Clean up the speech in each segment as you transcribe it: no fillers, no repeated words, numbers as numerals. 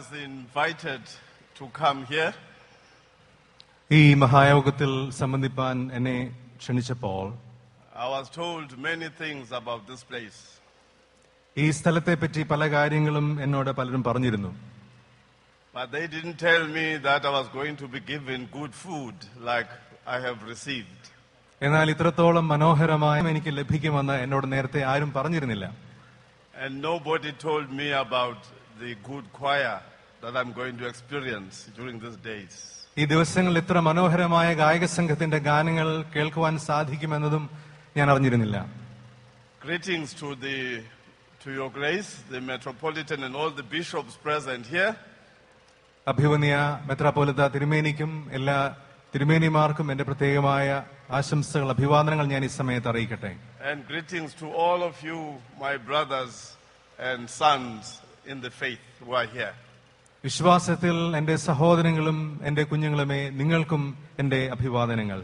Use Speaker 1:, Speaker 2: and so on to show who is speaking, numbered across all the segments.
Speaker 1: was invited to come here,
Speaker 2: ഈ മഹായോഗത്തിൽ സംബന്ധിപ്പാൻ എന്നെ ക്ഷണിച്ചപ്പോൾ
Speaker 1: I was told many things about this place.
Speaker 2: ഈ സ്ഥലത്തെ പറ്റി പല കാര്യങ്ങളും എന്നോട് പലരും പറഞ്ഞിരുന്നു.
Speaker 1: But they didn't tell me that I was going to be given good food like I have received.
Speaker 2: എന്നാൽ ഇത്രത്തോളം മനോഹരമായ എനിക്ക് ലഭിക്കുമെന്ന് എന്നോട് നേരത്തെ ആരും പറഞ്ഞിരുന്നില്ല.
Speaker 1: And nobody told me about the good choir that I'm going to experience during these days.
Speaker 2: ഈ ദിവസങ്ങളിൽ ഇത്ര മനോഹരമായ ഗായക സംഘത്തിന്റെ ഗാനങ്ങൾ കേൾക്കുവാൻ സാധിക്കുമെന്നതും ഞാൻ അറിഞ്ഞിരുന്നില്ല.
Speaker 1: Greetings to your grace, the Metropolitan and all the bishops present here.
Speaker 2: അഭിവന്യ മെത്രാപ്പോലിത്ത തിരുമേനിക്കും എല്ലാ തിരുമേനിമാർക്കും എന്റെ പ്രത്യേകമായ ആശംസകൾ, അഭിവാദനങ്ങൾ ഞാൻ ഈ സമയത്ത് അറിയിക്കട്ടെ.
Speaker 1: And greetings to all of you, my brothers and sons in the faith who are here.
Speaker 2: വിശ്വാസത്തിൽ എന്റെ സഹോദരങ്ങളും എന്റെ കുഞ്ഞുങ്ങളുമേ, നിങ്ങൾക്കും എന്റെ അഭിവാദനങ്ങൾ.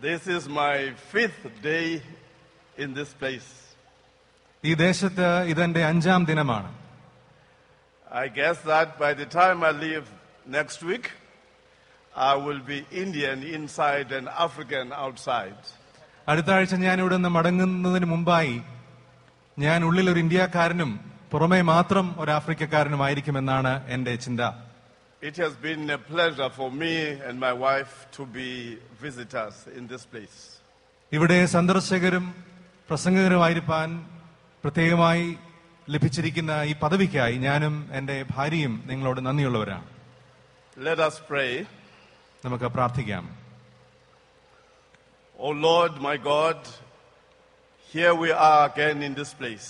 Speaker 1: This is my 5th day in this place.
Speaker 2: ഈ ദേശത്ത് ഇതെന്റെ 5ാം ദിനമാണ്.
Speaker 1: I guess that by the time I leave next week, I will be Indian inside and African outside.
Speaker 2: അടുത്ത ആഴ്ച ഞാൻ ഇവിടെ നിന്ന് മടങ്ങുന്നതിന് മുമ്പായി ഞാൻ ഉള്ളിൽ ഒരു ഇന്ത്യക്കാരനും പുറമേ മാത്രം ഒരു ആഫ്രിക്കക്കാരനുമായിരിക്കുമെന്നാണ് എന്റെ ചിന്ത.
Speaker 1: It has been a pleasure for me and my wife to be visitors in this place.
Speaker 2: ഇവിടെ സന്ദർശകരും പ്രസംഗകരുമായിരിക്കാൻ പ്രത്യേകമായി ലഭിച്ചിരിക്കുന്ന ഈ പദവിക്കായി ഞാനും എന്റെ ഭാര്യയും നിങ്ങളോട് നന്ദിയുള്ളവരാണ്.
Speaker 1: Let us pray.
Speaker 2: നമുക്ക് പ്രാർത്ഥിക്കാം.
Speaker 1: O Lord, my God, here we are again in this place.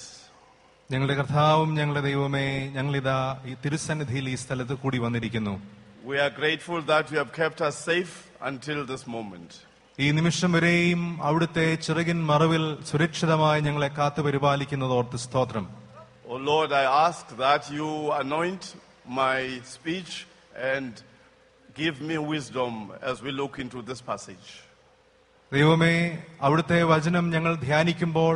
Speaker 2: ഞങ്ങളുടെ കർത്താവും ഞങ്ങളുടെ ദൈവമേ, ഞങ്ങളിതാ ഈ തിരുസന്നിധിയിൽ ഈ സ്ഥലത്ത് കൂടി വന്നിരിക്കുന്നു.
Speaker 1: We are grateful that you have kept us safe until this moment.
Speaker 2: ഈ നിമിഷം വരെയും അവിടുത്തെ ചിറകിൻ മറവിൽ സുരക്ഷിതമായി ഞങ്ങളെ കാത്തു പരിപാലിക്കുന്നതോർത്ത് സ്തോത്രം.
Speaker 1: O Lord, I ask that you anoint my speech and give me wisdom as we look into this passage.
Speaker 2: ദൈവമേ, അവിടുത്തെ വചനം ഞങ്ങൾ ധ്യാനിക്കുമ്പോൾ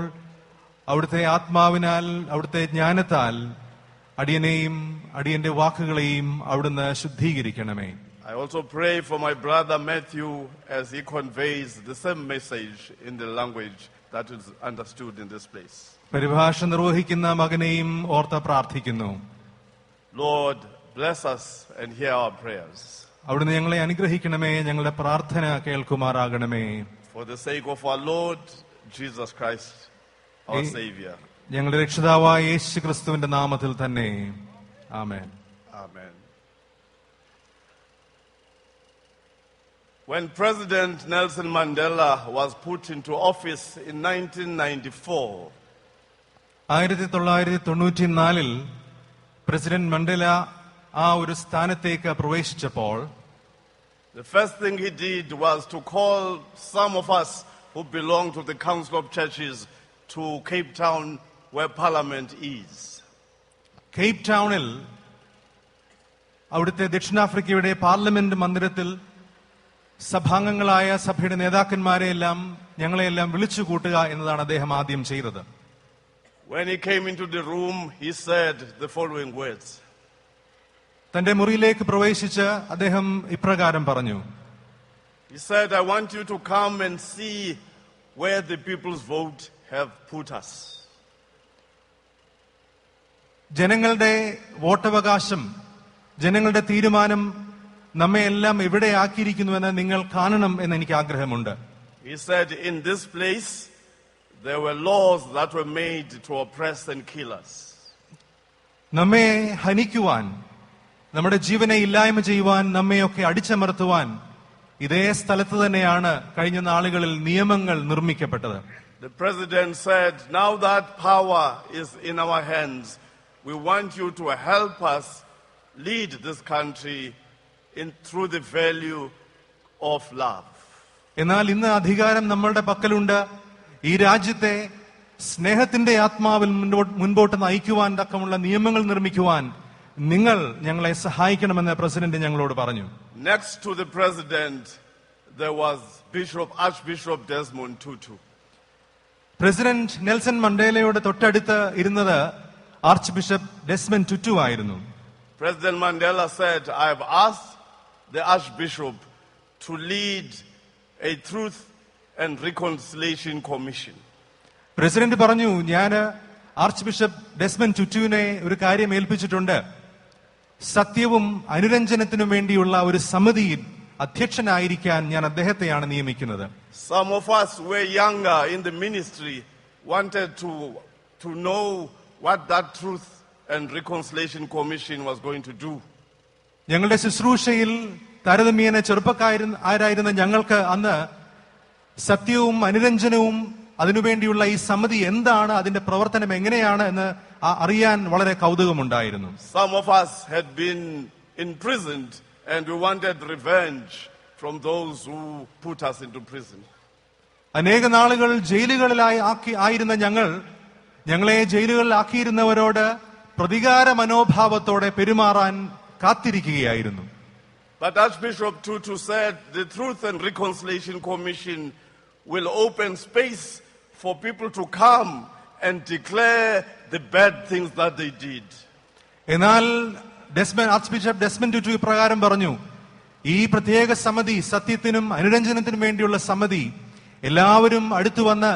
Speaker 2: അവിടുത്തെ ആത്മാവിനാൽ, അവിടുത്തെ ജ്ഞാനത്താൽ അടിയനെയും അടിയന്റെ വാക്കുകളെയും അവിടുന്ന് ശുദ്ധീകരിക്കണമേ.
Speaker 1: I also pray for my brother Matthew as he conveys the same message in the language that is understood in this place.
Speaker 2: പരിഭാഷ നിർവഹിക്കുന്ന മകനെയും ഓർത്ത് പ്രാർത്ഥിക്കുന്നു.
Speaker 1: Lord, bless us and hear our prayers.
Speaker 2: അവിടുന്ന് ഞങ്ങളെ അനുഗ്രഹിക്കണമേ, ഞങ്ങളുടെ പ്രാർത്ഥന കേൾക്കുമാറാകണമേ.
Speaker 1: For the sake of our Lord Jesus Christ, our Savior.
Speaker 2: ഞങ്ങളുടെ രക്ഷിതാവായ യേശു ക്രിസ്തുവിന്റെ നാമത്തിൽ തന്നെ. ആമേൻ.
Speaker 1: Amen. When President Nelson Mandela was put into office in 1994,
Speaker 2: 1994 president Mandela ആ ഒരു സ്ഥാനത്തേക്ക് പ്രവേശിച്ചപ്പോൾ
Speaker 1: the first thing he did was to call some of us who belong to the Council of Churches to Cape Town, where Parliament is.
Speaker 2: Cape ടൗണിൽ അവിടുത്തെ ദക്ഷിണാഫ്രിക്കയുടെ parliament മന്ദിരത്തിൽ സഭാംഗങ്ങളായ സഭയുടെ നേതാക്കന്മാരെയെല്ലാം ഞങ്ങളെയെല്ലാം വിളിച്ചു കൂട്ടുക എന്നതാണ് അദ്ദേഹം ആദ്യം ചെയ്തത്.
Speaker 1: When he came into the room, he said the following words.
Speaker 2: തന്റെ മുറിയിലേക്ക് പ്രവേശിച്ച് അദ്ദേഹം ഇപ്രകാരം പറഞ്ഞു.
Speaker 1: He said, I want you to come and see where the people's vote have put us.
Speaker 2: ജനങ്ങളുടെ വോട്ടവകാശം, ജനങ്ങളുടെ തീരുമാനം നമ്മെ എല്ലാം എവിടെ ആക്കിയിരിക്കുന്നുവെന്ന് നിങ്ങൾ കാണണം എന്ന് എനിക്ക് ആഗ്രഹമുണ്ട്.
Speaker 1: He said, in this place there were laws that were made to oppress and kill us.
Speaker 2: നമ്മെ ഹനിക്കുവാൻ, നമ്മുടെ ജീവനെ ഇല്ലായ്മ ചെയ്യുവാൻ, നമ്മെയൊക്കെ അടിച്ചമർത്തുവാൻ ഇതേ സ്ഥലത്ത് തന്നെയാണ് കഴിഞ്ഞ നാളുകളിൽ നിയമങ്ങൾ നിർമ്മിക്കപ്പെട്ടത്.
Speaker 1: The president said, now that power is in our hands, we want you to help us lead this country through the value of love.
Speaker 2: എന്നാൽ ഇന്ന് അധികാരം നമ്മളുടെ പക്കലുണ്ട്. ഈ രാജ്യത്തെ സ്നേഹത്തിന്റെ ആത്മാവിൽ മുൻപോട്ട് നയിക്കുവാൻ തക്കമുള്ള നിയമങ്ങൾ നിർമ്മിക്കുവാൻ നിങ്ങൾ ഞങ്ങളെ സഹായിക്കണമെന്ന് പ്രസിഡന്റ് ഞങ്ങളോട് പറഞ്ഞു.
Speaker 1: Next to the president there was Archbishop Desmond Tutu.
Speaker 2: President Nelson മണ്ടേലയുടെ തൊട്ടടുത്ത് ഇരുന്നത് ആർച്ച് ബിഷപ്പ് ഡെസ്മണ്ട് ടുറ്റു ആയിരുന്നു.
Speaker 1: President Mandela said, I have asked the Archbishop to lead a Truth and Reconciliation Commission.
Speaker 2: President പറഞ്ഞു, ഞാൻ arch bishop Desmond ടുറ്റുവിനെ ഒരു കാര്യം ഏൽപ്പിച്ചിട്ടുണ്ട്. സത്യവും അനുരഞ്ജനത്തിനും വേണ്ടിയുള്ള ഒരു സമിതിയിൽ അധ്യക്ഷനായിരിക്കാൻ ഞാൻ അദ്ദേഹത്തെയാണ് നിയമിക്കുന്നത്.
Speaker 1: Some of us were younger in the ministry, wanted to know what that Truth and Reconciliation Commission was going to do.
Speaker 2: ഞങ്ങളുടെ ശുശ്രൂഷയിൽ താരതമ്യേന ചെറുപ്പക്കാരായിരുന്ന ഞങ്ങൾക്ക് അന്ന് സത്യവും അനുരഞ്ജനവും അതിനുവേണ്ടിയുള്ള ഈ സമിതി എന്താണ്, അതിന്റെ പ്രവർത്തനം എങ്ങനെയാണ് എന്ന് അറിയാൻ വളരെ കൗതുകമുണ്ടായിരുന്നു.
Speaker 1: Some of us had been imprisoned and we wanted revenge from those who put us into prison.
Speaker 2: അനേക നാളുകൾ ജയിലുകളിലായി ആയിരുന്ന ഞങ്ങളെ ജയിലുകളിലാക്കിയിരുന്നവരോട് പ്രതികാര മനോഭാവത്തോടെ പെരുമാറാൻ കാത്തിരിക്കുകയായിരുന്നു.
Speaker 1: But Archbishop Tutu said the Truth and Reconciliation Commission will open space for people to come and declare the bad things that they did.
Speaker 2: എന്നാൽ arch bishop Desmond ടുറ്റു ഇപ്രകാരം പറഞ്ഞു, ഈ പ്രത്യേക സമിതി, സത്യത്തിനും അനുരഞ്ജനത്തിനും വേണ്ടിയുള്ള സമിതി, എല്ലാവരും അടുത്തു വന്ന്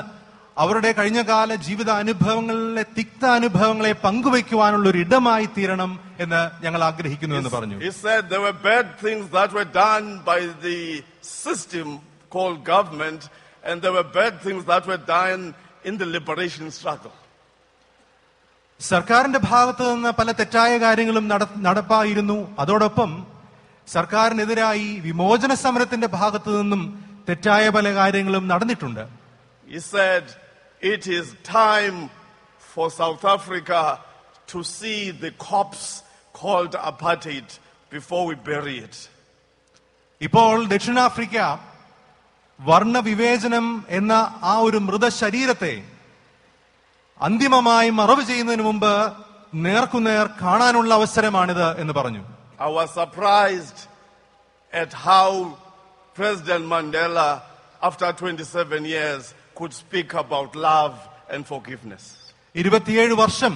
Speaker 2: അവരുടെ കഴിഞ്ഞകാല ജീവിത അനുഭവങ്ങളിലെ തിക്ത അനുഭവങ്ങളെ പങ്കുവയ്ക്കുവാനുള്ള ഒരു ഇടമായി തീരണം എന്ന് ഞങ്ങൾ ആഗ്രഹിക്കുന്നു എന്ന് പറഞ്ഞു.
Speaker 1: He said there were bad things that were done by the system called government, and there were bad things that were done in the liberation struggle.
Speaker 2: സർക്കാരിന്റെ ഭാഗത്ത് നിന്ന് പല തെറ്റായ കാര്യങ്ങളും നടപ്പായിരുന്നു. അതോടൊപ്പം സർക്കാരിനെതിരായി വിമോചന സമരത്തിന്റെ ഭാഗത്ത് നിന്നും തെറ്റായ പല കാര്യങ്ങളും നടന്നിട്ടുണ്ട്.
Speaker 1: He said it is time for South Africa to see the corpse called apartheid before we bury it.
Speaker 2: ഇപ്പോൾ ദക്ഷിണാഫ്രിക്ക വർണ്ണവിവേചനം എന്ന ആ ഒരു മൃതശരീരത്തെ അന്തിമമായി മറവ് ചെയ്യുന്നതിന് മുമ്പ് നേർക്കുനേർ കാണാനുള്ള അവസരമാണിത് എന്ന് പറഞ്ഞു.
Speaker 1: I was surprised at how President Mandela, after 27 years, could speak about love and forgiveness. 27
Speaker 2: വർഷം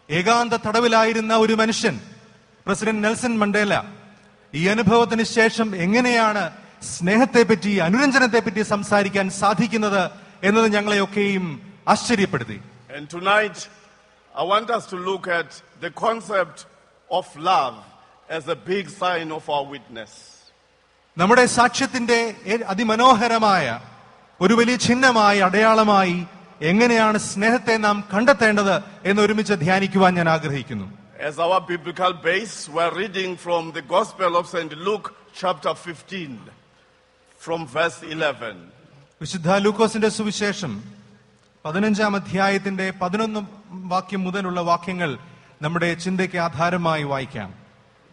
Speaker 2: ഏകാന്ത തടവിലായിരുന്ന ഒരു മനുഷ്യൻ, പ്രസിഡന്റ് നെൽസൺ മണ്ടേല, ഈ അനുഭവത്തിന് ശേഷം എങ്ങനെയാണ് സ്നേഹത്തെപ്പറ്റി, അനുരഞ്ജനത്തെപ്പറ്റി സംസാരിക്കാൻ സാധിക്കുന്നത് എന്നത് ഞങ്ങളെയൊക്കെയും ആശ്ചര്യപ്പെടുത്തി.
Speaker 1: And tonight, I want us to look at the concept of love as a big sign of our witness.
Speaker 2: നമ്മുടെ സാക്ഷ്യത്തിന്റെ അതിമനോഹരമായ ഒരു വലിയ ചിഹ്നമായി, അടയാളമായി എങ്ങനെയാണ് സ്നേഹത്തെ നാം കണ്ടെത്തേണ്ടത് എന്ന് ഒരുമിച്ച് ധ്യാനിക്കുവാൻ ഞാൻ ആഗ്രഹിക്കുന്നു.
Speaker 1: As our biblical base, we're reading from the Gospel of St. Luke, chapter 15, from verse 11.
Speaker 2: വിശുദ്ധ ലൂക്കോസിന്റെ സുവിശേഷം 15-ാം അധ്യായത്തിന്റെ 11 വാക്യം മുതലുള്ള വാക്യങ്ങൾ നമ്മുടെ ചിന്തയ്ക്ക് ആധാരമായി വായിക്കാം.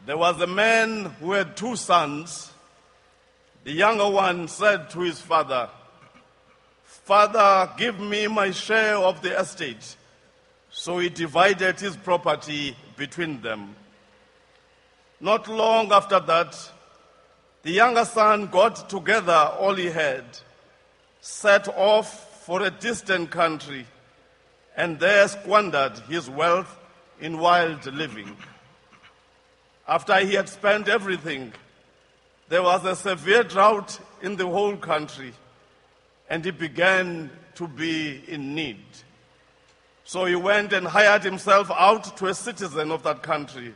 Speaker 1: There was a man who had 2 sons. The younger one said to his father, "Father, give me my share of the estate." So he divided his property between them. Not long after that, the younger son got together all he had, set off for a distant country, and there squandered his wealth in wild living. After he had spent everything, there was a severe drought in the whole country, and he began to be in need. So he went and hired himself out to a citizen of that country,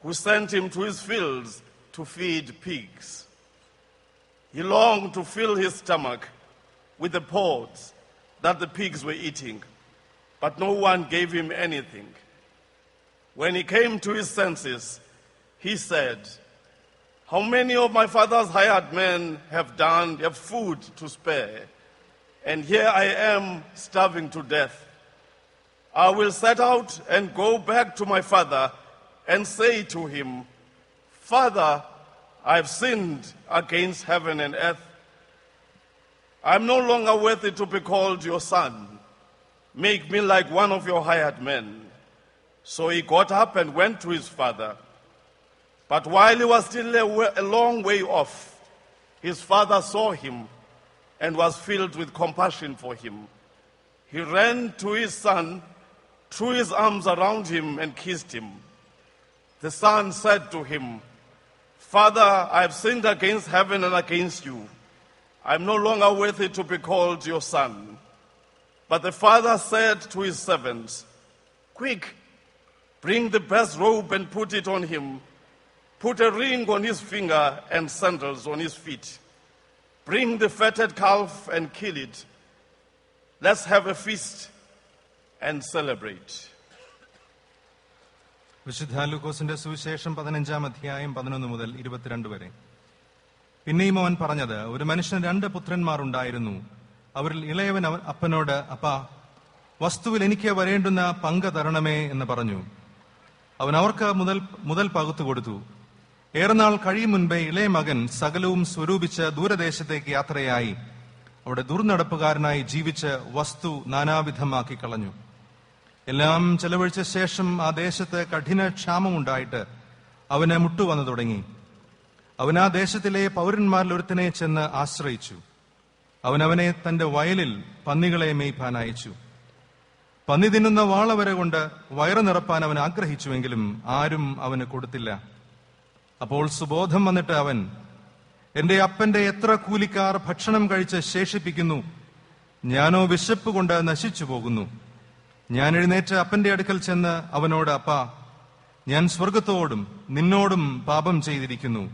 Speaker 1: who sent him to his fields to feed pigs. He longed to fill his stomach with the pods that the pigs were eating, but no one gave him anything. When he came to his senses, he said, "How many of my father's hired men have food to spare, and here I am starving to death. I will set out and go back to my father and say to him, 'Father, I have sinned against heaven and earth. I am no longer worthy to be called your son. Make me like one of your hired men.' So he got up and went to his father. But while he was still a long way off, his father saw him and was filled with compassion for him. He ran to his son, threw his arms around him and kissed him. The son said to him, "Father, I have sinned against heaven and against you. I am no longer worthy to be called your son." But the father said to his servants, "Quick, bring the best robe and put it on him. Put a ring on his finger and sandals on his feet. Bring the fatted calf and kill it. Let's have a feast and celebrate."
Speaker 2: വിശുദ്ധ ലൂക്കോസിന്റെ സുവിശേഷം 15-ാം അധ്യായം 11 മുതൽ 22 വരെ. പിന്നെയും അവൻ പറഞ്ഞത്, ഒരു മനുഷ്യന് 2 പുത്രന്മാർ ഉണ്ടായിരുന്നു. അവരിൽ ഇളയവൻ അപ്പനോട്, "അപ്പാ, വസ്തുവിൽ എനിക്ക് വരേണ്ടുന്ന പങ്ക് തരണമേ" എന്ന് പറഞ്ഞു. അവൻ അവർക്ക് മുതൽ പകുത്തു കൊടുത്തു. ഏറെനാൾ കഴിയും മുൻപേ ഇളയ മകൻ സകലവും സ്വരൂപിച്ച് ദൂരദേശത്തേക്ക് യാത്രയായി അവിടെ ദുർനടപ്പുകാരനായി ജീവിച്ച് വസ്തു നാനാവിധമാക്കി കളഞ്ഞു. എല്ലാം ചെലവഴിച്ച ശേഷം ആ ദേശത്ത് കഠിന ക്ഷാമമുണ്ടായിട്ട് അവന് മുട്ടുവന്നു തുടങ്ങി. അവൻ ആ ദേശത്തിലെ പൗരന്മാരിൽ ഒരുത്തനെ ചെന്ന് ആശ്രയിച്ചു. അവനെ തന്റെ വയലിൽ പന്നികളെ മേയ്പാൻ അയച്ചു. പന്നി തിന്നുന്ന വാളവരെ കൊണ്ട് വയറ് നിറപ്പാൻ അവൻ ആഗ്രഹിച്ചുവെങ്കിലും ആരും അവന് കൊടുത്തില്ല. അപ്പോൾ സുബോധം വന്നിട്ട് അവൻ, "എന്റെ അപ്പന്റെ എത്ര കൂലിക്കാർ ഭക്ഷണം കഴിച്ച് ശേഷിപ്പിക്കുന്നു, ഞാനോ വിശപ്പ് കൊണ്ട് നശിച്ചു പോകുന്നു. ഞാൻ എഴുന്നേറ്റ് അപ്പന്റെ അടുക്കൽ ചെന്ന് അവനോട്, അപ്പാ, ഞാൻ സ്വർഗത്തോടും നിന്നോടും പാപം ചെയ്തിരിക്കുന്നു.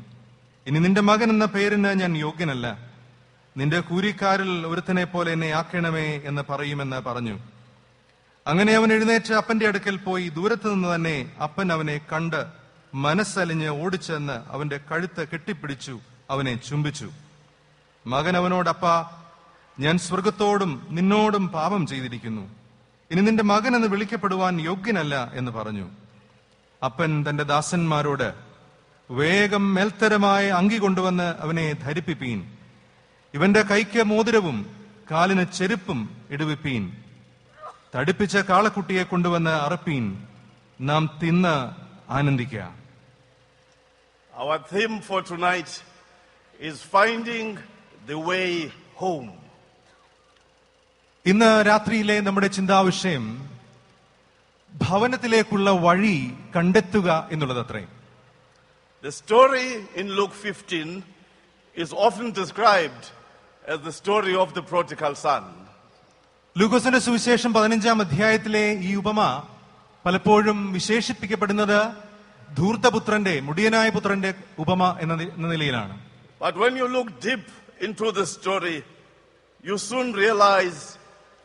Speaker 2: ഇനി നിന്റെ മകൻ എന്ന പേരിന് ഞാൻ യോഗ്യനല്ല. നിന്റെ കൂലിക്കാരിൽ ഒരുത്തനെ പോലെ എന്നെ ആക്കണമേ എന്ന് പറയുമെന്ന് പറഞ്ഞു. അങ്ങനെ അവൻ എഴുന്നേറ്റ് അപ്പന്റെ അടുക്കൽ പോയി. ദൂരത്തു നിന്ന് തന്നെ അപ്പൻ അവനെ കണ്ട് മനസ്സലിഞ്ഞ് ഓടിച്ചെന്ന് അവന്റെ കഴുത്ത് കെട്ടിപ്പിടിച്ചു അവനെ ചുംബിച്ചു. മകൻ അവനോട്, "അപ്പാ, ഞാൻ സ്വർഗത്തോടും നിന്നോടും പാപം ചെയ്തിരിക്കുന്നു. ഇനി നിന്റെ മകൻ എന്ന് വിളിക്കപ്പെടുവാൻ യോഗ്യനല്ല" എന്ന് പറഞ്ഞു. അപ്പൻ തന്റെ ദാസന്മാരോട്, "വേഗം മേൽത്തരമായ അങ്കി കൊണ്ടുവന്ന് അവനെ ധരിപ്പിപ്പീൻ. ഇവന്റെ കൈക്ക് മോതിരവും കാലിന് ചെരുപ്പും ഇടുവിപ്പീൻ. തടിപ്പിച്ച കാളക്കുട്ടിയെ കൊണ്ടുവന്ന് അറപ്പീൻ. നാം തിന്ന് ആനന്ദിക്കുക."
Speaker 1: Our theme for tonight is finding the way home.
Speaker 2: ഇന്ന് രാത്രിയിലെ നമ്മുടെ ചിന്താവിഷയം ഭവനത്തിലേക്കുള്ള വഴി കണ്ടെത്തുക എന്നുള്ളതത്രേ.
Speaker 1: The story in Luke 15 is often described as the story of the prodigal son.
Speaker 2: ലൂക്കോസിന്റെ സുവിശേഷം 15-ാം അധ്യായത്തിലെ ഈ ഉപമ പലപ്പോഴും വിശേഷിപ്പിക്കപ്പെടുന്നത് ധൂർത്തപുത്രന്റെ, മുടിയനായ പുത്രന്റെ ഉപമ എന്ന നിലയിലാണ്.
Speaker 1: But when you look deep into the story, you soon realize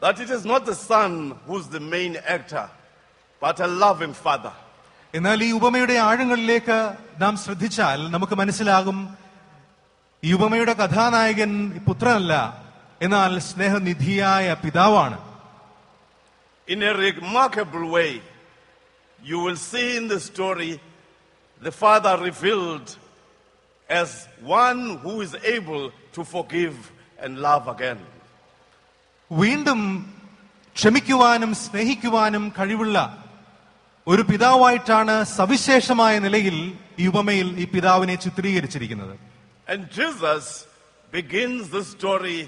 Speaker 1: that it is not the son who's the main actor, but a loving father.
Speaker 2: എന്നാൽ ഈ ഉപമയുടെ ആഴങ്ങളിലേക്ക് നാം ശ്രദ്ധിച്ചാൽ നമുക്ക് മനസ്സിലാകും, ഈ ഉപമയുടെ കഥാനായകൻ പുത്രനല്ല, എന്നാൽ സ്നേഹനിധിയായ പിതാവാണ്.
Speaker 1: In a remarkable way, you will see in the story the father revealed as one who is able to forgive and love again.
Speaker 2: വീണ്ടും ക്ഷമിക്കുവാനും സ്നേഹിക്കുവാനും കഴിവുള്ള ഒരു പിതാവായിട്ടാണ് സവിശേഷമായ നിലയിൽ ഈ ഉപമയിൽ ഈ പിതാവിനെ ചിത്രീകരിച്ചിരിക്കുന്നത്.
Speaker 1: And Jesus begins the story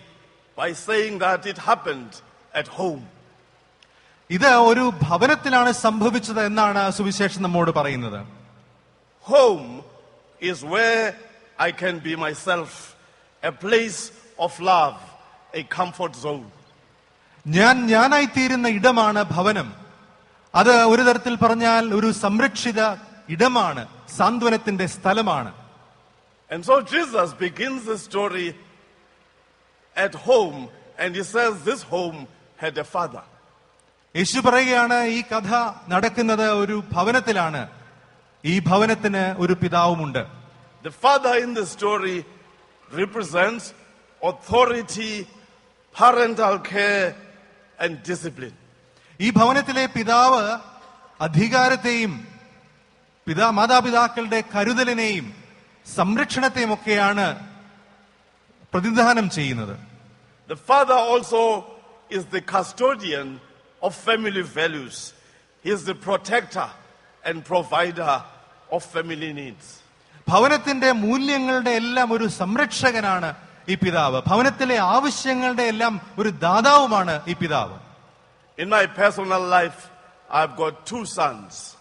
Speaker 1: by saying that it happened at home.
Speaker 2: ഇത് ഒരു ഭവനത്തിലാണ് സംഭവിച്ചത് എന്നാണ് സുവിശേഷം നമ്മോട് പറയുന്നത്.
Speaker 1: Home is where I can be myself, a place of love, a comfort zone.
Speaker 2: ഞാനായിത്തീരുന്ന ഇടമാണ് ഭവനം. അത് ഒരു തരത്തിൽ പറഞ്ഞാൽ ഒരു സംരക്ഷിത ഇടമാണ്, സാന്ത്വനത്തിന്റെ സ്ഥലമാണ്.
Speaker 1: And so Jesus begins the story at home, and he says this home had a father.
Speaker 2: യേശു പറയുകയാണ്, ഈ കഥ നടക്കുന്നത് ഒരു ഭവനത്തിലാണ്. ഈ ഭവനത്തിന് ഒരു പിതാവുമുണ്ട്.
Speaker 1: The father in the story represents authority, parental care, and discipline.
Speaker 2: ഈ ഭവനത്തിലെ പിതാവ് അധികാരത്തെയും മാതാപിതാക്കളുടെ കരുതലിനെയും സംരക്ഷണത്തെയും ഒക്കെയാണ് പ്രതിനിധാനം ചെയ്യുന്നത്.
Speaker 1: The father also is the custodian of family values. He is the protector and provider of family needs.
Speaker 2: ഭവനത്തിന്റെ മൂല്യങ്ങളുടെ എല്ലാം ഒരു സംരക്ഷകനാണ് ഈ പിതാവ്. ഭവനത്തിലെ ആവശ്യങ്ങളുടെ എല്ലാം ഒരു ദാതാവുമാണ് ഈ പിതാവ്.
Speaker 1: In my personal life, I've got 2 sons.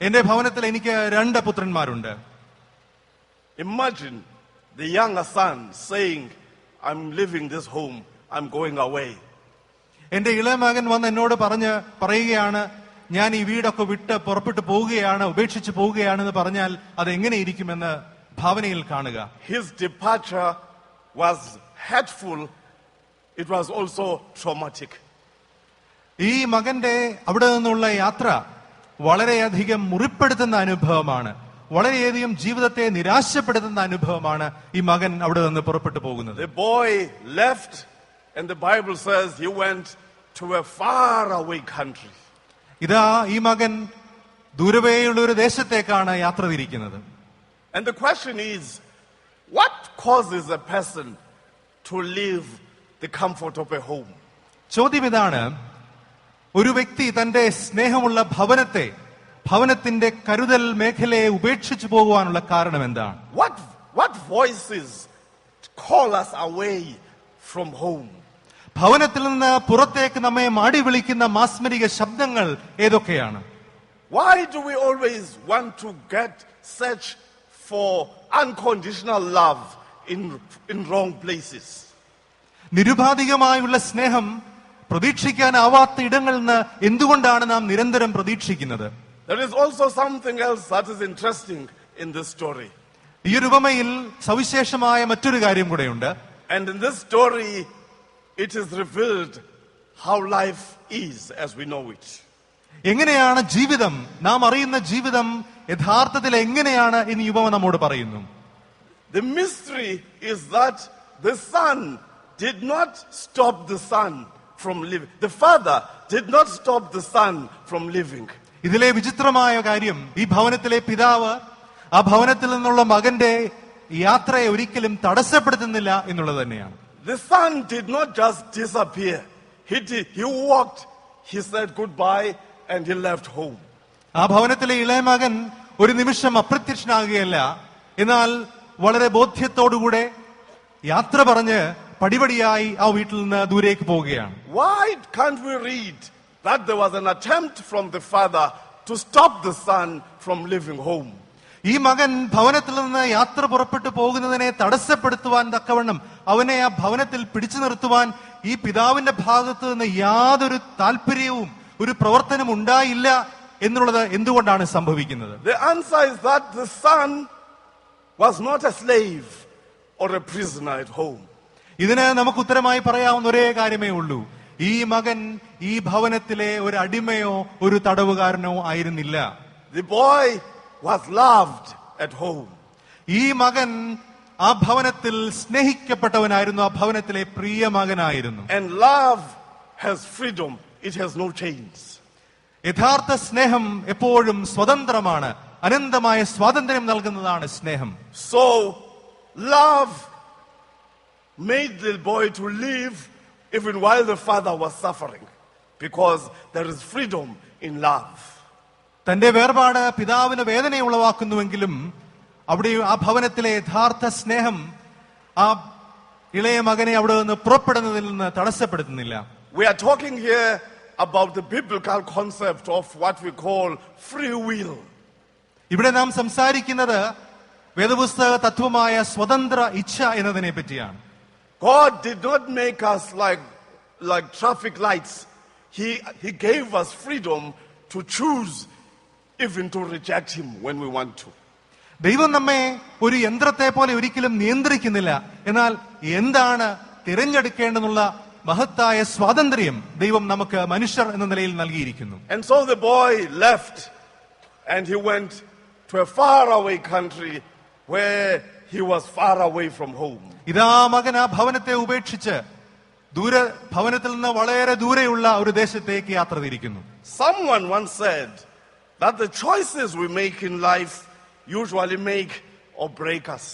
Speaker 2: എന്റെ ഭവനത്തിൽ എനിക്ക് 2 പുത്രന്മാരുണ്ട്.
Speaker 1: Imagine the younger son saying, I'm leaving this home, I'm going away.
Speaker 2: എന്റെ ഇളയ മകൻ വന്ന് എന്നോട് പറയുകയാണ്, ഞാൻ ഈ വീടൊക്കെ വിട്ട് പുറപ്പെട്ടു പോവുകയാണ്, ഉപേക്ഷിച്ച് പോവുകയാണെന്ന് പറഞ്ഞാൽ അത് എങ്ങനെയിരിക്കുമെന്ന് ഭാവനയിൽ കാണുക.
Speaker 1: His departure was hurtful. It was also traumatic.
Speaker 2: ഈ മകന്റെ അവിടെ നിന്നുള്ള യാത്ര വളരെയധികം മുറിപ്പെടുത്തുന്ന അനുഭവമാണ്, വളരെയധികം ജീവിതത്തെ നിരാശപ്പെടുത്തുന്ന അനുഭവമാണ് ഈ മകൻ അവിടെ നിന്ന് പുറപ്പെട്ടു പോകുന്നത്.
Speaker 1: The boy left, and the Bible says he went to a far away country.
Speaker 2: ഇതാ ഈ മകൻ ദൂരവേയുള്ള ഒരു ദേശത്തേക്കാണ് യാത്ര തിരിക്കുന്നത്.
Speaker 1: And the question is, what causes a person to leave the comfort of a home?
Speaker 2: ചോദ്യം ഇതാണ്, ഒരു വ്യക്തി തന്റെ സ്നേഹമുള്ള ഭവനത്തിന്റെ കരുതൽ മേഖലയെ ഉപേക്ഷിച്ചു പോകുവാനുള്ള കാരണം എന്താണ്?
Speaker 1: What voices call us away from home?
Speaker 2: ഭവനത്തിൽ നിന്ന് പുറത്തേക്ക് നമ്മെ മാടി വിളിക്കുന്ന മാസ്മരിക ശബ്ദങ്ങൾ ഏതൊക്കെയാണ്?
Speaker 1: Why do we always want to search for unconditional love in wrong places?
Speaker 2: നിരുപാധികമായുള്ള സ്നേഹം പ്രതീക്ഷിക്കാനാവാത്ത ഇടങ്ങളിൽ നിന്ന് എന്തുകൊണ്ടാണ് നാം നിരന്തരം പ്രതീക്ഷിക്കുന്നത്?
Speaker 1: There is also something else that is interesting in this story.
Speaker 2: ഈ ഒരു ഉപമയിൽ സവിശേഷമായ മറ്റൊരു കാര്യം കൂടെയുണ്ട്.
Speaker 1: And in this story it is revealed how life is as we know it.
Speaker 2: എങ്ങനെയാണ് ജീവിതം, നാം അറിയുന്ന ജീവിതം യഥാർത്ഥത്തിൽ എങ്ങനെയാണ് എന്ന് ഈ ഉപമ നമ്മോട് പറയുന്നു.
Speaker 1: The mystery is that the son did not stop the son from living. The father did not stop the son from living.
Speaker 2: ഇതിലെ വിചിത്രമായ കാര്യം, ഈ ഭവനത്തിലെ പിതാവ് ആ ഭവനത്തിൽ നിന്നുള്ള മകന്റെ യാത്രയെ ഒരിക്കലും തടസ്സപ്പെടുത്തുന്നില്ല എന്നുള്ളത് തന്നെയാണ്.
Speaker 1: The son did not just disappear. He walked, he said goodbye, and he left home.
Speaker 2: ആ ഭവനത്തിലെ ഇളയ മകൻ ഒരു നിമിഷം അപ്രത്യക്ഷനാകുകയല്ല, എന്നാൽ വളരെ ബോധ്യത്തോടുകൂടെ യാത്ര പറഞ്ഞ് പടിപടിയായി ആ വീട്ടിൽ നിന്ന് ദൂരേക്ക് പോവുകയാണ്.
Speaker 1: Why can't we read that there was an attempt from the father to stop the son from leaving home?
Speaker 2: ഈ മകൻ ഭവനത്തിൽ നിന്ന് യാത്ര പുറപ്പെട്ടു പോകുന്നതിനെ തടസ്സപ്പെടുത്തുവാൻ തക്കവണ്ണം, അവനെ ആ ഭവനത്തിൽ പിടിച്ചു നിർത്തുവാൻ ഈ പിതാവിന്റെ ഭാഗത്ത് നിന്ന് യാതൊരു താല്പര്യവും ഒരു പ്രവർത്തനം ഉണ്ടായില്ല എന്നുള്ളത് എന്തുകൊണ്ടാണ് സംഭവിക്കുന്നത്?
Speaker 1: The answer is that the son was not a slave or a prisoner at home.
Speaker 2: ഇതിന് നമുക്ക് ഉത്തരമായി പറയാവുന്ന ഒരേ കാര്യമേ ഉള്ളൂ. ഈ മകൻ ഈ ഭവനത്തിലെ ഒരു അടിമയോ ഒരു തടവുകാരനോ ആയിരുന്നില്ല.
Speaker 1: The boy was loved at home.
Speaker 2: ഈ മകൻ ആ ഭവനത്തിൽ സ്നേഹിക്കപ്പെട്ടവനായിരുന്നു, ആ ഭവനത്തിലെ പ്രിയ മകനായിരുന്നു.
Speaker 1: And love has freedom, it has no chains.
Speaker 2: യഥാർത്ഥ സ്നേഹം എപ്പോഴും സ്വതന്ത്രമാണ്, അനന്തമായ സ്വാതന്ത്ര്യം നൽകുന്നതാണ് സ്നേഹം.
Speaker 1: So love made the boy to live even while the father was suffering, because there is freedom in love.
Speaker 2: തന്റെ വേർപാട് പിതാവിന് വേദന ഉളവാക്കുന്നുവെങ്കിലും അവിടെ ആ ഭവനത്തിലെ യഥാർത്ഥ സ്നേഹം ആ ഇളയ മകനെ അവിടെ നിന്ന് പുറപ്പെടുന്നതിൽ നിന്ന് തടസ്സപ്പെടുത്തുന്നില്ല.
Speaker 1: We are talking here about the biblical concept of what we call free will.
Speaker 2: ഇവിടെ നാം സംസാരിക്കുന്നത് വേദപുസ്തക തത്വമായ സ്വതന്ത്ര ഇച്ഛ എന്നതിനെ പറ്റിയാണ്.
Speaker 1: God did not make us like traffic lights. He gave us freedom to choose, even to reject him when we want to.
Speaker 2: ദൈവം നമ്മെ ഒരു യന്ത്രത്തെ പോലെ ഒരിക്കലും നിയന്ത്രിക്കുന്നില്ല, എന്നാൽ എന്താണ് തിരഞ്ഞെടുക്കേണ്ടെന്നുള്ള മഹത്തായ സ്വാതന്ത്ര്യം ദൈവം നമുക്ക് മനുഷ്യർ എന്ന നിലയിൽ നൽകിയിരിക്കുന്നു.
Speaker 1: And so the boy left and he went to a far away country where he was far away from home.
Speaker 2: ഇതാ മകൻ ആ ഭവനത്തെ ഉപേക്ഷിച്ച് ഭവനത്തിൽ നിന്ന് വളരെ ദൂരെയുള്ള ഒരു ദേശത്തേക്ക് യാത്ര തിരിക്കുന്നു.
Speaker 1: Someone once said that the choices we make in life usually make or break us.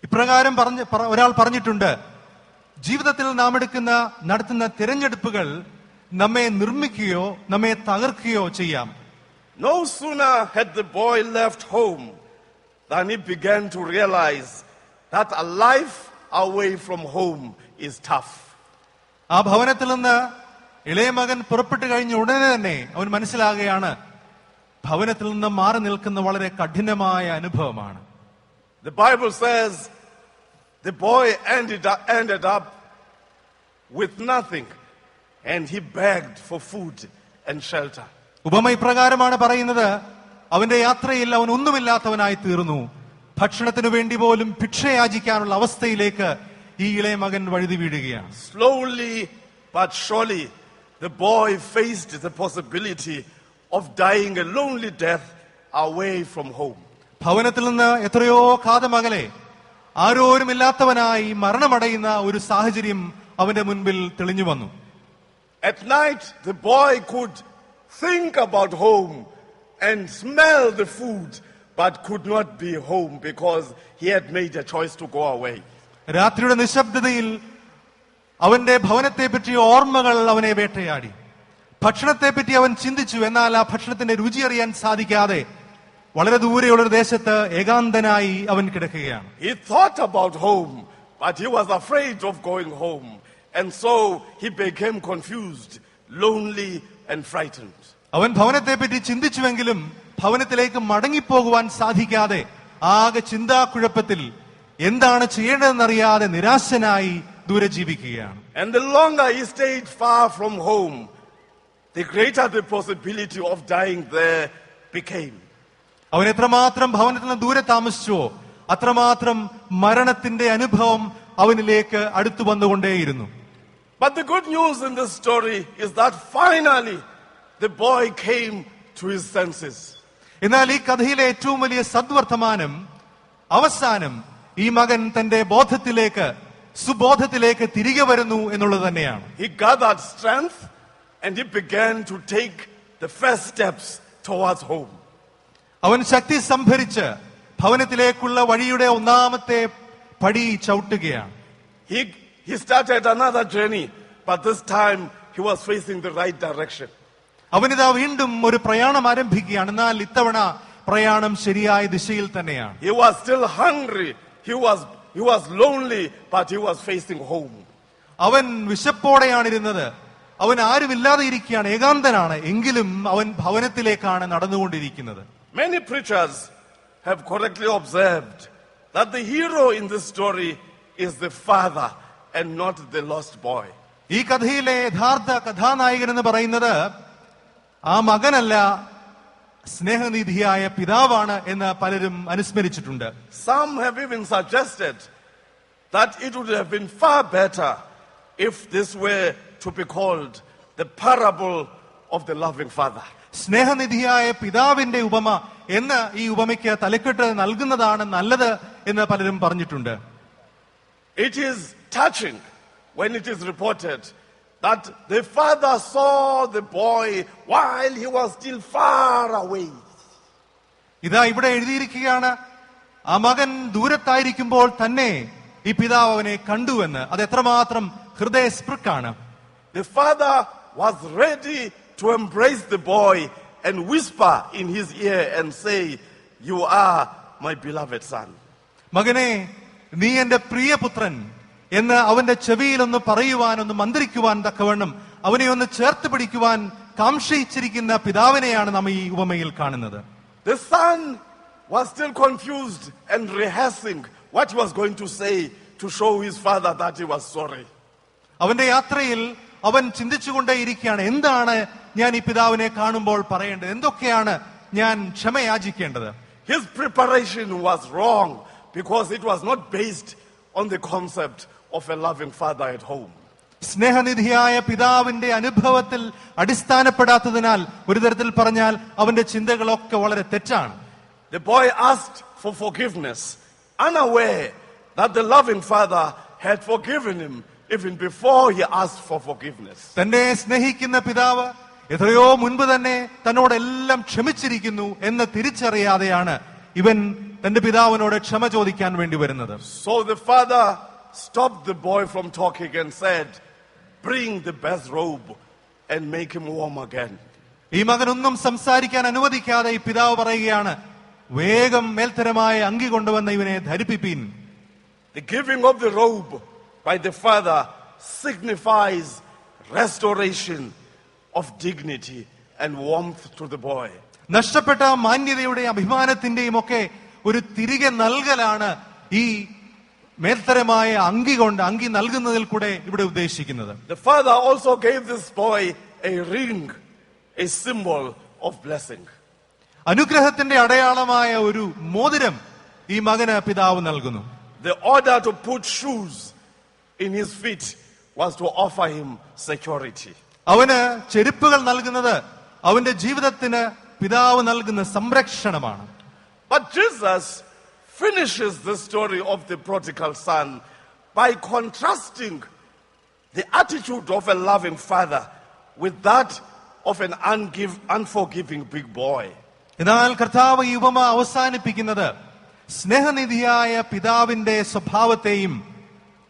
Speaker 2: ഇപ്രകാരം ഒരാൾ പറഞ്ഞിട്ടുണ്ട്, ജീവിതത്തിൽ നാം നടത്തുന്ന തിരഞ്ഞെടുപ്പുകൾ നമ്മെ നിർമ്മിക്കുകയോ നമ്മെ തകർക്കുകയോ ചെയ്യാം.
Speaker 1: No sooner had the boy left home than he began to realize that a life away from home is tough.
Speaker 2: ആ ഭവനത്തിൽ നിന്ന് ഇളയ മകൻ പുറപ്പെട്ടു കഴിഞ്ഞ ഉടനെ തന്നെ അവൻ മനസ്സിലാകുകയാണ്, ഭവനത്തിൽ നിന്ന് മാറി നിൽക്കുന്ന വളരെ കഠിനമായ അനുഭവമാണ്.
Speaker 1: The Bible says the boy ended up with nothing and he begged for food and shelter.
Speaker 2: ഉപമ ഇപ്രകാരമാണ് പറയുന്നത്, അവന്റെ യാത്രയിൽ അവൻ ഒന്നുമില്ലാത്തവനായി തീർന്നു, ഭക്ഷണത്തിനു വേണ്ടി പോലും ഭിക്ഷയാചിക്കാനുള്ള അവസ്ഥയിലേക്ക് ഈ ഇളയ മകൻ വഴുതി വീഴുകയാണ്.
Speaker 1: Slowly but surely the boy faced the possibility of dying a lonely death away from home.
Speaker 2: ഭവനത്തിൽ നിന്ന് എത്രയോ കാതമകലെ ആരോരുമില്ലാത്തവനായി മരണമടയുന്ന ഒരു സാഹചര്യം അവന്റെ മുൻപിൽ തെളിഞ്ഞു വന്നു.
Speaker 1: At night the boy could think about home and smell the food, but could not be home because he had made a choice to go away.
Speaker 2: രാത്രിയുടെ നിശബ്ദതയിൽ അവന്റെ ഭവനത്തെ പറ്റിയ ഓർമ്മകൾ അവനെ വേട്ടയാടി. ഭക്ഷണത്തെ പറ്റി അവൻ ചിന്തിച്ചു, എന്നാൽ ആ ഭക്ഷണത്തിന്റെ രുചി അറിയാൻ സാധിക്കാതെ വളരെ ദൂരെയുള്ളൊരു ദേശത്ത് ഏകാന്തനായി അവൻ കിടക്കുകയാണ്.
Speaker 1: He thought about home, but he was afraid of going home, and so he became confused, lonely and frightened.
Speaker 2: അവൻ ഭവനത്തെ പറ്റി ചിന്തിച്ചുവെങ്കിലും ഭവനത്തിലേക്ക് മടങ്ങിപ്പോകുവാൻ സാധിക്കാതെ ആകെ ചിന്താക്കുഴപ്പത്തിൽ എന്താണ് ചെയ്യേണ്ടതെന്നറിയാതെ നിരാശനായി ദൂരെ ജീവിക്കുകയാണ്.
Speaker 1: And the longer he stayed far from home, the greater the possibility of dying there became.
Speaker 2: അവൻ എത്രമാത്രം ഭവനത്തിൽ നിന്ന് ദൂരെ താമസിച്ചോ അത്രമാത്രം മരണത്തിന്റെ അനുഭവം അവനിലേക്ക് അടുത്തു വന്നുകൊണ്ടേയിരുന്നു.
Speaker 1: But the good news in this story is that finally the boy came to his senses.
Speaker 2: എന്നാൽ ഈ കഥയിലെ ഏറ്റവും വലിയ സദ്വർത്തമാനം അവസാനം ഈ മകൻ തന്റെ സുബോധത്തിലേക്ക് തിരികെ വരുന്നു എന്നുള്ളത് തന്നെയാണ്.
Speaker 1: He gathered strength and he began to take the first steps towards home.
Speaker 2: അവൻ ശക്തി സംഭരിച്ച് ഭവനത്തിലേക്കുള്ള വഴിയുടെ ഒന്നാമത്തെ പടി ചവിട്ടുകയാണ്.
Speaker 1: He started another journey, but this time he was facing the right direction.
Speaker 2: അവനിതാ വീണ്ടും ഒരു പ്രയാണം ആരംഭിക്കുകയാണ്. എന്നാൽ ഇത്തവണ പ്രയാണം ശരിയായ ദിശയിൽ തന്നെയാണ്.
Speaker 1: He was still hungry. He was lonely, but he was facing home.
Speaker 2: അവൻ വിശപ്പോടെയാണ് ഇരുന്നത്. അവൻ ആരുമില്ലാതെ ഇരിക്കുകയാണ്, ഏകാന്തനാണ്. എങ്കിലും അവൻ ഭവനത്തിലേക്കാണ് നടന്നുകൊണ്ടിരിക്കുന്നത്.
Speaker 1: Many preachers have correctly observed that the hero in this story is the father and not the lost boy.
Speaker 2: ഈ കഥയിലെ യഥാർത്ഥ കഥാനായകൻ എന്ന് പറയുന്നത് ആ മകനല്ല, സ്നേഹനിധിയായ പിതാവാണ് എന്ന് പലരും അനുസ്മരിച്ചിട്ടുണ്ട്.
Speaker 1: Some have even suggested that it would have been far better if this were to be called the parable of the loving father.
Speaker 2: സ്നേഹനിധിയായ പിതാവിന്റെ ഉപമ എന്ന് ഈ ഉപമയ്ക്ക് തലക്കെട്ട് നൽകുന്നതാണ് നല്ലത് എന്ന് പലരും പറഞ്ഞിട്ടുണ്ട്.
Speaker 1: It is touching when it is reported that the father saw the boy while he was still far away.
Speaker 2: ഇതാ ഇവിടെ എഴുതിയിരിക്കുകയാണ്, ആ മകൻ ദൂരത്തായിരിക്കുമ്പോൾ തന്നെ ഈ പിതാവ് അവനെ കണ്ടുവെന്ന്. അത് എത്രമാത്രം ഹൃദയസ്പൃക്കാണ്.
Speaker 1: The father was ready to embrace the boy and whisper in his ear and say, "You are my beloved son."
Speaker 2: മകനെ, നീ എന്റെ പ്രിയപുത്രൻ എന്ന് അവന്റെ ചെവിയിൽ ഒന്ന് പറയുവാൻ, ഒന്ന് മന്ത്രിക്കുവാൻ തക്കവണ്ണം അവനെ ഒന്ന് ചേർത്ത് പിടിക്കുവാൻ കാംക്ഷിച്ചിരിക്കുന്ന പിതാവിനെയാണ് നാം ഈ ഉപമയിൽ കാണുന്നത്.
Speaker 1: The son was still confused and rehearsing what he was going to say to show his father that he was sorry.
Speaker 2: അവന്റെ യാത്രയിൽ അവൻ ചിന്തിച്ചുകൊണ്ടേയിരിക്കുകയാണ്, എന്താണ് ഞാൻ ഈ പിതാവിനെ കാണുമ്പോൾ പറയേണ്ടത്, എന്തൊക്കെയാണ് ഞാൻ ക്ഷമയാചിക്കേണ്ടത്.
Speaker 1: His preparation was wrong because it was not based on the concept of a loving father at home.
Speaker 2: സ്നേഹനിധിയായ പിതാവിന്റെ അനുഭവത്തിൽ അടിസ്ഥാനപ്പെടാത്തതിനാൽ ഒരു തരത്തിൽ പറഞ്ഞാൽ അവന്റെ ചിന്തകളൊക്കെ വളരെ തെറ്റാണ്.
Speaker 1: The boy asked for forgiveness, unaware that the loving father had forgiven him even before he asked for forgiveness.
Speaker 2: തന്നെ സ്നേഹിക്കുന്ന പിതാവ് എത്രയോ മുൻപ് തന്നെ തന്നോടെല്ലാം ക്ഷമിച്ചിരിക്കുന്നു എന്ന് തിരിച്ചറിയാതെയാണ് ഇവൻ തന്റെ പിതാവിനോട് ക്ഷമ ചോദിക്കാൻ വേണ്ടി വരുന്നത്.
Speaker 1: So the father stopped the boy from talking and said, "Bring the best robe and make him warm again."
Speaker 2: ഈ മകനൊന്നും സംസാരിക്കാൻ അനുവദിക്കാതെ ഈ പിതാവ് പറയുകയാണ്, വേഗം മേൽത്തരമായ അങ്കി കൊണ്ടുവന്ന ഇവനെ ധരിപ്പിപ്പീൻ.
Speaker 1: The giving of the robe by the father signifies restoration of dignity and warmth to the boy.
Speaker 2: നഷ്ടപ്പെട്ട മാന്യതയുടെയും അഭിമാനത്തിന്റെയും ഒക്കെ ഒരു തിരികെ നൽകലാണ് ഈ മേൽത്തരമായ അങ്കി നൽകുന്നതിൽ കൂടെ ഇവിടെ ഉദ്ദേശിക്കുന്നത്.
Speaker 1: The father also gave this boy a ring, a symbol of blessing.
Speaker 2: അനുഗ്രഹത്തിന്റെ അടയാളമായ ഒരു മോതിരം ഈ മകന് പിതാവ് നൽകുന്നു.
Speaker 1: The order to put shoes in his feet was to offer him security.
Speaker 2: അവന് ചെരുപ്പുകൾ നൽകുന്നത് അവന്റെ ജീവിതത്തിന് പിതാവ് നൽകുന്ന സംരക്ഷണമാണ്.
Speaker 1: But Jesus finishes the story of the prodigal son by contrasting the attitude of a loving father with that of an unforgiving big boy.
Speaker 2: എന്നാൽ കർത്താവ് ഈ ഉപമ അവസാനിപ്പിക്കുന്നത് സ്നേഹനിധിയായ പിതാവിന്റെ സ്വഭാവത്തെയും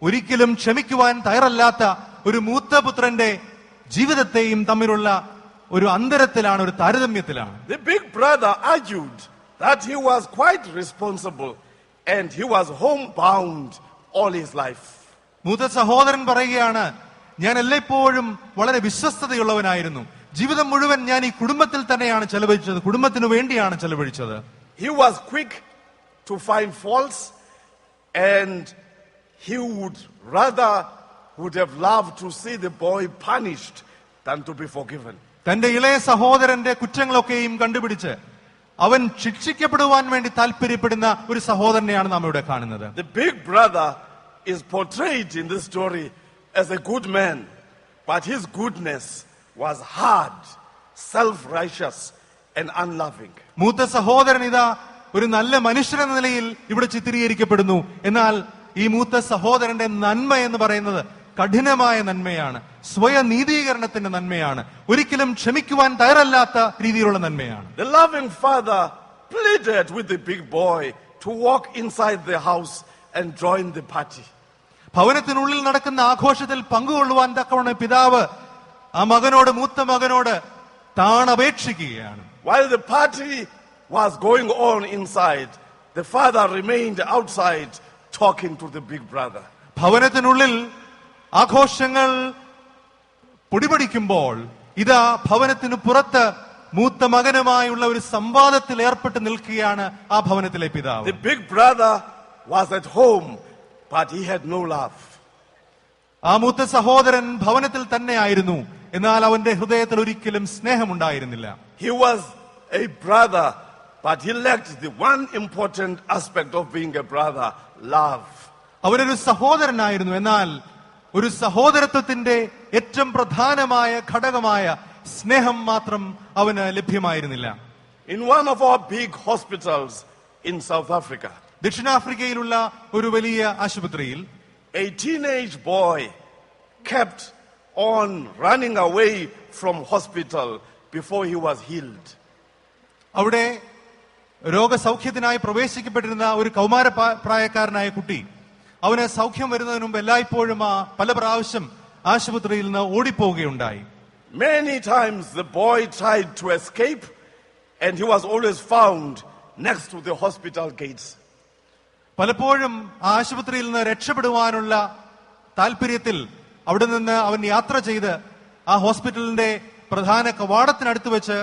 Speaker 2: ഒരിക്കലും ക്ഷമിക്കുവാൻ തയ്യാറല്ലാത്ത ഒരു മൂത്തപുത്രന്റെ ജീവിതത്തെയും തമ്മിലുള്ള ഒരു അന്തരത്തിലാണ്, ഒരു താരതമ്യത്തിലാണ്.
Speaker 1: The big brother argued that he was quite responsible and he was homebound all his life.
Speaker 2: മൂത്ത സഹോദരൻ പറയുകയാണ്, ഞാൻ എല്ലായ്പ്പോഴും വളരെ വിശ്വസ്തതയുള്ളവനായിരുന്നു, ജീവിതം മുഴുവൻ ഞാൻ ഈ കുടുംബത്തിൽ തന്നെയാണ് ചെലവഴിച്ചത്, കുടുംബത്തിനു വേണ്ടിയാണ് ചെലവഴിച്ചത്.
Speaker 1: He was quick to find faults and he would have loved to see the boy punished than to be forgiven.
Speaker 2: തന്റെ ഇളയ സഹോദരന്റെ കുറ്റങ്ങളൊക്കെയും കണ്ടുപിടിച്ച് അവൻ ശിക്ഷിക്കപ്പെടുവാൻ വേണ്ടി താല്പര്യപ്പെടുന്ന ഒരു സഹോദരനെയാണ് നാം ഇവിടെ കാണുന്നത്.
Speaker 1: The big brother is portrayed in this story as a good man, but his goodness was hard, self-righteous and unloving.
Speaker 2: മൂത്ത സഹോദരൻ ഇതാ ഒരു നല്ല മനുഷ്യനെന്ന നിലയിൽ ഇവിടെ ചിത്രീകരിക്കപ്പെടുന്നു. എന്നാൽ ഈ മൂത്ത സഹോദരന്റെ നന്മ എന്ന് പറയുന്നത് കഠിനമായ നന്മയാണ്, സ്വയനീതീകരണത്തിന്റെ നന്മയാണ്, ഒരിക്കലും ക്ഷമിക്കുവാൻ തയ്യാറല്ലാത്ത രീതിയിലുള്ള നന്മയാണ്.
Speaker 1: The loving father pleaded with the big boy to walk inside the house and join the party.
Speaker 2: ഭവനത്തിനുള്ളിൽ നടക്കുന്ന ആഘോഷത്തിൽ പങ്കുകൊള്ളുവാൻ തക്കവണ്ണം പിതാവ് ആ മകനോട്, മൂത്ത മകനോട് താണപേക്ഷിക്കുകയാണ്.
Speaker 1: While the party was going on inside, the father remained outside talking to the big brother.
Speaker 2: ഭവനത്തിനുള്ളിൽ ആഘോഷങ്ങൾ പൊടിപൊടിക്കുമ്പോൾ ഇതാ ഭവനത്തിന് പുറത്ത് മൂത്ത മകനുമായുള്ള ഒരു സംവാദത്തിൽ ഏർപ്പെട്ട് നിൽക്കുകയാണ് ആ ഭവനത്തിലെ പിതാവ്.
Speaker 1: The big brother was at home, but he had no love.
Speaker 2: ആ മൂത്ത സഹോദരൻ ഭവനത്തിൽ തന്നെ ആയിരുന്നു, എന്നാൽ അവന്റെ ഹൃദയത്തിൽ ഒരിക്കലും സ്നേഹമുണ്ടായിരുന്നില്ല.
Speaker 1: He was a brother, but he lacked the one important aspect of being a brother, love.
Speaker 2: അവനൊരു സഹോദരനായിരുന്നു, എന്നാൽ ഒരു സഹോദരത്വത്തിന്റെ ഏറ്റവും പ്രധാനമായ ഘടകമായ സ്നേഹം മാത്രം അവന് ലഭ്യമായിരുന്നില്ല.
Speaker 1: In one of our big hospitals in South Africa,
Speaker 2: ദക്ഷിണാഫ്രിക്കയിലുള്ള ഒരു വലിയ ആശുപത്രിയിൽ
Speaker 1: a teenage boy kept on running away from hospital before he was healed.
Speaker 2: അവിടെ രോഗസൗഖ്യത്തിനായി പ്രവേശിക്കപ്പെട്ടിരുന്ന ഒരു കൗമാര പ്രായക്കാരനായ കുട്ടി അവന് സൗഖ്യം വരുന്നതിന് മുമ്പ് എല്ലായ്പ്പോഴും പല പ്രാവശ്യം ആശുപത്രിയിൽ നിന്ന് ഓടിപ്പോവുകയുണ്ടായി.
Speaker 1: Many times the boy tried to escape and he was always found next to the hospital gates.
Speaker 2: പലപ്പോഴും ആശുപത്രിയിൽ നിന്ന് രക്ഷപ്പെടുവാനുള്ള താല്പര്യത്തിൽ അവിടെ നിന്ന് അവൻ യാത്ര ചെയ്ത് ആ ഹോസ്പിറ്റലിന്റെ പ്രധാന കവാടത്തിനടുത്ത് വെച്ച്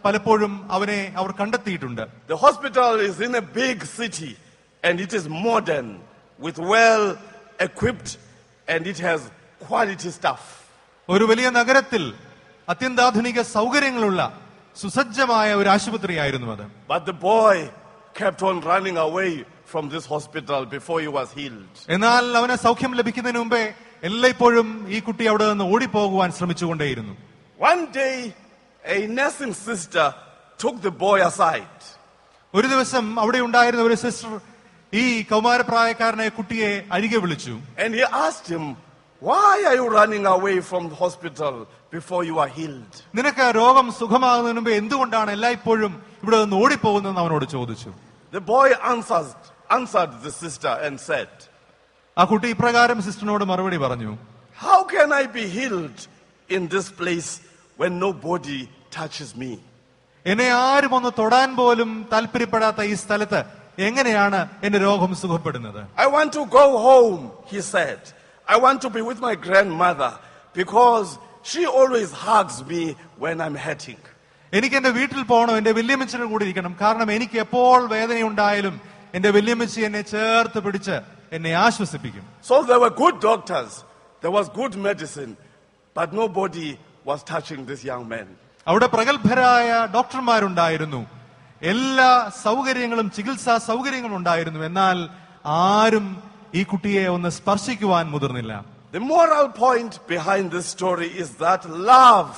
Speaker 2: പലപ്പോഴും അവനെ അവർ കണ്ടെത്തിയിട്ടുണ്ട്.
Speaker 1: The hospital is in a big city and it is modern with well equipped and it has quality stuff.
Speaker 2: ഒരു വലിയ നഗരത്തിൽ അത്യന്താധുനിക സൗകര്യങ്ങളുള്ള സുസജ്ജമായ ഒരു ആശുപത്രിയായിരുന്നു അത്.
Speaker 1: But the boy kept on running away from this hospital before he was healed.
Speaker 2: എന്നാൽ അവന് സൗഖ്യം ലഭിക്കുന്നതിന് മുമ്പേ എല്ലായ്പ്പോഴും ഈ കുട്ടി അവിടെ നിന്ന് ഓടിപ്പോകുവാൻ ശ്രമിച്ചുകൊണ്ടേയിരുന്നു.
Speaker 1: One day a nursing sister took the boy aside.
Speaker 2: ഒരു ദിവസം അവിടെ ഉണ്ടായിരുന്ന ഒരു സിസ്റ്റർ ഈ കൗമാരപ്രായക്കാരനായ കുട്ടിയെ അരികെ വിളിച്ചു.
Speaker 1: And he asked him, why are you running away from the hospital before you are healed?
Speaker 2: നിനക്ക് രോഗം സുഖമാകുന്നതിന് മുമ്പ് എന്തുകൊണ്ടാണ് എല്ലായ്പ്പോഴും ഇവിടെ നിന്ന് ഓടിപ്പോകുന്നതെന്ന് അവനോട് ചോദിച്ചു.
Speaker 1: The boy answered the sister and said,
Speaker 2: ആ കുട്ടി ഇപ്രകാരം സിസ്റ്ററിനോട് മറുപടി പറഞ്ഞു,
Speaker 1: how can I be healed in this place when nobody touches me?
Speaker 2: എന്നെ ആരും ഒന്ന് തൊടാൻ പോലും താല്പര്യപ്പെടാത്ത ഈ സ്ഥലത്ത് എങ്ങനെയാണ് എന്റെ രോഗം സുഖപ്പെടുന്നത്?
Speaker 1: I want to go home, he said. I want to be with my grandmother because she always hugs me when I'm hurting.
Speaker 2: എനിക്ക് എന്റെ വീട്ടിൽ പോകണം, എന്റെ വല്യമ്മച്ചിയുടെ കൂടെ ഇരിക്കണം. കാരണം എനിക്ക് എപ്പോൾ വേദനയുണ്ടായാലും എന്റെ വല്യമ്മച്ചി എന്നെ ചേർത്ത് പിടിച്ച് എന്നെ ആശ്വസിപ്പിക്കും.
Speaker 1: So there were good doctors, there was good medicine, but nobody was touching this young man.
Speaker 2: അവിടെ പ്രഗത്ഭരായ ഡോക്ടർമാരുണ്ടായിരുന്നു, എല്ലാ സൗകര്യങ്ങളും ചികിത്സാ സൗകര്യങ്ങളും ഉണ്ടായിരുന്നു. എന്നാൽ ആരും ഈ കുട്ടിയെ ഒന്ന് സ്പർശിക്കുവാൻ മുതിർന്നില്ല.
Speaker 1: The moral point behind this story is that love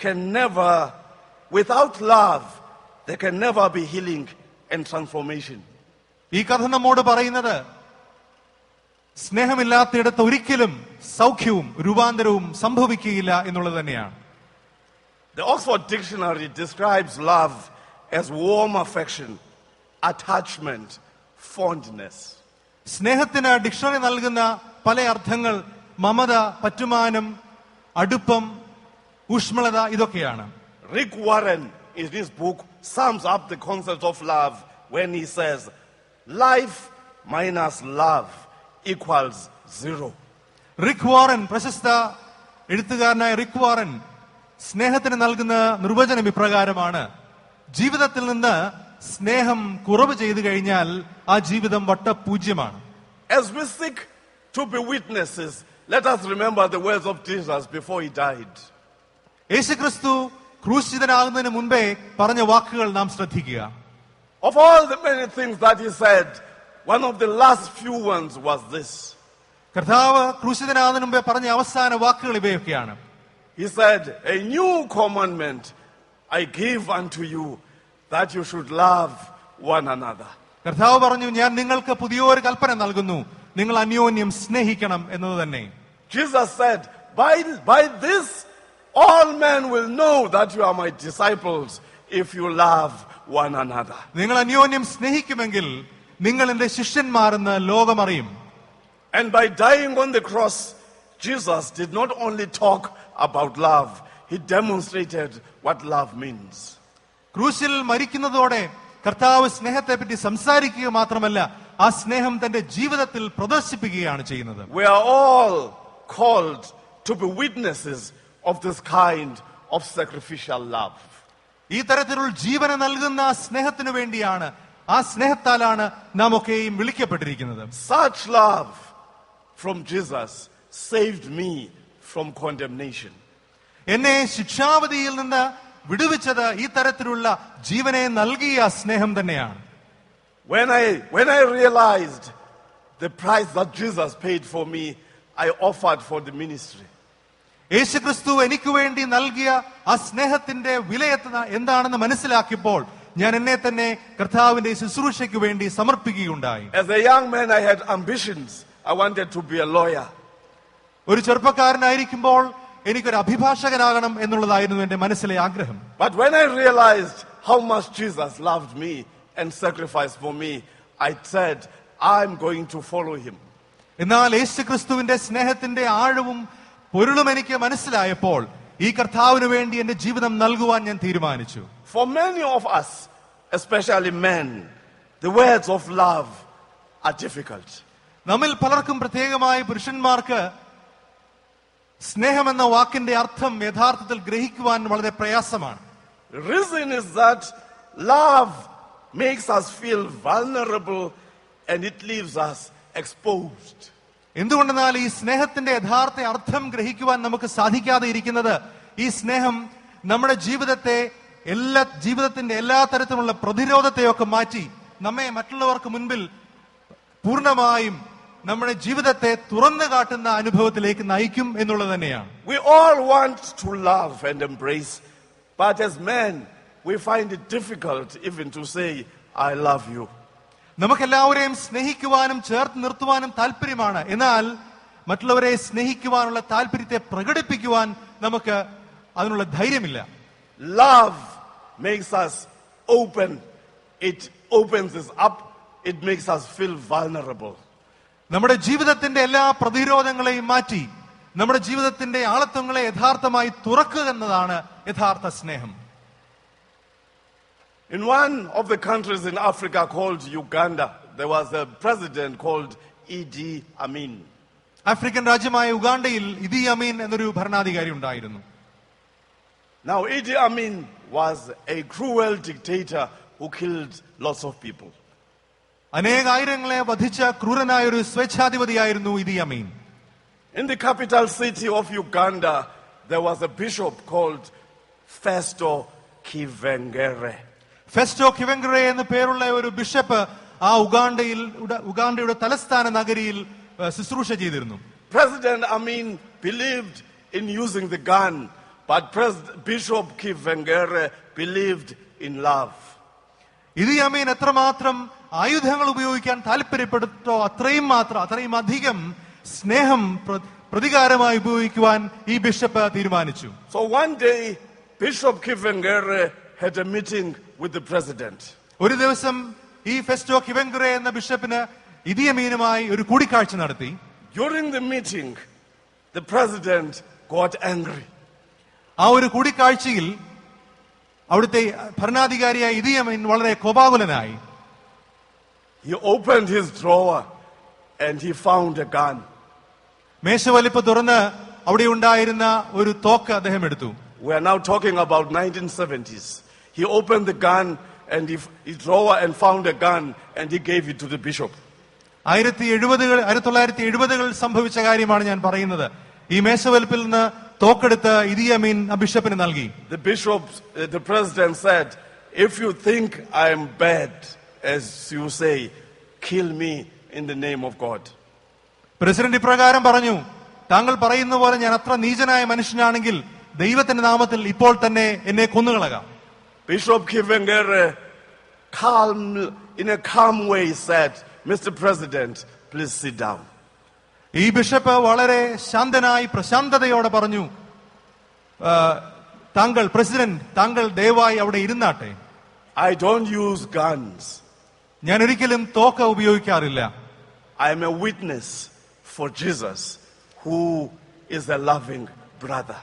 Speaker 1: can never, without love, there can never be healing and transformation.
Speaker 2: ഈ കഥ നമ്മോട് പറയുന്നത് സ്നേഹമില്ലാത്തയിടത്ത് ഒരിക്കലും സൗഖ്യവും രൂപാന്തരവും സംഭവിക്കുകയില്ല എന്നുള്ളത് തന്നെയാണ്.
Speaker 1: The Oxford Dictionary describes love as warm affection, attachment, fondness.
Speaker 2: സ്നേഹത്തിന് ഡിക്ഷണറി നൽകുന്ന പല അർത്ഥങ്ങൾ മമത, പറ്റുമാനം, അടുപ്പം, ഊഷ്മളത ഇതൊക്കെയാണ്.
Speaker 1: Rick Warren in his book sums up the concept of love when he says life minus love equals 0.
Speaker 2: Rick Warren, പ്രശസ്ത എഴുത്തുകാരനായ Rick Warren സ്നേഹത്തിന് നൽകുന്ന നിർവചനം ഇപ്രകാരമാണ്: ജീവിതത്തിൽ നിന്ന് സ്നേഹം കുറവ് ചെയ്തു കഴിഞ്ഞാൽ ആ ജീവിതം വട്ടപൂജ്യമാണ്.
Speaker 1: As we seek to be witnesses, let us remember the words of Jesus before he died.
Speaker 2: യേശുക്രിസ്തു ക്രൂശിതനാകുന്നതിന് മുൻപേ പറഞ്ഞ വാക്കുകൾ നാം ശ്രദ്ധിക്കുക.
Speaker 1: Of all the many things that he said, one of the last few ones was this.
Speaker 2: കർത്താവ് ക്രൂശിതനാകുന്നതിന് മുമ്പേ പറഞ്ഞ അവസാന വാക്കുകൾ ഇവയൊക്കെയാണ്.
Speaker 1: He said, a new commandment I give unto you, that you should love one another.
Speaker 2: കർത്താവ് പറഞ്ഞു, ഞാൻ നിങ്ങൾക്ക് പുതിയൊരു കൽപ്പന നൽകുന്നു, നിങ്ങൾ അന്യോന്യം സ്നേഹിക്കണം എന്നത് തന്നെ.
Speaker 1: Jesus said, by this all men will know that you are my disciples if you love one another.
Speaker 2: നിങ്ങൾ അന്യോന്യം സ്നേഹിക്കുമെങ്കിൽ നിങ്ങൾ എന്റെ ശിഷ്യന്മാരെന്ന് ലോകം അറിയും.
Speaker 1: And by dying on the cross, Jesus did not only talk about love, he demonstrated what love means.
Speaker 2: ക്രൂശിൽ മരിക്കുന്നതോടെ കർത്താവ് സ്നേഹത്തെ പറ്റി സംസാരിക്കുക മാത്രമല്ല, ആ സ്നേഹം തന്റെ ജീവിതത്തിൽ പ്രദർശിപ്പിക്കുകയാണ് ചെയ്യുന്നത്.
Speaker 1: We are all called to be witnesses of this kind of sacrificial love.
Speaker 2: ഈ തരത്തിലുള്ള ജീവന നൽകുന്ന സ്നേഹത്തിനു വേണ്ടിയാണ്, ആ സ്നേഹത്താലാണ് നാം ഒക്കെയും വിളിക്കപ്പെട്ടിരിക്കുന്നത്.
Speaker 1: Such love from Jesus saved me from condemnation.
Speaker 2: എന്നെ ശിക്ഷാവധിയിൽ നിന്ന് വിടുവിച്ചത് ഈ തരത്തിലുള്ള ജീവനെ നൽകിയ സ്നേഹം തന്നെയാണ്.
Speaker 1: When I realized the price that Jesus paid for me, I offered for the ministry.
Speaker 2: യേശുക്രിസ്തു എനിക്ക് വേണ്ടി നൽകിയ ആ സ്നേഹത്തിന്റെ വില എന്താണെന്ന് മനസ്സിലാക്കിയപ്പോൾ ഞാൻ എന്നെ തന്നെ കർത്താവിന്റെ ശുശ്രൂഷയ്ക്ക് വേണ്ടി സമർപ്പിക്കുകയുണ്ടായി.
Speaker 1: As a young man, I had ambitions. I wanted to be a lawyer.
Speaker 2: ഒരു ചെറുപ്പക്കാരനായിരിക്കുമ്പോൾ എനിക്കൊരു അഭിഭാഷകനാകണം എന്നുള്ളതായിരുന്നു എന്റെ മനസ്സിലെ ആഗ്രഹം.
Speaker 1: But when I realized how much Jesus loved me and sacrificed for me, I said, I'm going to follow him.
Speaker 2: എന്നാൽ യേശുക്രിസ്തുവിന്റെ സ്നേഹത്തിന്റെ ആഴവും പൊരുളും എനിക്ക് മനസ്സിലായപ്പോൾ ഈ കർത്താവിന് വേണ്ടി എന്റെ ജീവിതം നൽകുവാൻ ഞാൻ തീരുമാനിച്ചു.
Speaker 1: For many of us, especially men, the words of love are difficult.
Speaker 2: നമ്മിൽ പലർക്കും, പ്രത്യേകമായി പുരുഷന്മാർക്ക്, സ്നേഹം എന്ന വാക്കിന്റെ അർത്ഥം യഥാർത്ഥത്തിൽ ഗ്രഹിക്കുവാൻ വളരെ പ്രയാസമാണ്.
Speaker 1: The reason is that love makes us feel vulnerable and it leaves us exposed.
Speaker 2: എന്തുകൊണ്ടെന്നാൽ ഈ സ്നേഹത്തിന്റെ യഥാർത്ഥ അർത്ഥം ഗ്രഹിക്കുവാൻ നമുക്ക് സാധിക്കാതെ ഇരിക്കുന്നത്, ഈ സ്നേഹം നമ്മുടെ ജീവിതത്തിന്റെ എല്ലാ തരത്തിലുള്ള പ്രതിരോധത്തെയൊക്കെ മാറ്റി നമ്മെ മറ്റുള്ളവർക്ക് മുൻപിൽ പൂർണ്ണമായും നമ്മുടെ ജീവിതത്തെ തുറന്നു കാട്ടുന്ന അനുഭവത്തിലേക്ക് നയിക്കും എന്നുള്ളത് തന്നെയാണ്.
Speaker 1: We all want to love and embrace, but as men we find it difficult even to say I love you.
Speaker 2: നമുക്കെല്ലാവരെയും സ്നേഹിക്കുവാനും ചേർത്ത് നിർത്തുവാനും താല്പര്യമാണ്. എന്നാൽ മറ്റുള്ളവരെ സ്നേഹിക്കുവാനുള്ള താല്പര്യത്തെ പ്രകടിപ്പിക്കുവാൻ നമുക്ക് അതിനുള്ള ധൈര്യമില്ല.
Speaker 1: Love makes us open. It opens us up. It makes us feel vulnerable.
Speaker 2: നമ്മുടെ ജീവിതത്തിന്റെ എല്ലാ പ്രതിരോധങ്ങളെയും മാറ്റി നമ്മുടെ ജീവിതത്തിന്റെ ആളത്വങ്ങളെ യഥാർത്ഥമായി തുറക്കുക എന്നതാണ് യഥാർത്ഥ സ്നേഹം.
Speaker 1: In one of the countries in Africa called Uganda, there was a president called Idi Amin.
Speaker 2: African രാജ്യമായ ഉഗാണ്ടയിൽ ഇദി അമീൻ എന്നൊരു ഭരണാധികാരി ഉണ്ടായിരുന്നു.
Speaker 1: Now, Idi Amin was a cruel dictator who killed lots of people.
Speaker 2: അനേകായിരങ്ങളെ വധിച്ച ക്രൂരനായ ഒരു സ്വേച്ഛാധിപതിയായിരുന്നു ഇദി അമീൻ.
Speaker 1: In the capital city of Uganda, there was a bishop called Festo Kivengere.
Speaker 2: ഫെസ്റ്റോ കിവെങ്കറെ എന്ന പേരുള്ള ഒരു ബിഷപ്പ് ആ ഉഗാണ്ടയുടെ തലസ്ഥാന നഗരിയിൽ ശുശ്രൂഷ ചെയ്തിരുന്നു.
Speaker 1: President Amin believed in using the gun, but Bishop Kivengere believed in love.
Speaker 2: ഇദി അമീൻ എത്രമാത്രം ആയുധങ്ങൾ ഉപയോഗിക്കാൻ താല്പര്യപ്പെട്ടോ അത്രയും അധികം സ്നേഹം പ്രതികാരമായി ഉപയോഗിക്കുവാൻ ഈ ബിഷപ്പ് തീരുമാനിച്ചു.
Speaker 1: So one day Bishop Kivengere had a meeting with the president.
Speaker 2: ഒരു ദിവസം ഈ ഫെസ്റ്റോ കിവെങ്കറെ എന്ന ബിഷപ്പിന് ഇദി അമീനുമായി ഒരു കൂടിക്കാഴ്ച നടത്തി.
Speaker 1: During the meeting, the president got angry.
Speaker 2: ആ ഒരു കൂടിക്കാഴ്ചയിൽ അവിടുത്തെ ഭരണാധികാരിയായ ഇദി അമീൻ വളരെ കോപാകുലനായി.
Speaker 1: He opened his drawer and he found a gun.
Speaker 2: മേശവലിപ്പ് തുറന്ന് അവിടെ ഉണ്ടായിരുന്ന ഒരു തോക്ക് അദ്ദേഹം എടുത്തു.
Speaker 1: We are now talking about 1970s. He opened the gun and his drawer and found a gun and he gave it to the bishop.
Speaker 2: 1970കൾ സംഭവിച്ച കാര്യമാണ് ഞാൻ പറയുന്നത്. ഈ മേശവലിപ്പിൽ നിന്ന് തോക്കെടുത്ത് ഇദി അമീൻ ആ ബിഷപ്പിന് നൽകി.
Speaker 1: The president said, if you think I am bad, as you say, kill me in the name of God.
Speaker 2: President ഇപ്രകാരം പറഞ്ഞു, താങ്കൾ പറയുന്ന പോലെ ഞാൻ അത്ര നീചനായ മനുഷ്യനാണെങ്കിൽ ദൈവത്തിന്റെ നാമത്തിൽ ഇപ്പോൾ തന്നെ എന്നെ കൊന്നുകളകാം.
Speaker 1: Bishop Kivengere in a calm way said, Mr. President, please sit down.
Speaker 2: ഈ ബിഷപ്പ് വളരെ ശാന്തനായി പ്രശാന്തതയോടെ പറഞ്ഞു, താങ്കൾ ദയവായി അവിടെ ഇരുന്നാട്ടെ.
Speaker 1: I don't use guns.
Speaker 2: ഞാൻ ഒരിക്കലും തോക്ക് ഉപയോഗിക്കാറില്ല.
Speaker 1: I am a witness for Jesus, who is a loving brother.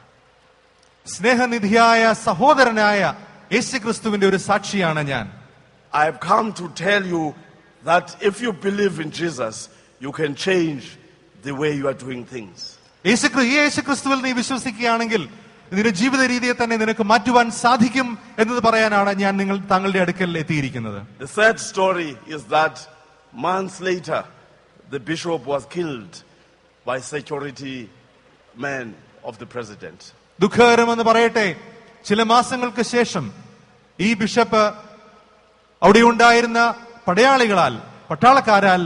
Speaker 2: സ്നേഹനിധിയായ സഹോദരനായ യേശുക്രിസ്തുവിന്റെ ഒരു സാക്ഷിയാണ് ഞാൻ.
Speaker 1: I have come to tell you that if you believe in Jesus, you can change the way you are doing things. യേശുക്രിസ്തുവിൽ നീ വിശ്വസിക്കുകയാണെങ്കിൽ നിന്റെ ജീവിത രീതിയെ തന്നെ നിനക്ക് മാറ്റുവാൻ സാധിക്കും എന്നത് പറയാനാണ് ഞാൻ താങ്കളുടെ അടുക്കൽ എത്തിയിരിക്കുന്നത്. The sad story is that months later the bishop was killed by security men of the president.
Speaker 2: ദുഃഖകരമെന്ന് പറയട്ടെ, ചില മാസങ്ങൾക്ക് ശേഷം ഈ ബിഷപ്പ് അവിടെ ഉണ്ടായിരുന്ന പട്ടാളക്കാരാൽ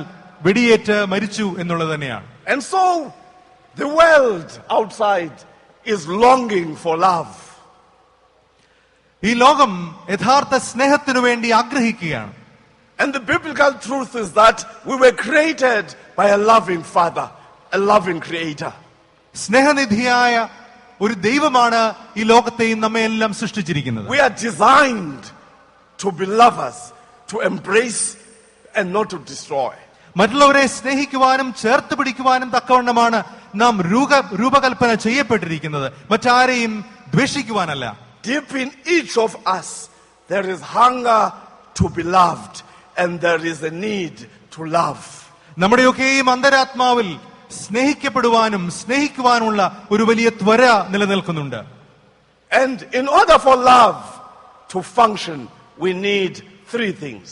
Speaker 2: വെടിയേറ്റ് മരിച്ചു എന്നുള്ളത് തന്നെയാണ്.
Speaker 1: And so the world outside is longing for love.
Speaker 2: ഈ ലോകം യഥാർത്ഥ സ്നേഹത്തിനു വേണ്ടി ആഗ്രഹിക്കുകയാണ്.
Speaker 1: And the biblical truth is that we were created by a loving father, a loving creator.
Speaker 2: സ്നേഹനിധിയായ ഒരു ദൈവമാണ് ഈ ലോകത്തെയും നമ്മെയെല്ലാം സൃഷ്ടിച്ചിരിക്കുന്നത്.
Speaker 1: We are designed to be lovers, to embrace and not to destroy.
Speaker 2: മറ്റുള്ളവരെ സ്നേഹിക്കുവാനും ചേർത്ത് പിടിക്കുവാനും തക്കവണ്ണമാണ് നാം രൂപകൽപ്പന ചെയ്യപ്പെട്ടിരിക്കുന്നത്, മറ്റാരെയും ദ്വേഷിക്കുവാനല്ല.
Speaker 1: Deep in each of us there is hunger to be loved and there is a need to love.
Speaker 2: നമ്മുടെയൊക്കെയും അന്തരാത്മാവിൽ സ്നേഹിക്കുവാനുള്ള ഒരു വലിയ ത്വര നിലനിൽക്കുന്നുണ്ട്.
Speaker 1: And in order for love to function, we need three things.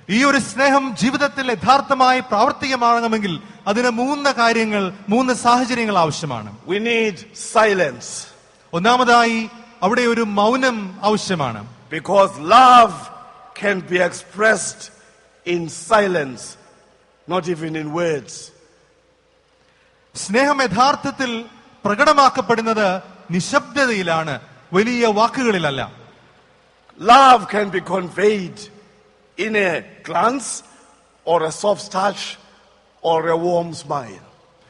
Speaker 2: ഈ ഒരു സ്നേഹം ജീവിതത്തിൽ യഥാർത്ഥമായി പ്രാവർത്തികമാകണമെങ്കിൽ അതിന് മൂന്ന് സാഹചര്യങ്ങൾ ആവശ്യമാണ്.
Speaker 1: We need silence.
Speaker 2: ഒന്നാമതായി അവിടെ ഒരു മൗനം ആവശ്യമാണ്.
Speaker 1: Because love can be expressed in silence, not even in words.
Speaker 2: സ്നേഹം യഥാർത്ഥത്തിൽ പ്രകടമാക്കപ്പെടുന്നത് നിശബ്ദതയിലാണ്, വലിയ വാക്കുകളിലല്ല.
Speaker 1: Love can be conveyed in a glance or a soft touch or a warm smile.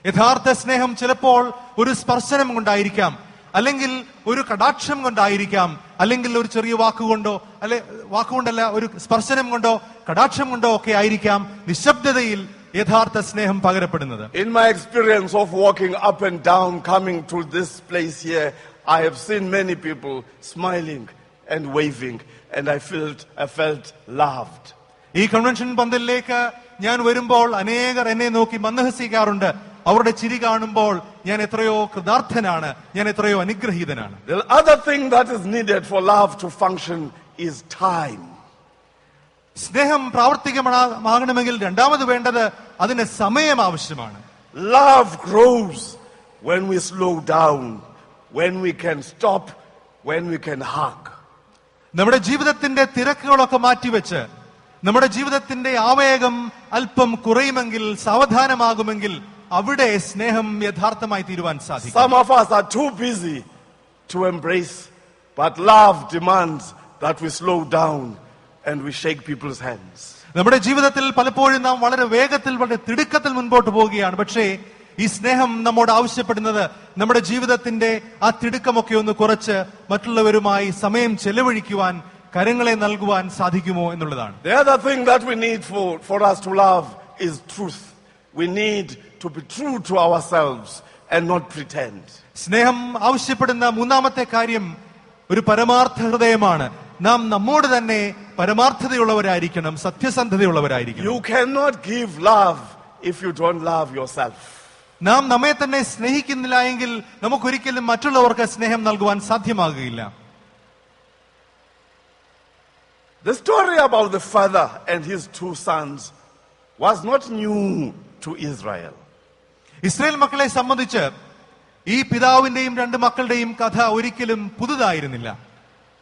Speaker 2: യഥാർത്ഥ സ്നേഹം ചിലപ്പോൾ ഒരു സ്പർശനം കൊണ്ടായിരിക്കാം, അല്ലെങ്കിൽ ഒരു കടാക്ഷം കൊണ്ടായിരിക്കാം, അല്ലെങ്കിൽ ഒരു ചെറിയ വാക്കുകൊണ്ടല്ല ഒരു സ്പർശനം കൊണ്ടോ കടാക്ഷം കൊണ്ടോ ഒക്കെ ആയിരിക്കാം നിശബ്ദതയിൽ യഥാർത്ഥ സ്നേഹം പകരപ്പെടുന്നത്.
Speaker 1: In my experience of walking up and down coming to this place here, I have seen many people smiling and waving and I felt loved.
Speaker 2: ഈ കൺവെൻഷൻ പന്തലിലേക്ക് ഞാൻ വരുമ്പോൾ അനേകർ എന്നെ നോക്കി മന്ദഹസിക്കാറുണ്ട്. അവരുടെ ചിരി കാണുമ്പോൾ ഞാൻ എത്രയോ കൃതാർത്ഥനാണ്, ഞാൻ എത്രയോ അനുഗ്രഹീതനാണ്.
Speaker 1: The other thing that is needed for love to function is time.
Speaker 2: സ്നേഹം പ്രാവർത്തികമാകണമെങ്കിൽ രണ്ടാമത് വേണ്ടത് അതിന് സമയം ആവശ്യമാണ്.
Speaker 1: Love grows when we slow down, when we can stop, when we can hug.
Speaker 2: നമ്മുടെ ജീവിതത്തിന്റെ തിരക്കുകളൊക്കെ മാറ്റിവെച്ച് നമ്മുടെ ജീവിതത്തിന്റെ ആവേഗം അല്പം കുറയുമെങ്കിൽ, സാവധാനമാകുമെങ്കിൽ അവിടെ സ്നേഹം യഥാർത്ഥമായി തീരുവാൻ സാധിക്കും.
Speaker 1: Some of us are too busy to embrace, but love demands that we slow down and we shake people's hands.
Speaker 2: നമ്മുടെ ജീവിതത്തിൽ പലപ്പോഴും നാം വളരെ വേഗത്തിൽ, വളരെ തിടുക്കത്തിൽ മുൻപോട്ട് പോവുകയാണ്. പക്ഷേ ഈ സ്നേഹം നമ്മോട് ആവശ്യപ്പെടുന്നത് നമ്മുടെ ജീവിതത്തിന്റെ ആ തിടുക്കമൊക്കെ ഒന്ന് കുറച്ച് മറ്റുള്ളവരുമായി സമയം ചെലവഴിക്കുവാൻ, കരങ്ങളെ നൽകുവാൻ സാധിക്കുമോ എന്നുള്ളതാണ്.
Speaker 1: The other thing that we need for us to love is truth. We need to be true to ourselves and not pretend.
Speaker 2: സ്നേഹം ആവശ്യപ്പെടുന്ന മൂന്നാമത്തെ കാര്യം ഒരു പരമാർത്ഥ ഹൃദയമാണ്. നാം നമ്മോട് തന്നെ പരമാർത്ഥതയുള്ളവരായിരിക്കണം, സത്യസന്ധതയുള്ളവരായിരിക്കണം.
Speaker 1: You cannot give love if you don't love yourself.
Speaker 2: നാം നമ്മെ തന്നെ സ്നേഹിക്കുന്നില്ല എങ്കിൽ നമുക്കൊരിക്കലും മറ്റുള്ളവർക്ക് സ്നേഹം നൽകുവാൻ സാധ്യമാകുകയില്ല.
Speaker 1: The story about the father and his two sons was not new to Israel.
Speaker 2: Israel മക്കളെ സംബന്ധിച്ച് ഈ പിതാവിന്റെയും രണ്ട് മക്കളുടെയും കഥ ഒരിക്കലും പുതുതായിരുന്നില്ല.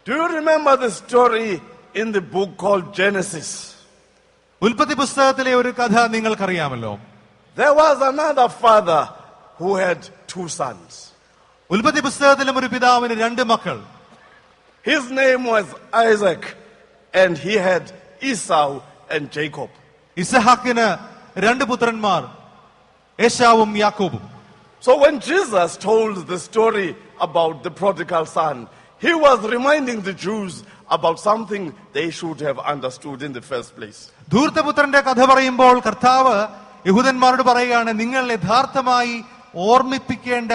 Speaker 1: Do you remember the story in the book called Genesis?
Speaker 2: ഉൽപ്പത്തി പുസ്തകത്തിലെ ഒരു കഥ നിങ്ങൾക്കറിയാമല്ലോ.
Speaker 1: There was another father who had two sons.
Speaker 2: ഉൽപ്പത്തി പുസ്തകത്തിലും ഒരു പിതാവിന് രണ്ട് മക്കൾ.
Speaker 1: His name was Isaac and he had Esau and Jacob.
Speaker 2: ഇസഹാക്കിന് രണ്ട് പുത്രന്മാർ, ഏശാവും യാക്കോബും.
Speaker 1: So when Jesus told the story about the prodigal son, he was reminding the Jews about something they should have understood in the first place.
Speaker 2: ധൂർത്തപുത്രന്റെ കഥ പറയുമ്പോൾ കർത്താവ് യഹൂദന്മാരോട് പറയുകയാണ്, നിങ്ങൾ യഥാർത്ഥമായി ഓർമ്മിപ്പിക്കേണ്ട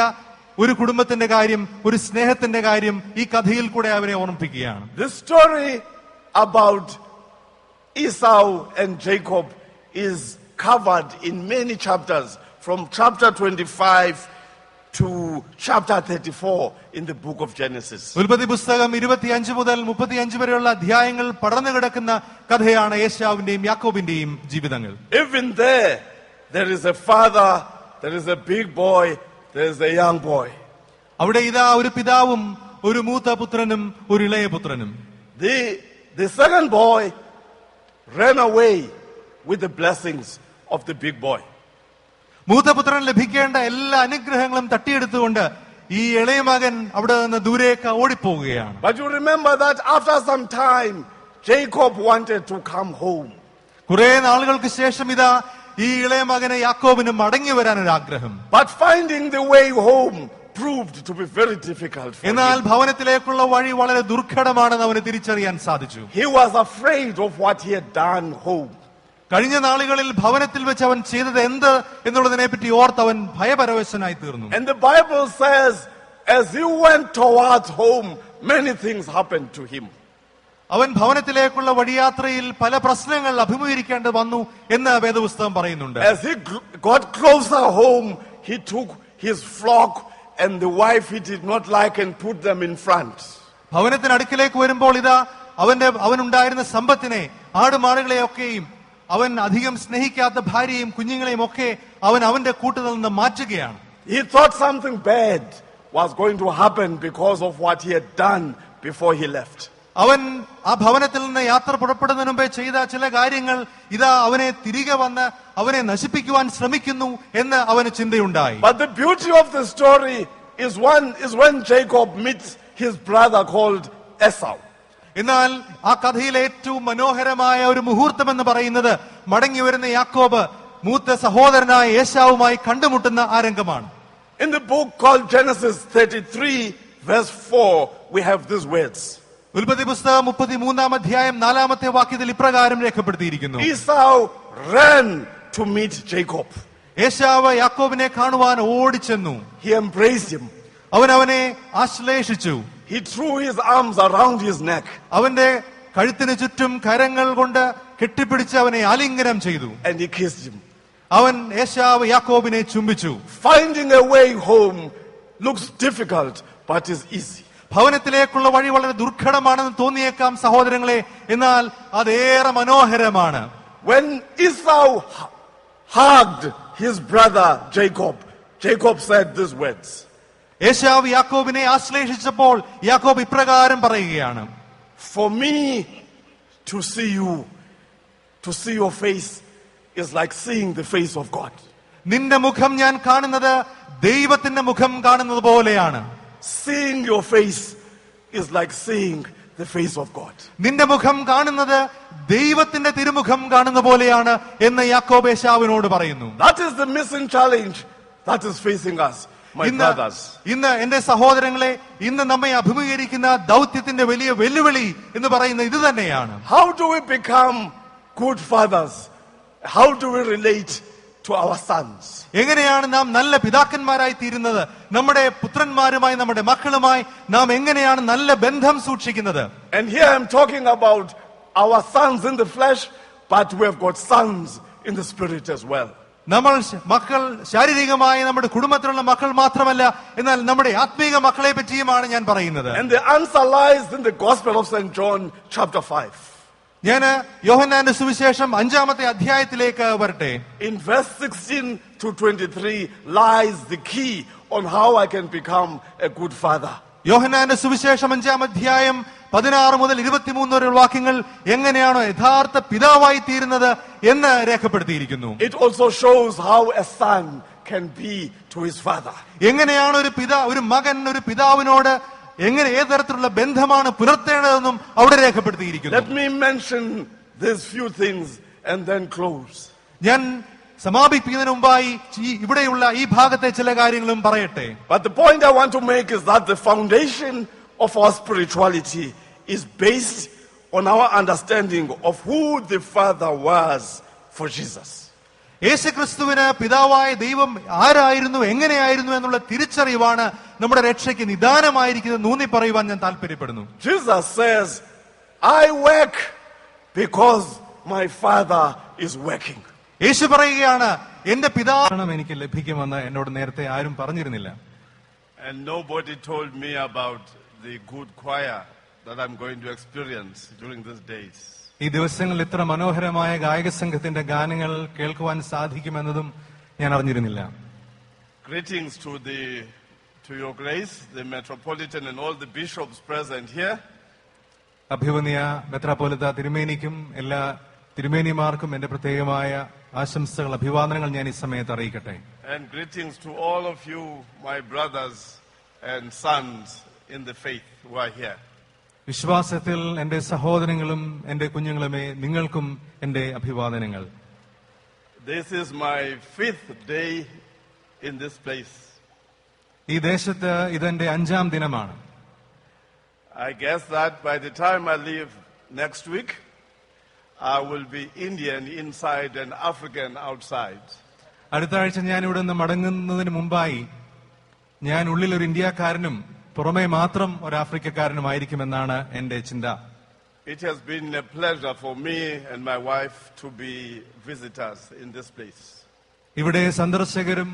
Speaker 2: ഒരു കുടുംബത്തിന്റെ കാര്യം, ഒരു സ്നേഹത്തിന്റെ കാര്യം ഈ കഥയിൽ കൂടെ അവരെ ഓർമ്മിപ്പിക്കുകയാണ്.
Speaker 1: The story about Esau and Jacob is covered in many chapters, from chapter 25 to chapter 34 in the book of Genesis.
Speaker 2: ഉൽപ്പത്തി പുസ്തകം 25 മുതൽ 35 വരെയുള്ള അധ്യായങ്ങൾ പടർന്നു കിടക്കുന്ന കഥയാണ് ഏശാവിന്റെയും യാക്കോബിന്റെയും ജീവിതങ്ങൾ.
Speaker 1: Even there is a father, there is a big boy, there is a young boy.
Speaker 2: അവിടെ ഇതാ ഒരു പിതാവും ഒരു മൂത്ത പുത്രനും ഒരു ഇളയ പുത്രനും.
Speaker 1: The second boy ran away with the blessings of the big boy.
Speaker 2: മൂത്തപുത്രൻ ലഭിക്കേണ്ട എല്ലാ അനുഗ്രഹങ്ങളും തട്ടിയെടുത്തുകൊണ്ട് ഈ ഇളയ മകൻ അവിടെ നിന്ന് ദൂരേക്ക് ഓടിപ്പോവുകയാണ്.
Speaker 1: But you remember that after some time Jacob wanted to come home.
Speaker 2: കുറെ നാളുകൾക്ക് ശേഷം ഇതാ ഈ ഇളയ മകന് യാക്കോബിന് മടങ്ങി വരാൻ ഒരു ആഗ്രഹം.
Speaker 1: But finding the way home proved to be very difficult for
Speaker 2: എന്നാൽ
Speaker 1: him.
Speaker 2: ഭവനത്തിലേക്കുള്ള വഴി വളരെ ദുർഘടമാണെന്ന് അവന് തിരിച്ചറിയാൻ സാധിച്ചു.
Speaker 1: He was afraid of what he had done home.
Speaker 2: കഴിഞ്ഞ നാളുകളിൽ ഭവനത്തിൽ വെച്ച് അവൻ ചെയ്തത് എന്ത് എന്നുള്ളതിനെ പറ്റി ഓർത്ത് അവൻ ഭയപരവശനായി തീർന്നു.
Speaker 1: And the Bible says as he went towards home many things happened to him.
Speaker 2: അവൻ ഭവനത്തിലേക്കുള്ള വഴിയാത്രയിൽ പല പ്രശ്നങ്ങൾ അഭിമുഖീകരിക്കേണ്ടി വന്നു എന്ന് വേദപുസ്തകം പറയുന്നുണ്ട്.
Speaker 1: As he got closer home, he took his flock and the wife he did not like and put them in front.
Speaker 2: ഭവനത്തിന് അടുക്കിലേക്ക് വരുമ്പോൾ ഇതാ അവനുണ്ടായിരുന്ന സമ്പത്തിനെ, ആടുമാടുകളെയൊക്കെയും അവൻ അധികം സ്നേഹിക്കാത്ത ഭാര്യയും കുഞ്ഞുങ്ങളെയും ഒക്കെ അവൻ അവന്റെ കൂട്ടത്തിൽ നിന്ന് മാറ്റുകയാണ്.
Speaker 1: He thought something bad was going to happen because of what he had done before he left.
Speaker 2: അവൻ ആ ഭവനത്തിൽ നിന്ന് യാത്ര പുറപ്പെടുന്നതിന് മുമ്പേ ചെയ്ത ചില കാര്യങ്ങൾ ഇതാ അവനെ തിരികെ വന്ന് അവനെ നശിപ്പിക്കുവാൻ ശ്രമിക്കുന്നു എന്ന് അവന് ചിന്തയുണ്ടായി.
Speaker 1: But the beauty of the story is when Jacob meets his brother called Esau.
Speaker 2: എന്നാൽ ആ കഥയിലെ ഏറ്റവും മനോഹരമായ ഒരു മുഹൂർത്തം എന്ന് പറയുന്നത് മടങ്ങി വരുന്ന യാക്കോബ് മൂത്ത സഹോദരനായ ഏശാവുമായി കണ്ടുമുട്ടുന്ന ആ രംഗമാണ്.
Speaker 1: In the book called Genesis 33 verse 4 we have these words.
Speaker 2: ഉൽപ്പത്തി പുസ്തകം 33-ാം അധ്യായം 4-ാമത്തെ വാക്യത്തിൽ ഇപ്രകാരം രേഖപ്പെടുത്തിയിരിക്കുന്നു.
Speaker 1: Esau ran to meet Jacob.
Speaker 2: ഏശാവ് യാക്കോബിനെ കാണുവാൻ ഓടിച്ചെന്നു.
Speaker 1: He embraced him.
Speaker 2: അവനെ ആശ്ലേഷിച്ചു.
Speaker 1: He threw his arms around his neck.
Speaker 2: അവന്റെ കഴുത്തിന് ചുറ്റും കരങ്ങൾ കൊണ്ട് കെട്ടിപ്പിടിച്ച് അവനെ ആലിംഗനം ചെയ്തു.
Speaker 1: And he kissed him.
Speaker 2: അവൻ ഏശാവ് യാക്കോബിനെ ചുംബിച്ചു.
Speaker 1: Finding a way home looks difficult, but is easy.
Speaker 2: ഭവനത്തിലേക്കുള്ള വഴി വളരെ ദുർഘടമാണെന്ന് തോന്നിയേക്കാം സഹോദരങ്ങളെ, എന്നാൽ അതേറെ മനോഹരമാണ്.
Speaker 1: When Esau hugged his brother Jacob, Jacob said these words.
Speaker 2: ഏശാവ് യാക്കോബിനെ ആശ്ലേഷിച്ചപ്പോൾ യാക്കോബ് ഇപ്രകാരം പറയുകയാണ്:
Speaker 1: For me to see you, to see your face is like seeing the face of God.
Speaker 2: നിന്റെ മുഖം ഞാൻ കാണുന്നത് ദൈവത്തിന്റെ മുഖം കാണുന്നത് പോലെയാണ്.
Speaker 1: Seeing your face is like seeing the face of God.
Speaker 2: നിന്റെ മുഖം കാണുന്നത് ദൈവത്തിന്റെ തിരുമുഖം കാണുന്ന പോലെയാണ് എന്ന് യാക്കോബ് ഏശാവിനോട് പറയുന്നു.
Speaker 1: That is the missing challenge that is facing us, my brothers.
Speaker 2: ഇന്ന് എന്റെ സഹോദരങ്ങളെ, ഇന്ന് നമ്മെ അഭിമുഖീകരിക്കുന്ന ദൗത്യത്തിന്റെ വലിയ വെല്ലുവിളി എന്ന് പറയുന്ന ഇത് തന്നെയാണ്.
Speaker 1: How do we become good fathers? How do we relate to our sons?
Speaker 2: എങ്ങനെയാണ് നാം നല്ല പിതാക്കന്മാരായി തീരുന്നത്? നമ്മുടെ പുത്രന്മാരുമായി, നമ്മുടെ മക്കളുമായി നാം എങ്ങനെയാണ് നല്ല ബന്ധം സൂക്ഷിക്കുന്നത്?
Speaker 1: And here I'm talking about our sons in the flesh, but we have got sons in the spirit as well.
Speaker 2: നമ്മൾ മക്കൾ ശാരീരികമായി നമ്മുടെ കുടുംബത്തിലുള്ള മക്കൾ മാത്രമല്ല, എന്നാൽ നമ്മുടെ ആത്മീക മക്കളെ പറ്റിയുമാണ് ഞാൻ പറയുന്നത്.
Speaker 1: And the answer lies in the Gospel of St. John chapter 5.
Speaker 2: ഞാൻ യോഹന്നാന്റെ സുവിശേഷം 5-ാമത്തെ അധ്യായത്തിലേക്ക് വരട്ടെ.
Speaker 1: In verse 16 to 23 lies the key on how I can become a good father.
Speaker 2: യോഹന്നാന്റെ സുവിശേഷം 5-ാം അധ്യായം 16 മുതൽ 23 വരെയുള്ള വാക്യങ്ങൾ എങ്ങനെയാണോ യഥാർത്ഥ പിതാവായി തീരുന്നത് എന്ന് രേഖപ്പെടുത്തിയിരിക്കുന്നു.
Speaker 1: It also shows how a son can be to his father.
Speaker 2: എങ്ങനെയാണ് ഒരു മകൻ ഒരു പിതാവിനോട് എങ്ങനെ ഏത് തരത്തിലുള്ള ബന്ധമാണ് പുലർത്തേണ്ടതെന്നും അവിടെ രേഖപ്പെടുത്തിയിരിക്കുന്നു.
Speaker 1: Let me mention these few things and then close.
Speaker 2: ഞാൻ സമാപിപ്പിക്കുന്നതിന് മുമ്പായി ഇവിടെയുള്ള ഈ ഭാഗത്തെ ചില കാര്യങ്ങളും പറയട്ടെ.
Speaker 1: But the point I want to make is that the foundation of our spirituality is based on our understanding of who the Father was for Jesus.
Speaker 2: യേശുക്രിസ്തുവിന് പിതാവായ ദൈവം ആരായിരുന്നു, എങ്ങനെയായിരുന്നു എന്നുള്ള തിരിച്ചറിവാണ് നമ്മുടെ രക്ഷയ്ക്ക് നിദാനമായിരിക്കുന്നത് ഊന്നി പറയുവാൻ ഞാൻ താല്പര്യപ്പെടുന്നു.
Speaker 1: Jesus says, I work because my Father is working.
Speaker 2: യേശു പറയുകയാണ്, എന്റെ പിതാവ് എനിക്ക് ലഭിക്കുമെന്ന് എന്നോട് നേരത്തെ ആരും പറഞ്ഞിരുന്നില്ല.
Speaker 1: And nobody told me about the good choir that I'm going to experience during these days.
Speaker 2: ഈ ദിവസങ്ങളിൽ ഇത്ര മനോഹരമായ ഗായക സംഘത്തിന്റെ ഗാനങ്ങൾ കേൾക്കുവാൻ സാധിക്കുമെന്നതും ഞാൻ അറിഞ്ഞിരുന്നില്ല.
Speaker 1: Greetings to your grace, the Metropolitan and all the bishops present here.
Speaker 2: അഭിവന്യ മെത്രാപ്പോലിത്ത തിരുമേനിക്കും എല്ലാ തിരുമേനിമാർക്കും എന്റെ പ്രത്യേകമായ ആശംസകൾ, അഭിവാദനങ്ങൾ ഞാൻ ഈ സമയത്ത് അറിയിക്കട്ടെ.
Speaker 1: And greetings to all of you, my brothers and sons in the faith who are here.
Speaker 2: വിശ്വാസത്തിൽ എന്റെ സഹോദരങ്ങളും എന്റെ കുഞ്ഞുങ്ങളുമേ, നിങ്ങൾക്കും എന്റെ അഭിവാദനങ്ങൾ.
Speaker 1: This is my 5th day in this place.
Speaker 2: ഈ ദേശത്ത് ഇതെന്റെ 5-ാം ദിനമാണ്.
Speaker 1: I guess that by the time I leave next week, I will be Indian inside and African outside.
Speaker 2: അടുത്ത ആഴ്ച ഞാൻ ഇവിടെ നിന്ന് മടങ്ങുന്നതിന് മുമ്പായി ഞാൻ ഉള്ളിൽ ഒരു ഇന്ത്യക്കാരനും പുറമെ മാത്രം ഒരു ആഫ്രിക്കക്കാരനുമായിരിക്കുമെന്നാണ് എന്റെ ചിന്ത.
Speaker 1: It has been a pleasure for me and my wife to be visitors in this place.
Speaker 2: ഇവിടെ സന്ദർശകരും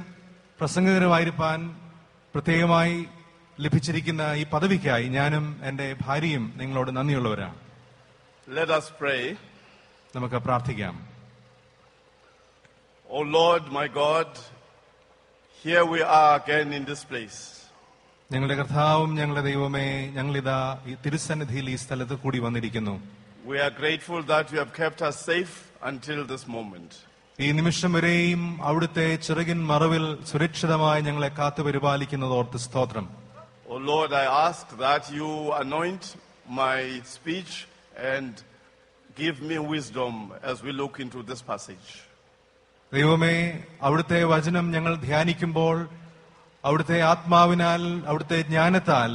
Speaker 2: പ്രസംഗകരുമായിരിക്കാൻ പ്രത്യേകമായി ലഭിച്ചിരിക്കുന്ന ഈ പദവിക്കായി ഞാനും എന്റെ ഭാര്യയും നിങ്ങളോട് നന്ദിയുള്ളവരാണ്.
Speaker 1: Let us pray.
Speaker 2: നമുക്ക് പ്രാർത്ഥിക്കാം.
Speaker 1: Oh Lord, my God, here we are again in this place.
Speaker 2: ഞങ്ങളുടെ കർത്താവും ഞങ്ങളുടെ ദൈവമേ, ഞങ്ങളിതാ ഈ തിരുസന്നിധിയിൽ ഈ സ്ഥലത്ത് കൂടി വന്നിരിക്കുന്നു.
Speaker 1: We are grateful that you have kept us safe until this moment.
Speaker 2: ഈ നിമിഷം വരെയും അവിടുത്തെ ചിറകിൻ മറവിൽ സുരക്ഷിതമായി ഞങ്ങളെ കാത്തു പരിപാലിക്കുന്നത് ഓർത്ത് സ്തോത്രം.
Speaker 1: Oh Lord, I ask that you anoint my speech and give me wisdom as we look into this passage.
Speaker 2: ദൈവമേ, അവിടുത്തെ വചനം ഞങ്ങൾ ധ്യാനിക്കുമ്പോൾ അവിടുത്തെ ആത്മാവിനാൽ, അവിടുത്തെ ജ്ഞാനത്താൽ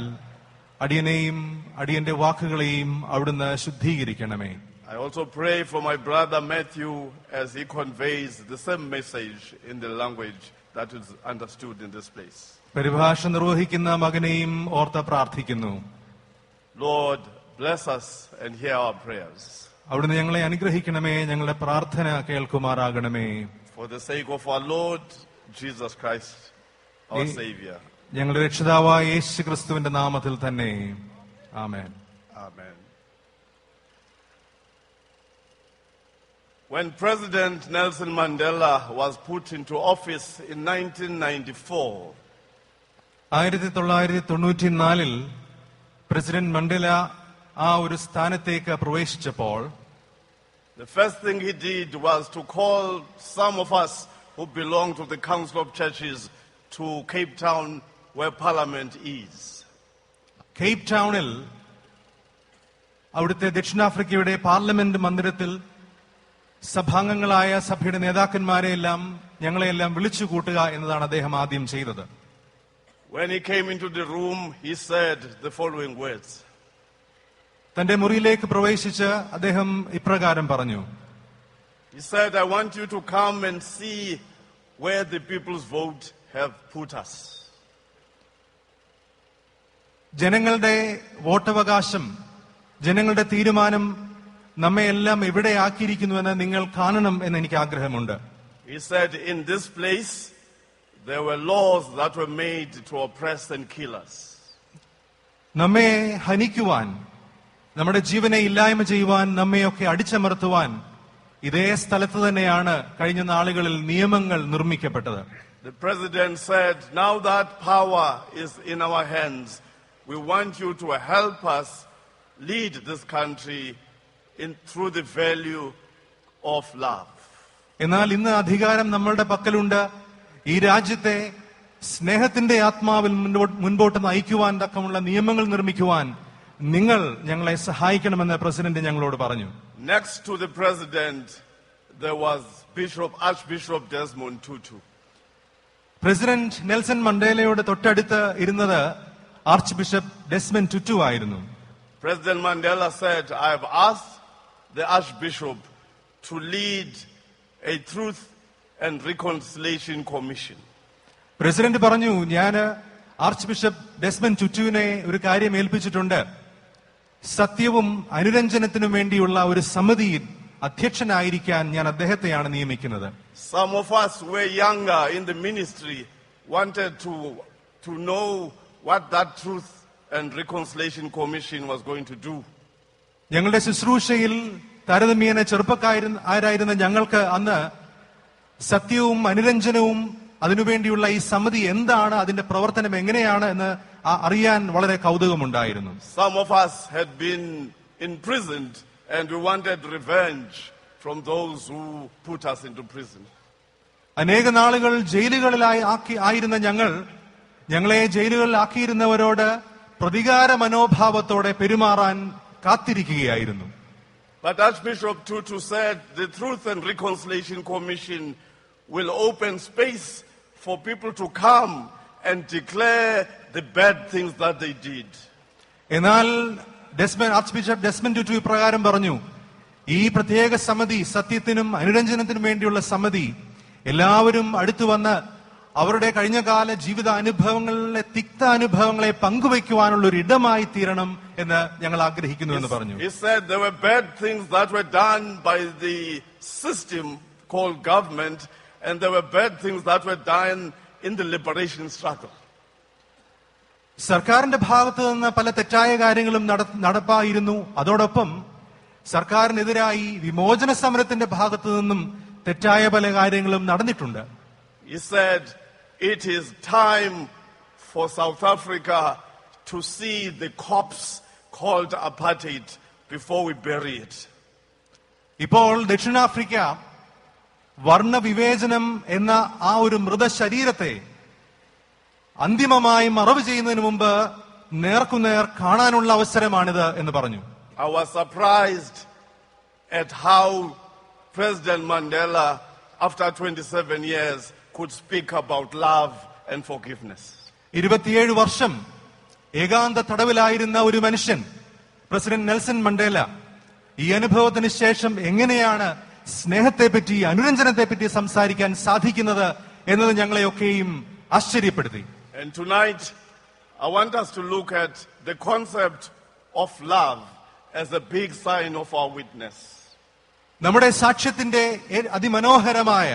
Speaker 2: അടിയനെയും അടിയന്റെ വാക്കുകളെയും അവിടുന്ന് ശുദ്ധീകരിക്കണമേ.
Speaker 1: I also pray for my brother Matthew as he conveys the same message in the language that is understood in this place.
Speaker 2: പരിഭാഷ നിർവഹിക്കുന്ന മകനെയും ഓർത്ത് പ്രാർത്ഥിക്കുന്നു.
Speaker 1: Lord, bless us and hear our prayers.
Speaker 2: അവിടുന്ന് ഞങ്ങളെ അനുഗ്രഹിക്കണമേ, ഞങ്ങളുടെ പ്രാർത്ഥന കേൾക്കുമാറാകണമേ.
Speaker 1: For the sake of our Lord Jesus Christ, our Savior.
Speaker 2: ഞങ്ങളുടെ രക്ഷിതാവായ യേശു ക്രിസ്തുവിന്റെ നാമത്തിൽ തന്നെ. ആമേൻ.
Speaker 1: Amen. When President Nelson Mandela was put into office in 1994,
Speaker 2: 1994 president Mandela ആ ഒരു സ്ഥാനത്തേക്ക് പ്രവേശിച്ചപ്പോൾ
Speaker 1: the first thing he did was to call some of us who belong to the Council of Churches to Cape Town, where Parliament is.
Speaker 2: Cape ടൗണിൽ അവിടുത്തെ ദക്ഷിണാഫ്രിക്കയുടെ parliament മന്ദിരത്തിൽ സഭാംഗങ്ങളായ സഭയുടെ നേതാക്കന്മാരെയെല്ലാം ഞങ്ങളെയെല്ലാം വിളിച്ചു കൂട്ടുക എന്നതാണ് അദ്ദേഹം ആദ്യം ചെയ്തത്.
Speaker 1: When he came into the room, he said the following words.
Speaker 2: തന്റെ മുറിയിലേക്ക് പ്രവേശിച്ച് അദ്ദേഹം ഇപ്രകാരം പറഞ്ഞു.
Speaker 1: He said, I want you to come and see where the people's vote have put us.
Speaker 2: ജനങ്ങളുടെ വോട്ടവകാശം, ജനങ്ങളുടെ തീരുമാനം നമ്മെ എല്ലാം എവിടെ ആക്കിയിരിക്കുന്നുവെന്ന് നിങ്ങൾ കാണണം എന്ന് എനിക്ക് ആഗ്രഹമുണ്ട്.
Speaker 1: He said, in this place there were laws that were made to oppress and kill us.
Speaker 2: നമ്മെ ഹനിക്കുവാൻ, നമ്മുടെ ജീവനെ ഇല്ലായ്മ ചെയ്യുവാൻ, നമ്മെയൊക്കെ അടിച്ചമർത്തുവാൻ ഇതേ സ്ഥലത്ത് തന്നെയാണ് കഴിഞ്ഞ നാളുകളിൽ നിയമങ്ങൾ നിർമ്മിക്കപ്പെട്ടത്.
Speaker 1: The president said, now that power is in our hands, we want you to help us lead this country through the value of love.
Speaker 2: എന്നാൽ ഇന്ന് അധികാരം നമ്മളുടെ പക്കലുണ്ട്. ഈ രാജ്യത്തെ സ്നേഹത്തിന്റെ ആത്മാവിൽ മുൻപോട്ട് നയിക്കുവാൻ തക്കമുള്ള നിയമങ്ങൾ നിർമ്മിക്കുവാൻ നിങ്ങൾ ഞങ്ങളെ സഹായിക്കണമെന്ന് പ്രസിഡന്റ് ഞങ്ങളോട് പറഞ്ഞു.
Speaker 1: Next to the president, there was Archbishop Desmond Tutu.
Speaker 2: President Nelson മണ്ടേലയോട് തൊട്ടടുത്ത് ഇരുന്നത് ആർച്ച് ബിഷപ്പ് ഡെസ്മണ്ട് ടുറ്റു ആയിരുന്നു.
Speaker 1: President Mandela said, I have asked the Archbishop to lead a Truth and Reconciliation Commission.
Speaker 2: President പറഞ്ഞു, ഞാൻ arch bishop Desmond ടുറ്റുവിനെ ഒരു കാര്യം ഏൽപ്പിച്ചിട്ടുണ്ട്. സത്യവും അനുരഞ്ജനത്തിനും വേണ്ടിയുള്ള ഒരു സമിതിയിൽ അധ്യക്ഷനായിരിക്കാൻ ഞാൻ അദ്ദേഹത്തെയാണ് നിയമിക്കുന്നത്.
Speaker 1: Some of us were younger in the ministry, wanted to know what that Truth and Reconciliation Commission was going to do.
Speaker 2: ഞങ്ങളുടെ ശുശ്രൂഷയിൽ താരതമ്യേന ചെറുപ്പക്കാരായിരുന്ന ഞങ്ങൾക്ക് അന്ന് സത്യവും അനുരഞ്ജനവും അതിനുവേണ്ടിയുള്ള ഈ സമിതി എന്താണ്, അതിന്റെ പ്രവർത്തനം എങ്ങനെയാണ് എന്ന് അറിയാൻ വളരെ കൗതുകമുണ്ടായിരുന്നു.
Speaker 1: Some of us had been imprisoned and we wanted revenge from those who put us into prison.
Speaker 2: അനേക നാളുകൾ ജയിലുകളിലായി ആയിരുന്ന ഞങ്ങളെ ജയിലുകളിൽ ആക്കിയിരുന്നവരോട് പ്രതികാര മനോഭാവത്തോടെ പെരുമാറാൻ കാത്തിരിക്കുകയായിരുന്നു.
Speaker 1: But Archbishop Tutu said the Truth and Reconciliation Commission will open space for people to come and declare the bad things that they did.
Speaker 2: എന്നാൽ arch bishop Desmond ടുറ്റു ഇപ്രകാരം പറഞ്ഞു, ഈ പ്രത്യേക സമിതി, സത്യത്തിനും അനുരഞ്ജനത്തിനും വേണ്ടിയുള്ള സമിതി, എല്ലാവരും അടുത്തു വന്ന് അവരുടെ കഴിഞ്ഞകാല ജീവിത അനുഭവങ്ങളിലെ തിക്ത അനുഭവങ്ങളെ പങ്കുവയ്ക്കുവാനുള്ള ഒരു ഇടമായി തീരണം എന്ന് ഞങ്ങൾ ആഗ്രഹിക്കുന്നു എന്ന് പറഞ്ഞു.
Speaker 1: He said there were bad things that were done by the system called government, and there were bad things that were done in the liberation struggle.
Speaker 2: സർക്കാരിന്റെ ഭാഗത്ത് നിന്ന് പല തെറ്റായ കാര്യങ്ങളും നടപ്പായിരുന്നു. അതോടൊപ്പം സർക്കാരിനെതിരായി വിമോചന സമരത്തിന്റെ ഭാഗത്തു നിന്നും തെറ്റായ പല കാര്യങ്ങളും നടന്നിട്ടുണ്ട്.
Speaker 1: He said it is time for South Africa to see the corpse called apartheid before we bury it.
Speaker 2: ഇപ്പോൾ ദക്ഷിണാഫ്രിക്ക വർണ്ണവിവേചനം എന്ന ആ ഒരു മൃതശരീരത്തെ അന്തിമമായി മറവ് ചെയ്യുന്നതിന് മുമ്പ് നേർക്കുനേർ കാണാനുള്ള അവസരമാണിത് എന്ന് പറഞ്ഞു.
Speaker 1: I was surprised at how President Mandela, after 27 years, could speak about love and forgiveness. 27
Speaker 2: വർഷം ഏകാന്ത തടവിലായിരുന്ന ഒരു മനുഷ്യൻ, പ്രസിഡന്റ് നെൽസൺ മണ്ടേല, ഈ അനുഭവത്തിന് ശേഷം എങ്ങനെയാണ് സ്നേഹത്തെപ്പറ്റി, അനുരഞ്ജനത്തെപ്പറ്റി സംസാരിക്കാൻ സാധിക്കുന്നത് എന്നത് ഞങ്ങളെയൊക്കെയും ആശ്ചര്യപ്പെടുത്തി.
Speaker 1: And tonight, I want us to look at the concept of love as a big sign of our witness.
Speaker 2: നമ്മുടെ സാക്ഷ്യത്തിന്റെ അതിമനോഹരമായ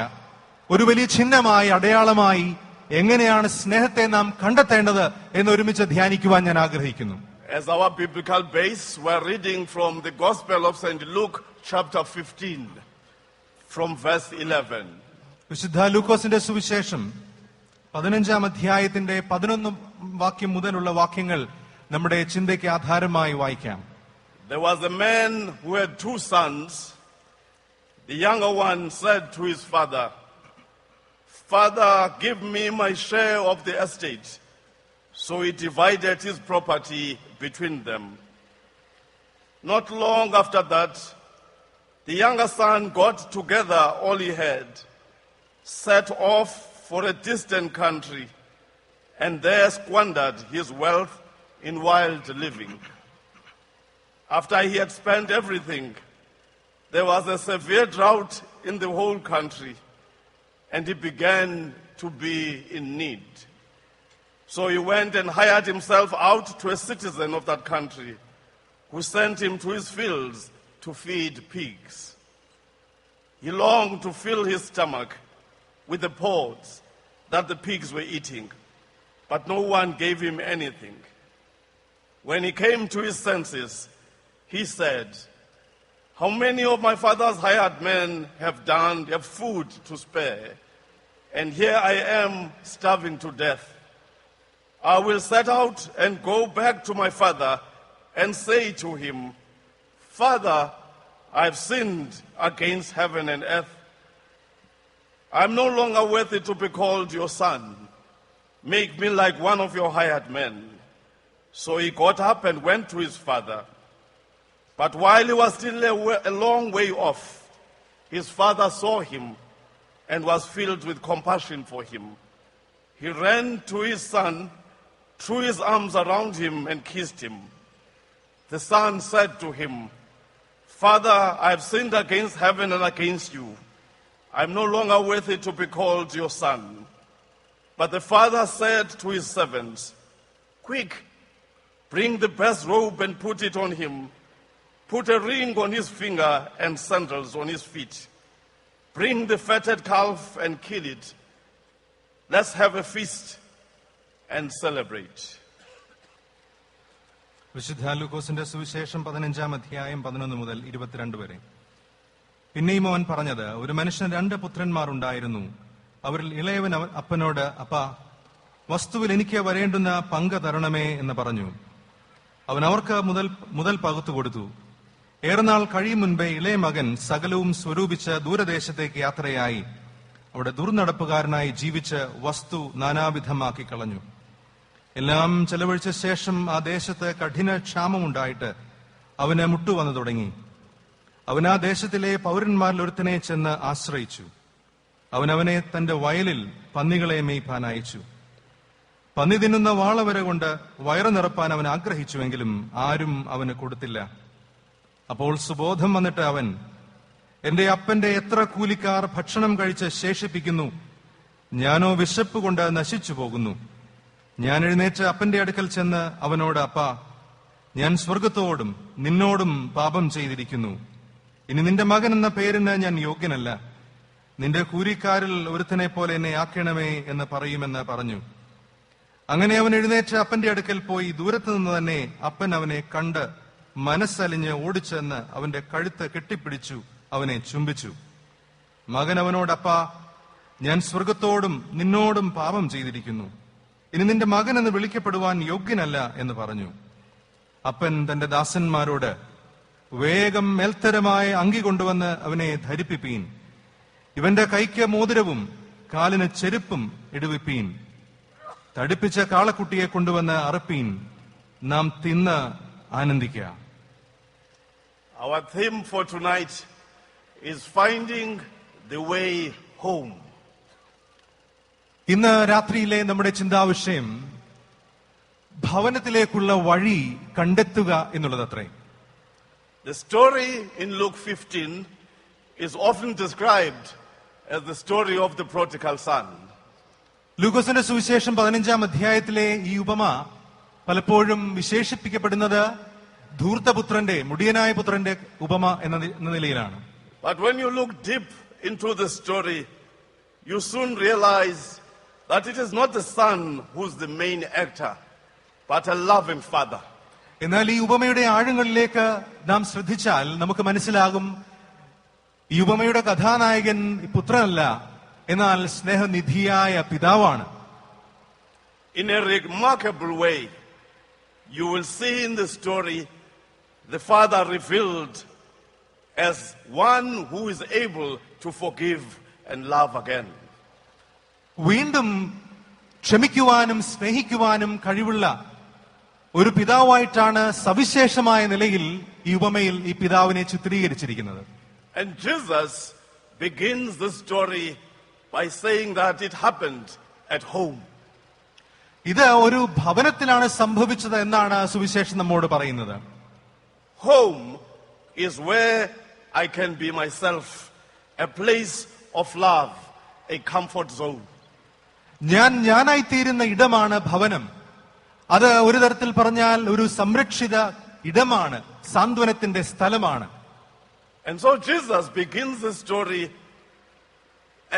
Speaker 2: ഒരു വലിയ ചിഹ്നമായി, അടയാളമായി എങ്ങനെയാണ് സ്നേഹത്തെ നാം കണ്ടെത്തേണ്ടത് എന്ന് ഒരുമിച്ച് ധ്യാനിക്കുവാൻ ഞാൻ ആഗ്രഹിക്കുന്നു.
Speaker 1: As our biblical base, we're reading from the Gospel of St. Luke, chapter 15, from verse 11.
Speaker 2: വിശുദ്ധ ലൂക്കോസിന്റെ സുവിശേഷം 15-ാം അധ്യായത്തിന്റെ 11 വാക്യം മുതലുള്ള വാക്യങ്ങൾ നമ്മുടെ ചിന്തയ്ക്ക് ആധാരമായി വായിക്കാം.
Speaker 1: There was a man who had 2 sons. The younger one said to his father, "Father, give me my share of the estate." So he divided his property between them. Not long after that, the younger son got together all he had, set off for a distant country, and there squandered his wealth in wild living. After he had spent everything, there was a severe drought in the whole country, and he began to be in need. So he went and hired himself out to a citizen of that country, who sent him to his fields to feed pigs. He longed to fill his stomach with the pods that the pigs were eating, but no one gave him anything. When he came to his senses, he said, "How many of my father's hired men have food to spare, and here I am starving to death. I will set out and go back to my father and say to him, 'Father, I have sinned against heaven and earth. I am no longer worthy to be called your son. Make me like one of your hired men.' So he got up and went to his father. But while he was still a long way off, his father saw him and was filled with compassion for him. He ran to his son, threw his arms around him and kissed him. The son said to him, 'Father, I have sinned against heaven and against you. I am no longer worthy to be called your son.' But the father said to his servants, 'Quick, bring the best robe and put it on him. Put a ring on his finger and sandals on his feet. Bring the fatted calf and kill it. Let's have a feast and celebrate.'"
Speaker 2: വിശുദ്ധ ലൂക്കോസിന്റെ സുവിശേഷം 15-ാം അധ്യായം 11 മുതൽ 22 വരെ. പിന്നെയും അവൻ പറഞ്ഞത്, "ഒരു മനുഷ്യന് 2 പുത്രന്മാർ ഉണ്ടായിരുന്നു. അവരിൽ ഇളയവൻ അപ്പനോട്, 'അപ്പാ, വസ്തുവിൽ എനിക്ക് വരേണ്ടുന്ന പങ്ക് തരണമേ' എന്ന് പറഞ്ഞു. അവൻ അവർക്ക് മുതൽ പകുത്തു കൊടുത്തു. ഏറെനാൾ കഴിയും മുൻപേ ഇളയ മകൻ സകലവും സ്വരൂപിച്ച് ദൂരദേശത്തേക്ക് യാത്രയായി അവിടെ ദുർനടപ്പുകാരനായി ജീവിച്ച് വസ്തു നാനാവിധമാക്കി കളഞ്ഞു. എല്ലാം ചെലവഴിച്ച ശേഷം ആ ദേശത്ത് കഠിന ക്ഷാമമുണ്ടായിട്ട് അവന് മുട്ടുവന്നു തുടങ്ങി. അവൻ ആ ദേശത്തിലെ പൗരന്മാരിൽ ഒരുത്തനെ ചെന്ന് ആശ്രയിച്ചു. അവനെ തന്റെ വയലിൽ പന്നികളെ മേയ്പ്പാൻ അയച്ചു. പന്നി തിന്നുന്ന വാളവര കൊണ്ട് വയറു നിറപ്പാൻ അവൻ ആഗ്രഹിച്ചുവെങ്കിലും ആരും അവന് കൊടുത്തില്ല. അപ്പോൾ സുബോധം വന്നിട്ട് അവൻ, "എന്റെ അപ്പന്റെ എത്ര കൂലിക്കാർ ഭക്ഷണം കഴിച്ച് ശേഷിപ്പിക്കുന്നു, ഞാനോ വിശപ്പ് കൊണ്ട് നശിച്ചു പോകുന്നു." ഞാൻ എഴുന്നേറ്റ് അപ്പന്റെ അടുക്കൽ ചെന്ന് അവനോട്, "അപ്പാ, ഞാൻ സ്വർഗത്തോടും നിന്നോടും പാപം ചെയ്തിരിക്കുന്നു. ഇനി നിന്റെ മകൻ എന്ന പേരിന് ഞാൻ യോഗ്യനല്ല. നിന്റെ കൂലിക്കാരിൽ ഒരുത്തനെ പോലെ എന്നെ ആക്കണമേ എന്ന് പറയുമെന്ന് പറഞ്ഞു. അങ്ങനെ അവൻ എഴുന്നേറ്റ് അപ്പന്റെ അടുക്കൽ പോയി. ദൂരത്തു നിന്ന് തന്നെ അപ്പൻ അവനെ കണ്ട് മനസ്സലിഞ്ഞ് ഓടിച്ചെന്ന് അവന്റെ കഴുത്ത് കെട്ടിപ്പിടിച്ചു അവനെ ചുംബിച്ചു. മകൻ അവനോട്, "അപ്പാ, ഞാൻ സ്വർഗത്തോടും നിന്നോടും പാപം ചെയ്തിരിക്കുന്നു. ഇനി നിന്റെ മകൻ എന്ന് വിളിക്കപ്പെടുവാൻ യോഗ്യനല്ല എന്ന് പറഞ്ഞു. അപ്പൻ തന്റെ ദാസന്മാരോട്, "വേഗം മേൽത്തരമായ അങ്കി കൊണ്ടുവന്ന് അവനെ ധരിപ്പിപ്പീൻ. ഇവന്റെ കൈക്ക് മോതിരവും കാലിന് ചെരുപ്പും ഇടുവിപ്പീൻ. തടിപ്പിച്ച കാളക്കുട്ടിയെ കൊണ്ടുവന്ന് അറുപ്പീൻ. നാം തിന്ന് ആനന്ദിക്കുക."
Speaker 1: Our theme for tonight is finding the way home.
Speaker 2: ഇന്ന് രാത്രിയിലെ നമ്മുടെ ചിന്താവിഷയം ഭവനത്തിലേക്കുള്ള വഴി കണ്ടെത്തുക എന്നുള്ളതത്രേ.
Speaker 1: The story in Luke 15 is often described as the story of the prodigal son.
Speaker 2: ലൂക്കോസിന്റെ സുവിശേഷം 15-ാം അധ്യായത്തിലെ ഈ ഉപമ പലപ്പോഴും വിശേഷിപ്പിക്കപ്പെടുന്നത് ധൂർത്തപുത്രന്റെ, മുടിയനായ പുത്രന്റെ ഉപമ എന്ന നിലയിലാണ്.
Speaker 1: But when you look deep into the story, you soon realize that it is not the son who's the main actor, but a loving father.
Speaker 2: എന്നാൽ ഈ ഉപമയുടെ ആഴങ്ങളിലേക്ക് നാം ശ്രദ്ധിച്ചാൽ നമുക്ക് മനസ്സിലാകും, ഈ ഉപമയുടെ കഥാനായകൻ പുത്രനല്ല, എന്നാൽ സ്നേഹനിധിയായ പിതാവാണ്.
Speaker 1: In a remarkable way, you will see in the story the father revealed as one who is able to forgive and love again.
Speaker 2: വീണ്ടും ക്ഷമിക്കുവാനും സ്നേഹിക്കുവാനും കഴിവുള്ള ഒരു പിതാവായിട്ടാണ് സവിശേഷമായ നിലയിൽ ഈ ഉപമയിൽ ഈ പിതാവിനെ ചിത്രീകരിച്ചിരിക്കുന്നത്.
Speaker 1: And Jesus begins the story by saying that it happened at home.
Speaker 2: ഇത് ഒരു ഭവനത്തിലാണ് സംഭവിച്ചത് എന്നാണ് സുവിശേഷം നമ്മോട് പറയുന്നത്.
Speaker 1: Home is where I can be myself, a place of love, a comfort zone.
Speaker 2: ഞാനായിത്തീരുന്ന ഇടമാണ് ഭവനം. അത് ഒരു തരത്തിൽ പറഞ്ഞാൽ ഒരു സംരക്ഷിത ഇടമാണ്, സാന്ത്വനത്തിന്റെ സ്ഥലമാണ്.
Speaker 1: And so Jesus begins the story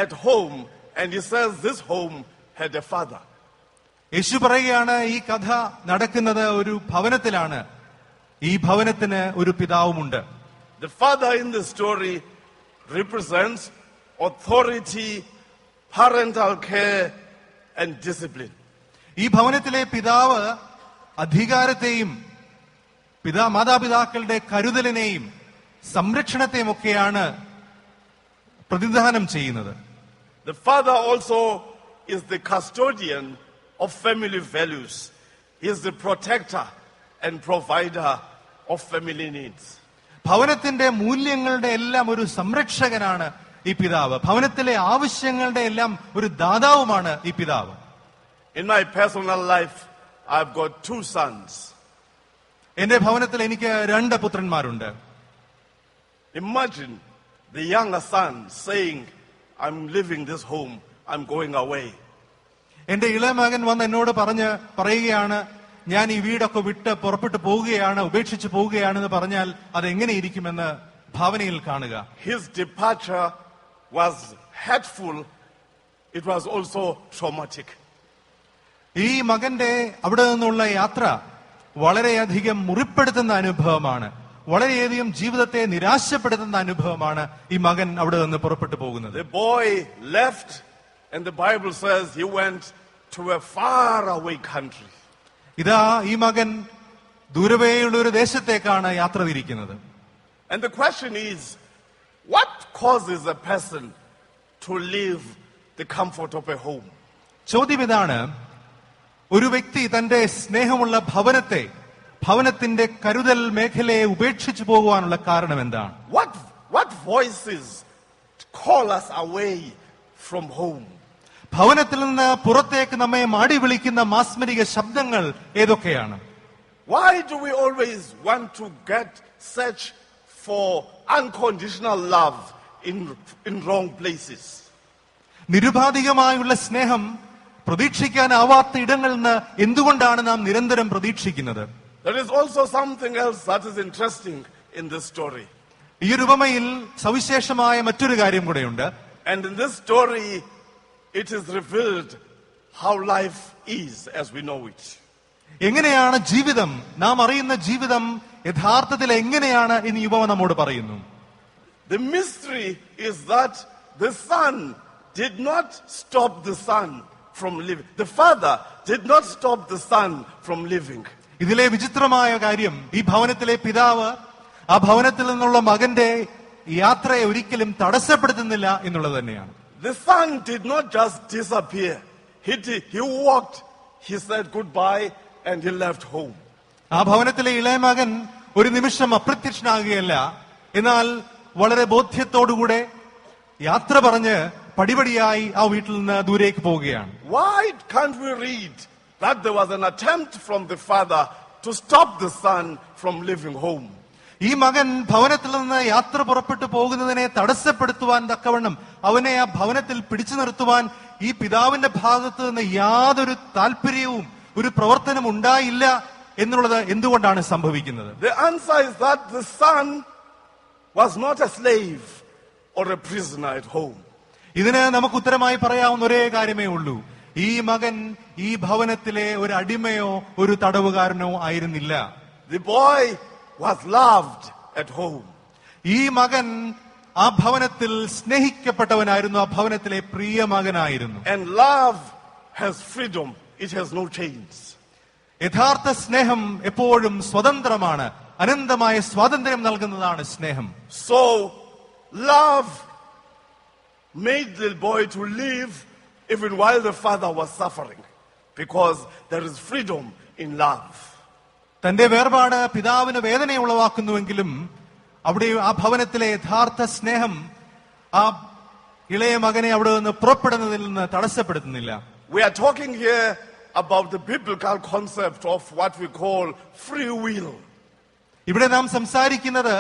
Speaker 1: at home, and he says this home had a father.
Speaker 2: യേശു പറയുകയാണ്, ഈ കഥ നടക്കുന്നത് ഒരു ഭവനത്തിലാണ്, ഈ ഭവനത്തിന് ഒരു പിതാവുമുണ്ട്.
Speaker 1: The father in the story represents authority, parental care, and discipline.
Speaker 2: ഈ ഭവനത്തിലെ പിതാവ് അധികാരത്തെയും മാതാപിതാക്കളുടെ കരുതലിനെയും സംരക്ഷണത്തെയും ഒക്കെയാണ് പ്രതിനിധാനം ചെയ്യുന്നത്.
Speaker 1: The father also is the custodian of family values. He is the protector and provider of family needs.
Speaker 2: ഭവനത്തിന്റെ മൂല്യങ്ങളുടെ എല്ലാം ഒരു സംരക്ഷകനാണ് ഈ പിതാവ്. ഭവനത്തിലെ ആവശ്യങ്ങളുടെ എല്ലാം ഒരു ദാതാവുമാണ് ഈ പിതാവ്.
Speaker 1: In my personal life, I've got 2 sons.
Speaker 2: എന്റെ ഭവനത്തിൽ എനിക്ക് 2 പുത്രന്മാരുണ്ട്.
Speaker 1: Imagine the younger son saying, I'm leaving this home, I'm going away.
Speaker 2: എന്റെ ഇളയ മകൻ വന്ന് എന്നോട് പറയുകയാണ്, ഞാൻ ഈ വീടൊക്കെ വിട്ട് പുറപ്പെട്ടു പോവുകയാണ്, ഉപേക്ഷിച്ചു പോവുകയാണെന്ന് പറഞ്ഞാൽ അതെങ്ങനെയിരിക്കുമെന്ന് ഭാവനയിൽ കാണുക.
Speaker 1: His departure was hurtful. It was also traumatic.
Speaker 2: ഈ മകന്റെ അവിടെ നിന്നുള്ള യാത്ര വളരെയധികം മുറിപ്പെടുത്തുന്ന അനുഭവമാണ്, വളരെയധികം ജീവിതത്തെ നിരാശപ്പെടുത്തുന്ന അനുഭവമാണ് ഈ മകൻ അവിടെ നിന്ന് പുറപ്പെട്ടു പോകുന്നത്.
Speaker 1: The boy left, and the Bible says he went to a far away country.
Speaker 2: ഇതാ ഈ മകൻ ദൂരവേയുള്ള ഒരു ദേശത്തേക്കാണ് യാത്ര തിരിക്കുന്നത്.
Speaker 1: And the question is, what causes a person to leave the comfort of a home?
Speaker 2: ചോദ്യം ഇതാണ്, ഒരു വ്യക്തി തന്റെ സ്നേഹമുള്ള ഭവനത്തിന്റെ കരുതൽ മേഖലയെ ഉപേക്ഷിച്ചു പോകുവാനുള്ള കാരണം എന്താണ്?
Speaker 1: What voices call us away from home?
Speaker 2: ഭവനത്തിൽ നിന്ന് പുറത്തേക്ക് നമ്മെ മാടി വിളിക്കുന്ന മാസ്മരിക ശബ്ദങ്ങൾ ഏതൊക്കെയാണ്?
Speaker 1: Why do we always want to search for unconditional love in wrong places?
Speaker 2: നിരുപാധികമായുള്ള സ്നേഹം പ്രതീക്ഷിക്കാനാവാത്ത ഇടങ്ങളിൽ നിന്ന് എന്തുകൊണ്ടാണ് നാം നിരന്തരം പ്രതീക്ഷിക്കുന്നത്?
Speaker 1: There is also something else that is interesting in this story.
Speaker 2: ഈ ഉപമയിൽ സവിശേഷമായ മറ്റൊരു കാര്യം കൂടെയുണ്ട്.
Speaker 1: And in this story it is revealed how life is as we know it.
Speaker 2: എങ്ങനെയാണ് ജീവിതം, നാം അറിയുന്ന ജീവിതം യഥാർത്ഥത്തിൽ എങ്ങനെയാണ് എന്ന് ഈ ഉപമ നമ്മോട് പറയുന്നു.
Speaker 1: The mystery is that the son did not stop the son from living. The father did not stop the son from living.
Speaker 2: ഇതിലെ വിചിത്രമായ കാര്യം, ഈ ഭവനത്തിലെ പിതാവ് ആ ഭവനത്തിൽ നിന്നുള്ള മകന്റെ യാത്രയെ ഒരിക്കലും തടസ്സപ്പെടുത്തുന്നില്ല എന്നുള്ളത് തന്നെയാണ്.
Speaker 1: The son did not just disappear. He walked, he said goodbye, and he left home.
Speaker 2: ആ ഭവനത്തിലെ ഇളയ മകൻ ഒരു നിമിഷം അപ്രത്യക്ഷനാകുകയല്ല, എന്നാൽ വളരെ ബോധ്യത്തോടുകൂടെ യാത്ര പറഞ്ഞ് പടിപടിയായി ആ വീട്ടിൽ നിന്ന് ദൂരേക്ക് പോവുകയാണ്.
Speaker 1: Why can't we read that there was an attempt from the father to stop the son from leaving home?
Speaker 2: ഈ മകൻ ഭവനത്തിൽ നിന്ന് യാത്ര പുറപ്പെട്ടു പോകുന്നതിനെ തടസ്സപ്പെടുത്തുവാൻ തക്കവണ്ണം അവനെ ആ ഭവനത്തിൽ പിടിച്ചു നിർത്തുവാൻ ഈ പിതാവിന്റെ ഭാഗത്ത് നിന്ന് യാതൊരു താല്പര്യവും ഒരു പ്രവർത്തനം ഉണ്ടായില്ല എന്നുള്ളത് എന്തുകൊണ്ടാണ് സംഭവിക്കുന്നത്?
Speaker 1: The answer is that the son was not a slave or a prisoner at home.
Speaker 2: ഇതിന് നമുക്ക് ഉത്തരമായി പറയാവുന്ന ഒരേ കാര്യമേ ഉള്ളൂ. ഈ മകൻ ഈ ഭവനത്തിലെ ഒരു അടിമയോ ഒരു തടവുകാരനോ ആയിരുന്നില്ല.
Speaker 1: The boy was loved at home.
Speaker 2: ഈ മകൻ ആ ഭവനത്തിൽ സ്നേഹിക്കപ്പെട്ടവനായിരുന്നു, ആ ഭവനത്തിലെ പ്രിയ മകനായിരുന്നു.
Speaker 1: And love has freedom, it has no chains.
Speaker 2: യഥാർത്ഥ സ്നേഹം എപ്പോഴും സ്വതന്ത്രമാണ്, അനന്തമായ സ്വാതന്ത്ര്യം നൽകുന്നതാണ് സ്നേഹം.
Speaker 1: So love made the boy to live even while the father was suffering, because there is freedom in love.
Speaker 2: തന്റെ വേർപാട് പിതാവിന് വേദന ഉളവാക്കുന്നുവെങ്കിലും അവിടെ ആ ഭവനത്തിലെ യഥാർത്ഥ സ്നേഹം ആ ഇളയ മകനെ അവിടെ നിന്ന് പുറപ്പെടുന്നതിൽ നിന്ന് തടസ്സപ്പെടുത്തുന്നില്ല.
Speaker 1: We are talking here about the biblical concept of what we call free will.
Speaker 2: ഇവിടെ നാം സംസാരിക്കുന്നത്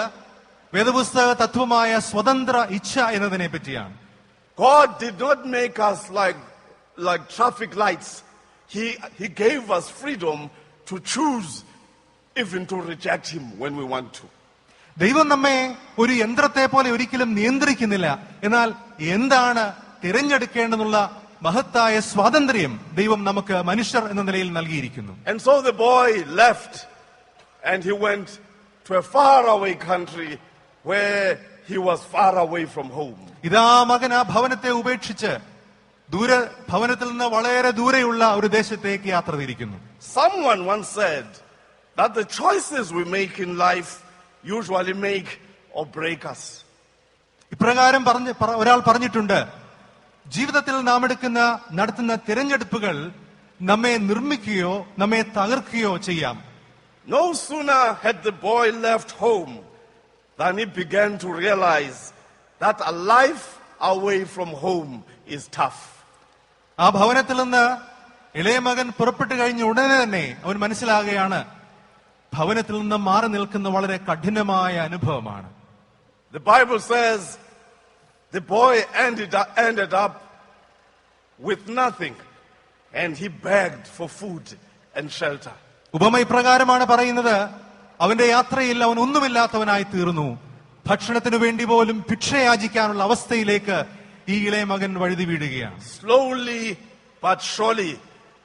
Speaker 2: വേദപുസ്തക തത്വമായ സ്വതന്ത്ര ഇച്ഛ എന്നതിനെ പറ്റിയാണ്.
Speaker 1: God did not make us like traffic lights. He gave us freedom to choose, even to reject him when we want to.
Speaker 2: ദൈവം നമ്മെ ഒരു യന്ത്രത്തെ പോലെ ഒരിക്കലും നിയന്ത്രിക്കുന്നില്ല. എന്നാൽ എന്താണ് തിരഞ്ഞെടുക്കേണ്ടെന്നുള്ള മഹത്തായ സ്വാതന്ത്ര്യം ദൈവം നമുക്ക് മനുഷ്യർ എന്ന നിലയിൽ നൽകിയിരിക്കുന്നു.
Speaker 1: And so the boy left and he went to a faraway country where he was far away from home.
Speaker 2: ഇതാ മകൻ ആ ഭവനത്തെ ഉപേക്ഷിച്ച് ഭവനത്തിൽ നിന്ന് വളരെ ദൂരെയുള്ള ഒരു ദേശത്തേക്ക് യാത്ര തിരിക്കുന്നു.
Speaker 1: Someone once said that the choices we make in life usually make or break us.
Speaker 2: ഇപ്രകാരം ഒരാൾ പറഞ്ഞിട്ടുണ്ട്, ജീവിതത്തിൽ നാം നടത്തുന്ന തിരഞ്ഞെടുപ്പുകൾ നമ്മെ നിർമ്മിക്കുകയോ നമ്മെ തകർക്കുകയോ ചെയ്യാം.
Speaker 1: No sooner had the boy left home than he began to realize that a life away from home is tough.
Speaker 2: ആ ഭവനത്തിൽ നിന്ന് ഇളയ മകൻ പുറപ്പെട്ടു കഴിഞ്ഞ ഉടനെ തന്നെ അവൻ മനസ്സിലാകുകയാണ്, ഭവനത്തിൽ നിന്ന് മാറി നിൽക്കുന്ന വളരെ കഠിനമായ അനുഭവമാണ്.
Speaker 1: The Bible says the boy ended up with nothing and he begged for food and shelter.
Speaker 2: ഉപമ ഇപ്രകാരമാണ് പറയുന്നത്, അവന്റെ യാത്രയിൽ അവൻ ഒന്നുമില്ലാത്തവനായി തീർന്നു, ഭക്ഷണത്തിനു വേണ്ടി പോലും ഭിക്ഷയാചിക്കാനുള്ള അവസ്ഥയിലേക്ക് ഈ ഇളയ മകൻ വഴുതി വീഴുകയാണ്.
Speaker 1: Slowly but surely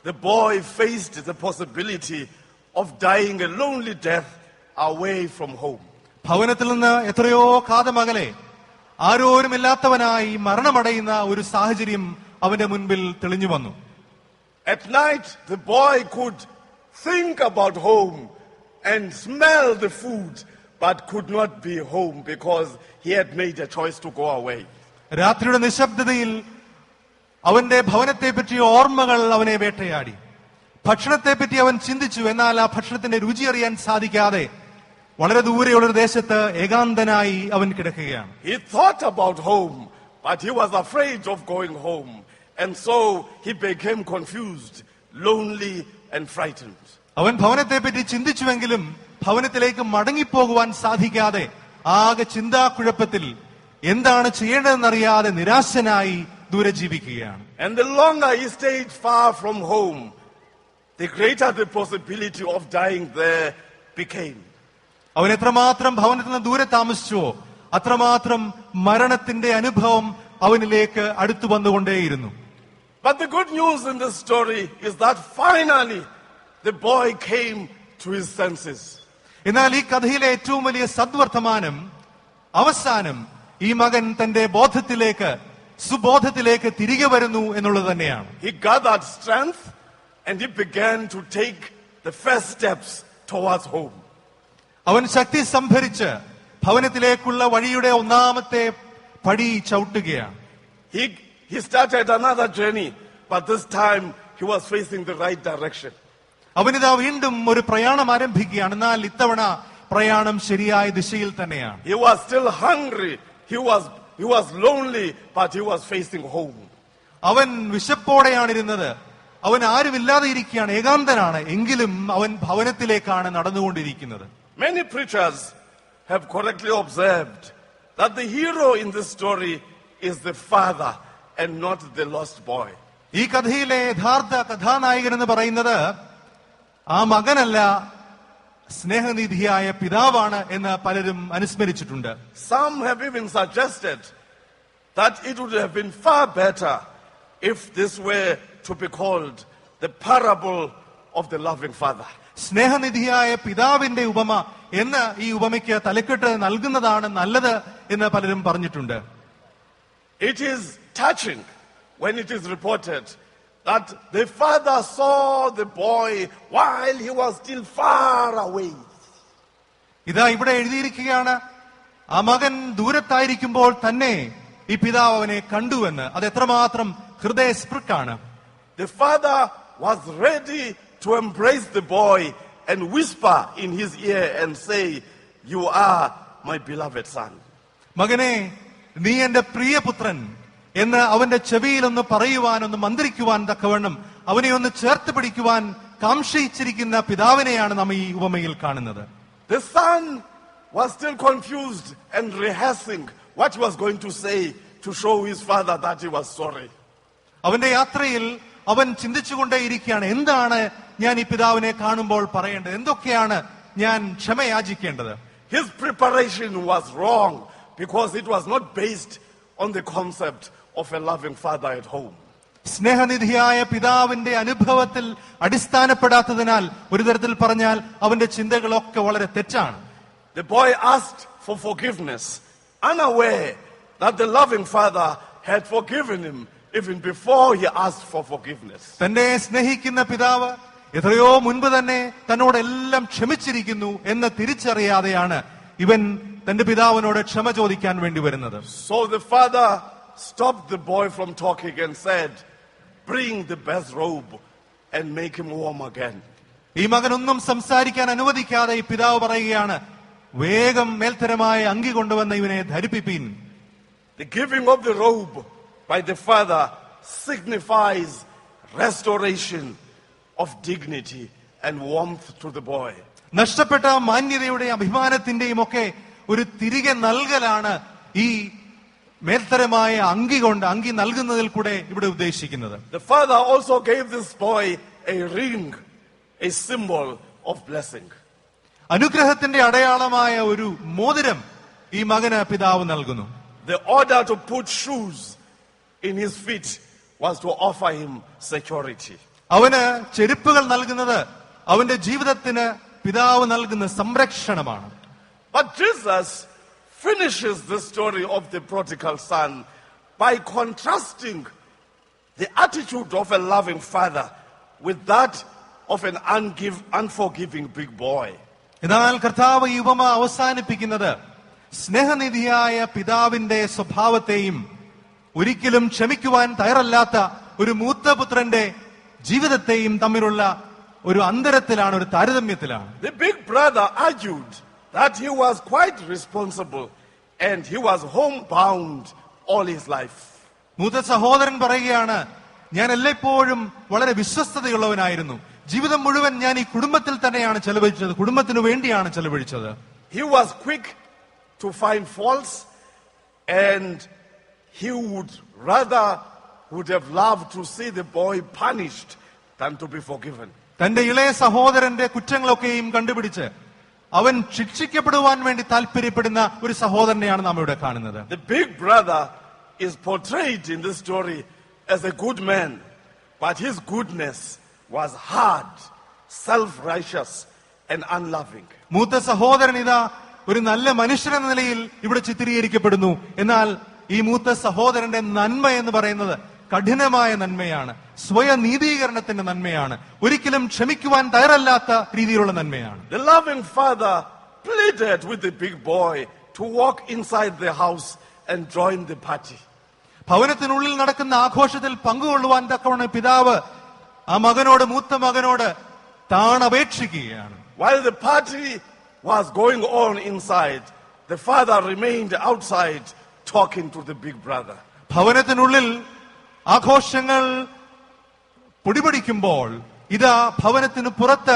Speaker 1: the boy faced the possibility of dying a lonely death away from home.
Speaker 2: ഭവനത്തിൽ നിന്ന് എത്രയോ കാതമകലെ ആരോരുമില്ലാത്തവനായി മരണമടയുന്ന ഒരു സാഹചര്യം അവന്റെ മുൻപിൽ തെളിഞ്ഞു വന്നു.
Speaker 1: At night the boy could think about home and smell the food, but could not be home because he had made a choice to go away.
Speaker 2: രാത്രിയുടെ നിശബ്ദതയിൽ അവന്റെ ഭവനത്തെ പറ്റിയ ഓർമ്മകൾ അവനെ വേട്ടയാടി. ഭക്ഷണത്തെ പറ്റി അവൻ ചിന്തിച്ചു, എന്നാൽ ആ ഭക്ഷണത്തിന്റെ രുചി അറിയാൻ സാധിക്കാതെ വളരെ ദൂരെയുള്ളൊരു ദേശത്ത് ഏകാന്തനായി അവൻ കിടക്കുകയാണ്.
Speaker 1: He thought about home, but he was afraid of going home, and so he became confused, lonely and frightened.
Speaker 2: അവൻ ഭവനത്തെ പറ്റി ചിന്തിച്ചുവെങ്കിലും ഭവനത്തിലേക്ക് മടങ്ങിപ്പോകുവാൻ സാധിക്കാതെ ആകെ ചിന്താക്കുഴപ്പത്തിൽ എന്താണ് ചെയ്യേണ്ടതെന്നറിയാതെ നിരാശനായി ദൂരെ ജീവിക്കുകയാണ്.
Speaker 1: And the longer he stayed far from home, the greater the possibility of dying there became.
Speaker 2: അവൻ എത്രമാത്രം ഭവനത്തിൽ നിന്ന് ദൂരെ താമസിച്ചുവോ അത്രമാത്രം മരണത്തിന്റെ അനുഭവം അവനിലേക്ക് അടുത്തു വന്നുകൊണ്ടേയിരുന്നു.
Speaker 1: But the good news in this story is that finally the boy came to his senses.
Speaker 2: എന്നാൽ ഈ കഥയിലെ ഏറ്റവും വലിയ സദ്വർത്തമാനം അവസാനം ഈ മകൻ തന്റെ സുബോധത്തിലേക്ക് തിരികെ വരുന്നു എന്നുള്ളത് തന്നെയാണ്.
Speaker 1: He gathered strength and he began to take the first steps towards home.
Speaker 2: അവൻ ശക്തി സംഭരിച്ച് ഭവനത്തിലേക്കുള്ള വഴിയുടെ ഒന്നാമത്തെ പടി ചവിട്ടുകയാണ്.
Speaker 1: He started another journey, but this time he was facing the right direction.
Speaker 2: അവനിതാ വീണ്ടും ഒരു പ്രയാണം ആരംഭിക്കുകയാണ്. എന്നാൽ ഇത്തവണ പ്രയാണം ശരിയായ ദിശയിൽ തന്നെയാണ്.
Speaker 1: He was still hungry. He was lonely, but he was facing home.
Speaker 2: അവൻ വിശപ്പോടെയാണ് ഇരുന്നത്. അവൻ ആരുമില്ലാതെ ഇരിക്കുകയാണ്, ഏകാന്തനാണ്. എങ്കിലും അവൻ ഭവനത്തിലേക്കാണ് നടന്നുകൊണ്ടിരിക്കുന്നത്.
Speaker 1: Many preachers have correctly observed that the hero in this story is the father and not the lost boy.
Speaker 2: ഈ കഥയിലെ യഥാർത്ഥ കഥാനായകൻ എന്ന് പറയുന്നത് ആ മകനല്ല, സ്നേഹനിധിയായ പിതാവാണ് എന്ന് പലരും അനുസ്മരിച്ചിട്ടുണ്ട്.
Speaker 1: Some have even suggested that it would have been far better if this were to be called the parable of the loving father.
Speaker 2: സ്നേഹനിധിയായ പിതാവിന്റെ ഉപമ എന്ന് ഈ ഉപമയ്ക്ക് തലക്കെട്ട് നൽകുന്നതാണ് നല്ലത് എന്ന് പലരും പറഞ്ഞിട്ടുണ്ട്.
Speaker 1: It is touching when it is reported that the father saw the boy while he was still far away.
Speaker 2: ഇതാ ഇവിടെ എഴുതിയിരിക്കുകയാണ്, ആ മകൻ ദൂരത്തായിരിക്കുമ്പോൾ തന്നെ ഈ പിതാവ് അവനെ കണ്ടുവെന്ന്. അത് എത്രമാത്രം ഹൃദയസ്പൃക്കാണ്.
Speaker 1: The father was ready to embrace the boy and whisper in his ear and say, "You are my beloved son."
Speaker 2: മകനെ, നീ എന്റെ പ്രിയപുത്രൻ എന്ന് അവന്റെ ചെവിയിൽ ഒന്ന് പറയുവാൻ, ഒന്ന് മന്ത്രിക്കുവാൻ തക്കവണ്ണം അവനെ ഒന്ന് ചേർത്ത് പിടിക്കുവാൻ കാംക്ഷിച്ചിരിക്കുന്ന പിതാവിനെയാണ് നാം ഈ ഉപമയിൽ കാണുന്നത്.
Speaker 1: The son was still confused and rehearsing what he was going to say to show his father that he was sorry.
Speaker 2: അവന്റെ യാത്രയിൽ അവൻ ചിന്തിച്ചുകൊണ്ടേയിരിക്കുകയാണ്, എന്താണ് ഞാൻ ഈ പിതാവിനെ കാണുമ്പോൾ പറയേണ്ടത്, എന്തൊക്കെയാണ് ഞാൻ ക്ഷമയാചിക്കേണ്ടത്.
Speaker 1: His preparation was wrong because it was not based on the concept of a loving father at home.
Speaker 2: സ്നേഹനിധിയായ പിതാവിന്റെ അനുഭവത്തിൽ അടിസ്ഥാനപ്പെടാത്തതിനാൽ ഒരു തരത്തിൽ പറഞ്ഞാൽ അവന്റെ ചിന്തകളൊക്കെ വളരെ തെറ്റാണ്.
Speaker 1: The boy asked for forgiveness, unaware that the loving father had forgiven him even before he asked for forgiveness.
Speaker 2: തന്നെ സ്നേഹിക്കുന്ന പിതാവ് എത്രയോ മുൻപ് തന്നെ തന്നോടെല്ലാം ക്ഷമിച്ചിരിക്കുന്നു എന്ന് തിരിച്ചറിയാതെയാണ് ഇവൻ തന്റെ പിതാവിനോട് ക്ഷമ ചോദിക്കാൻ വേണ്ടി വരുന്നത്.
Speaker 1: So the father stopped the boy from talking and said, "Bring the best robe and make him warm again."
Speaker 2: ഈ മകൻ ഒന്നും സംസാരിക്കാൻ അനുവദിക്കാതെ ഈ പിതാവ് പറയുകയാണ്, വേഗം മേൽത്തരമായ അങ്കി കൊണ്ടുവന്ന് ഇവനെ ധരിപ്പിപ്പീൻ.
Speaker 1: The giving of the robe by the father signifies restoration of dignity and warmth to the boy.
Speaker 2: നഷ്ടപ്പെട്ട മാന്യതയുടെയും അഭിമാനത്തിന്റെയും ഒക്കെ ഒരു തിരികെ നൽകലാണ് ഈ മേൽത്തരമായ അങ്കി നൽകുന്നതിൽ കൂടെ ഇവിടെ ഉദ്ദേശിക്കുന്നത്.
Speaker 1: The father also gave this boy a ring, a symbol of blessing.
Speaker 2: അനുഗ്രഹത്തിന്റെ അടയാളമായ ഒരു മോതിരം ഈ മകന് പിതാവ് നൽകുന്നു.
Speaker 1: The order to put shoes in his feet was to offer him security.
Speaker 2: അവന് ചെരുപ്പുകൾ നൽകുന്നത് അവന്റെ ജീവിതത്തിന് പിതാവ് നൽകുന്ന സംരക്ഷണമാണ്.
Speaker 1: But Jesus finishes the story of the prodigal son by contrasting the attitude of a loving father with that of an unforgiving big boy.
Speaker 2: എന്നാൽ കർത്താവ് ഈ ഉപമ അവസാനിപ്പിക്കുന്നത് സ്നേഹനിധിയായ പിതാവിന്റെ സ്വഭാവത്തെയും ഒരിക്കലും ക്ഷമിക്കുവാൻ തയ്യാറല്ലാത്ത ഒരു മൂത്തപുത്രന്റെ ജീവിതത്തെയും തമ്മിലുള്ള ഒരു അന്തരത്തിലാണ്, ഒരു താരതമ്യത്തിലാണ്.
Speaker 1: The big brother argued that he was quite responsible and he was homebound all his life.
Speaker 2: മൂത്ത സഹോദരൻ പറയുകയാണ്, ഞാൻ എല്ലായ്പ്പോഴും വളരെ വിശ്വസ്തതയുള്ളവനായിരുന്നു, ജീവിതം മുഴുവൻ ഞാൻ ഈ കുടുംബത്തിൽ തന്നെയാണ് ചെലവഴിച്ചത്, കുടുംബത്തിനു വേണ്ടിയാണ് ചെലവഴിച്ചത്.
Speaker 1: He was quick to find faults and he would have loved to see the boy punished than to be forgiven.
Speaker 2: തന്റെ ഇളയ സഹോദരന്റെ കുറ്റങ്ങളൊക്കെയും കണ്ടുപിടിച്ച് അവൻ ശിക്ഷിക്കപ്പെടുവാൻ വേണ്ടി താല്പര്യപ്പെടുന്ന ഒരു സഹോദരനെയാണ് നാം ഇവിടെ കാണുന്നത്.
Speaker 1: The big brother is portrayed in this story as a good man, but his goodness was hard, self-righteous and unloving.
Speaker 2: മൂത്ത സഹോദരൻ ഇതാ ഒരു നല്ല മനുഷ്യനെന്ന നിലയിൽ ഇവിടെ ചിത്രീകരിക്കപ്പെടുന്നു. എന്നാൽ ഈ മൂത്ത സഹോദരന്റെ നന്മ എന്ന് പറയുന്നത് കഠിനമായ നന്മയാണ്, സ്വയനീതീകരണത്തിന്റെ നന്മയാണ്, ഒരിക്കലും ക്ഷമിക്കുവാൻ തയ്യാറല്ലാത്ത രീതിയിലുള്ള നന്മയാണ്.
Speaker 1: The loving father pleaded with the big boy to walk inside the house and join the party.
Speaker 2: ഭവനത്തിനുള്ളിൽ നടക്കുന്ന ആഘോഷത്തിൽ പങ്കുകൊള്ളുവാൻ തക്കവണ്ണം പിതാവ് ആ മകനോട്, മൂത്ത മകനോട് താണപേക്ഷിക്കുകയാണ്.
Speaker 1: While the party was going on inside, the father remained outside talking to the big brother.
Speaker 2: ഭവനത്തിനുള്ളിൽ ആഘോഷങ്ങൾ പൊടിപൊടിക്കുമ്പോൾ ഇതാ ഭവനത്തിന് പുറത്ത്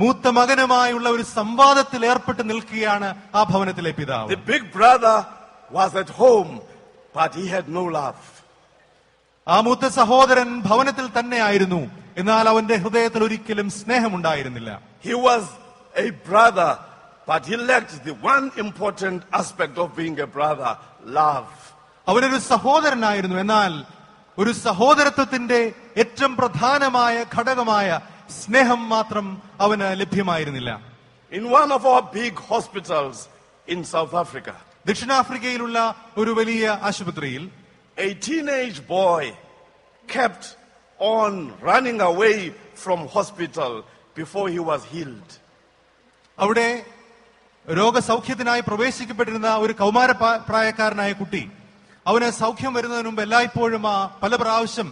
Speaker 2: മൂത്ത മകനുമായുള്ള ഒരു സംവാദത്തിൽ ഏർപ്പെട്ട് നിൽക്കുകയാണ് ആ ഭവനത്തിലെ പിതാവ്.
Speaker 1: The big brother was at home, but he had no love.
Speaker 2: ആ മൂത്ത സഹോദരൻ ഭവനത്തിൽ തന്നെ ആയിരുന്നു, എന്നാൽ അവന്റെ ഹൃദയത്തിൽ ഒരിക്കലും സ്നേഹമുണ്ടായിരുന്നില്ല.
Speaker 1: He was a brother, but he lacked the one important aspect of being a brother, love.
Speaker 2: അവനൊരു സഹോദരനായിരുന്നു. എന്നാൽ ഒരു സഹോദരത്വത്തിന്റെ ഏറ്റവും പ്രധാനമായ ഘടകമായ സ്നേഹം മാത്രം അവന് ലഭ്യമായിരുന്നില്ല.
Speaker 1: In one of our big hospitals in South Africa,
Speaker 2: ദക്ഷിണാഫ്രിക്കയിലുള്ള ഒരു വലിയ ആശുപത്രിയിൽ
Speaker 1: a teenage boy kept on running away from hospital before he was healed.
Speaker 2: അവിടെ രോഗസൗഖ്യത്തിനായി പ്രവേശിക്കപ്പെട്ടിരുന്ന ഒരു കൗമാര പ്രായക്കാരനായ കുട്ടി അവന് സൗഖ്യം വരുന്നതിന് മുമ്പ് എല്ലായ്പ്പോഴും പല പ്രാവശ്യം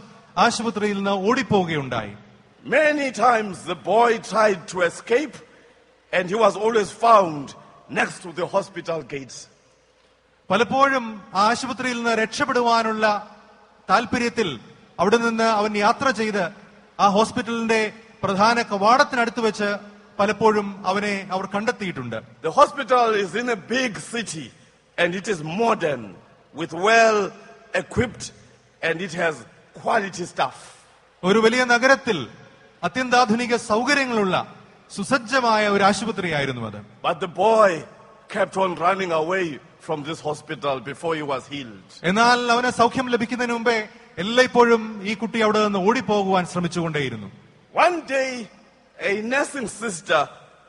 Speaker 2: ആശുപത്രിയിൽ നിന്ന് ഓടിപ്പോവുകയുണ്ടായി.
Speaker 1: Many times the boy tried to escape and he was always found next to the hospital gates.
Speaker 2: പലപ്പോഴും ആശുപത്രിയിൽ നിന്ന് രക്ഷപ്പെടുവാനുള്ള താല്പര്യത്തിൽ അവിടെ നിന്ന് അവൻ യാത്ര ചെയ്ത് ആ ഹോസ്പിറ്റലിന്റെ പ്രധാന കവാടത്തിനടുത്ത് വെച്ച് പലപ്പോഴും അവനെ അവർ കണ്ടെത്തിയിട്ടുണ്ട്.
Speaker 1: The hospital is in a big city and it is modern with well equipped and it has quality stuff.
Speaker 2: ഒരു വലിയ നഗരത്തിൽ അത്യന്താധുനിക സൗകര്യങ്ങളുള്ള സുസജ്ജമായ ഒരു ആശുപത്രിയായിരുന്നു അത്.
Speaker 1: But the boy kept on running away from this hospital before he was healed.
Speaker 2: എന്നാൽ അവന് സൗഖ്യം ലഭിക്കുന്നതിന് മുമ്പേ എല്ലായ്പ്പോഴും ഈ കുട്ടി അവിടെ നിന്ന് ഓടിപ്പോകുവാൻ ശ്രമിച്ചുകൊണ്ടേയിരുന്നു.
Speaker 1: One day a nursing sister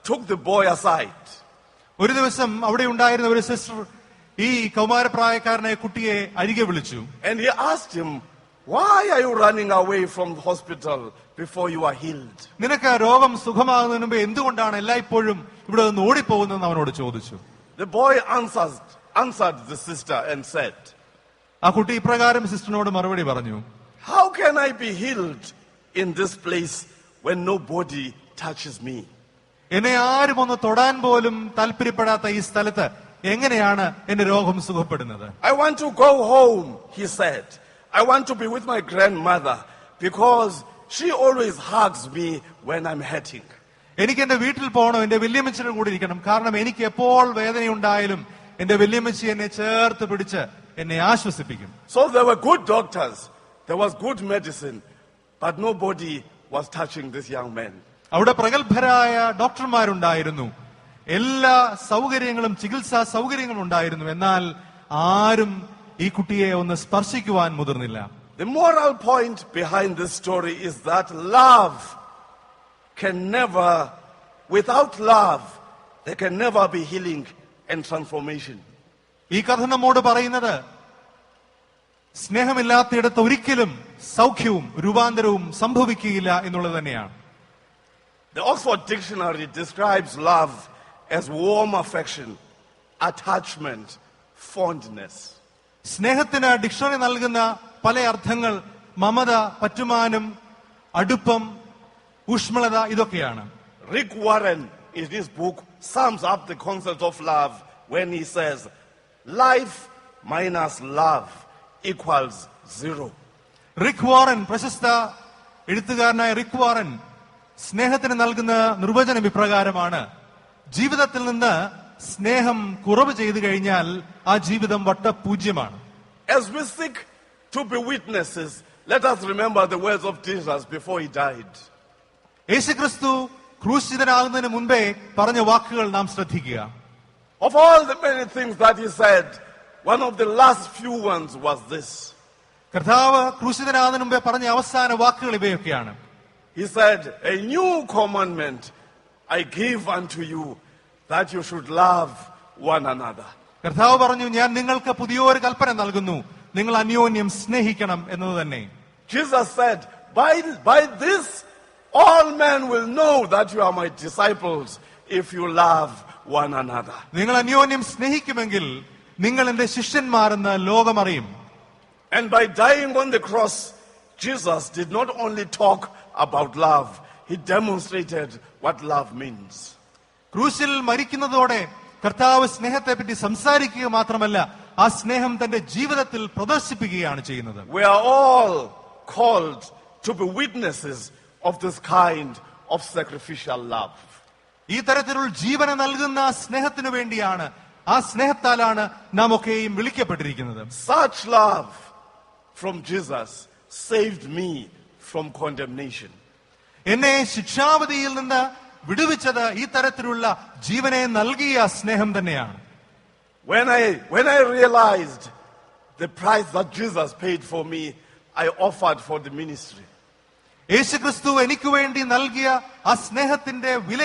Speaker 1: took the boy aside.
Speaker 2: ഒരു ദിവസം അവിടെ ഉണ്ടായിരുന്ന ഒരു സിസ്റ്റർ ഈ കൗമാരപ്രായക്കാരനായ കുട്ടിയെ അരികെ വിളിച്ചു.
Speaker 1: And he asked him, why are you running away from the hospital before you are healed?
Speaker 2: നിനക്ക് രോഗം സുഖമാകുന്നതിന് മുമ്പ് എന്തുകൊണ്ടാണ് എല്ലായ്പ്പോഴും ഇവിടെ നിന്ന് ഓടിപ്പോകുന്നതെന്ന് അവനോട് ചോദിച്ചു.
Speaker 1: The boy answered the sister and said,
Speaker 2: ആ കുട്ടി ഇപ്രകാരം സിസ്റ്ററിനോട് മറുപടി പറഞ്ഞു,
Speaker 1: how can I be healed in this place when nobody touches me?
Speaker 2: എന്നെ ആരും ഒന്ന് തൊടാൻ പോലും താല്പര്യപ്പെടാത്ത ഈ സ്ഥലത്ത് എങ്ങനെയാണ് എന്റെ രോഗം സുഖപ്പെടുന്നത്?
Speaker 1: I want to go home, he said. I want to be with my grandmother because she always hugs me when I'm hurting.
Speaker 2: എനിക്ക് എന്റെ വീട്ടിൽ പോകണം, എന്റെ വല്യമ്മച്ചിയുടെ കൂടെ ഇരിക്കണം. കാരണം എനിക്ക് എപ്പോൾ വേദനയുണ്ടായാലും എന്റെ വല്യമ്മച്ചി എന്നെ ചേർത്ത് പിടിച്ച് എന്നെ ആശ്വസിപ്പിക്കും.
Speaker 1: So there were good doctors, there was good medicine, but nobody was touching this young man.
Speaker 2: അവിടെ പ്രഗത്ഭരായ ഡോക്ടർമാരുണ്ടായിരുന്നു, എല്ലാ സൗകര്യങ്ങളും ചികിത്സാ സൗകര്യങ്ങളും ഉണ്ടായിരുന്നു. എന്നാൽ ആരും ഈ കുട്ടിയെ ഒന്ന് സ്പർശിക്കുവാൻ മുതിർന്നില്ല.
Speaker 1: The moral point behind this story is that without love, there can never be healing and transformation.
Speaker 2: ഈ കഥ നമ്മോട് പറയുന്നത് സ്നേഹമില്ലാത്തയിടത്ത് ഒരിക്കലും സൗഖ്യവും രൂപാന്തരവും സംഭവിക്കുകയില്ല എന്നുള്ളത് തന്നെയാണ്.
Speaker 1: The Oxford Dictionary describes love as warm affection, attachment, fondness.
Speaker 2: സ്നേഹത്തിന് ഡിക്ഷണറി നൽകുന്ന പല അർത്ഥങ്ങൾ മമത, പറ്റുമാനം, അടുപ്പം, ഊഷ്മളത ഇതൊക്കെയാണ്.
Speaker 1: Rick Warren in his book sums up the concept of love when he says life minus love equals 0.
Speaker 2: Rick Warren, പ്രശസ്ത എഴുത്തുകാരനായ Rick Warren സ്നേഹത്തിന് നൽകുന്ന നിർവചനം ഇപ്രകാരമാണ്: ജീവിതത്തിൽ നിന്ന് സ്നേഹം കുറവ് ചെയ്തു കഴിഞ്ഞാൽ ആ ജീവിതം വട്ടപൂജ്യമാണ്.
Speaker 1: As we seek to be witnesses, let us remember the words of Jesus before he died.
Speaker 2: യേശുക്രിസ്തു ക്രൂശിതനാകുന്നതിന് മുൻപേ പറഞ്ഞ വാക്കുകൾ നാം ശ്രദ്ധിക്കുക.
Speaker 1: Of all the many things that he said, one of the last few ones was this.
Speaker 2: കർത്താവ് ക്രൂശിതനാകുന്നതിന് മുമ്പേ പറഞ്ഞ അവസാന വാക്കുകൾ ഇവയൊക്കെയാണ്.
Speaker 1: He said, a new commandment I give unto you, that you should love one another.
Speaker 2: കർത്താവ് പറഞ്ഞു, ഞാൻ നിങ്ങൾക്ക് പുതിയൊരു കൽപ്പന നൽകുന്നു, നിങ്ങൾ അന്യോന്യം സ്നേഹിക്കണം എന്നത് തന്നെ.
Speaker 1: Jesus said, by this all men will know that you are my disciples if you love one another.
Speaker 2: നിങ്ങൾ അന്യോന്യം സ്നേഹിക്കുമെങ്കിൽ നിങ്ങൾ എന്റെ ശിഷ്യന്മാരെന്ന് ലോകമറിയും.
Speaker 1: And by dying on the cross, Jesus did not only talk about love, he demonstrated what love means.
Speaker 2: ക്രൂശിൽ മരിക്കുന്നതോടെ കർത്താവ് സ്നേഹത്തെ പറ്റി സംസാരിക്കുക മാത്രമല്ല, ആ സ്നേഹം തന്റെ ജീവിതത്തിൽ പ്രദർശിപ്പിക്കുകയാണ് ചെയ്യുന്നത്.
Speaker 1: We are all called to be witnesses of this kind of sacrificial love.
Speaker 2: ഈ തരത്തിലുള്ള ജീവന നൽകുന്ന സ്നേഹത്തിനു വേണ്ടിയാണ്, ആ സ്നേഹത്താലാണ് നാം ഒക്കെയും വിളിക്കപ്പെട്ടിരിക്കുന്നത്.
Speaker 1: Such love from Jesus saved me from condemnation.
Speaker 2: എന്നെ ശിക്ഷാവധിയിൽ നിന്ന് വിടുവിച്ചത് ഈ തരത്തിലുള്ള ജീവനെ നൽകിയ സ്നേഹം തന്നെയാണ്.
Speaker 1: When I realized the price that Jesus paid for me, I offered for the ministry.
Speaker 2: യേശുക്രിസ്തു എനിക്ക് വേണ്ടി നൽകിയ ആ സ്നേഹത്തിന്റെ വില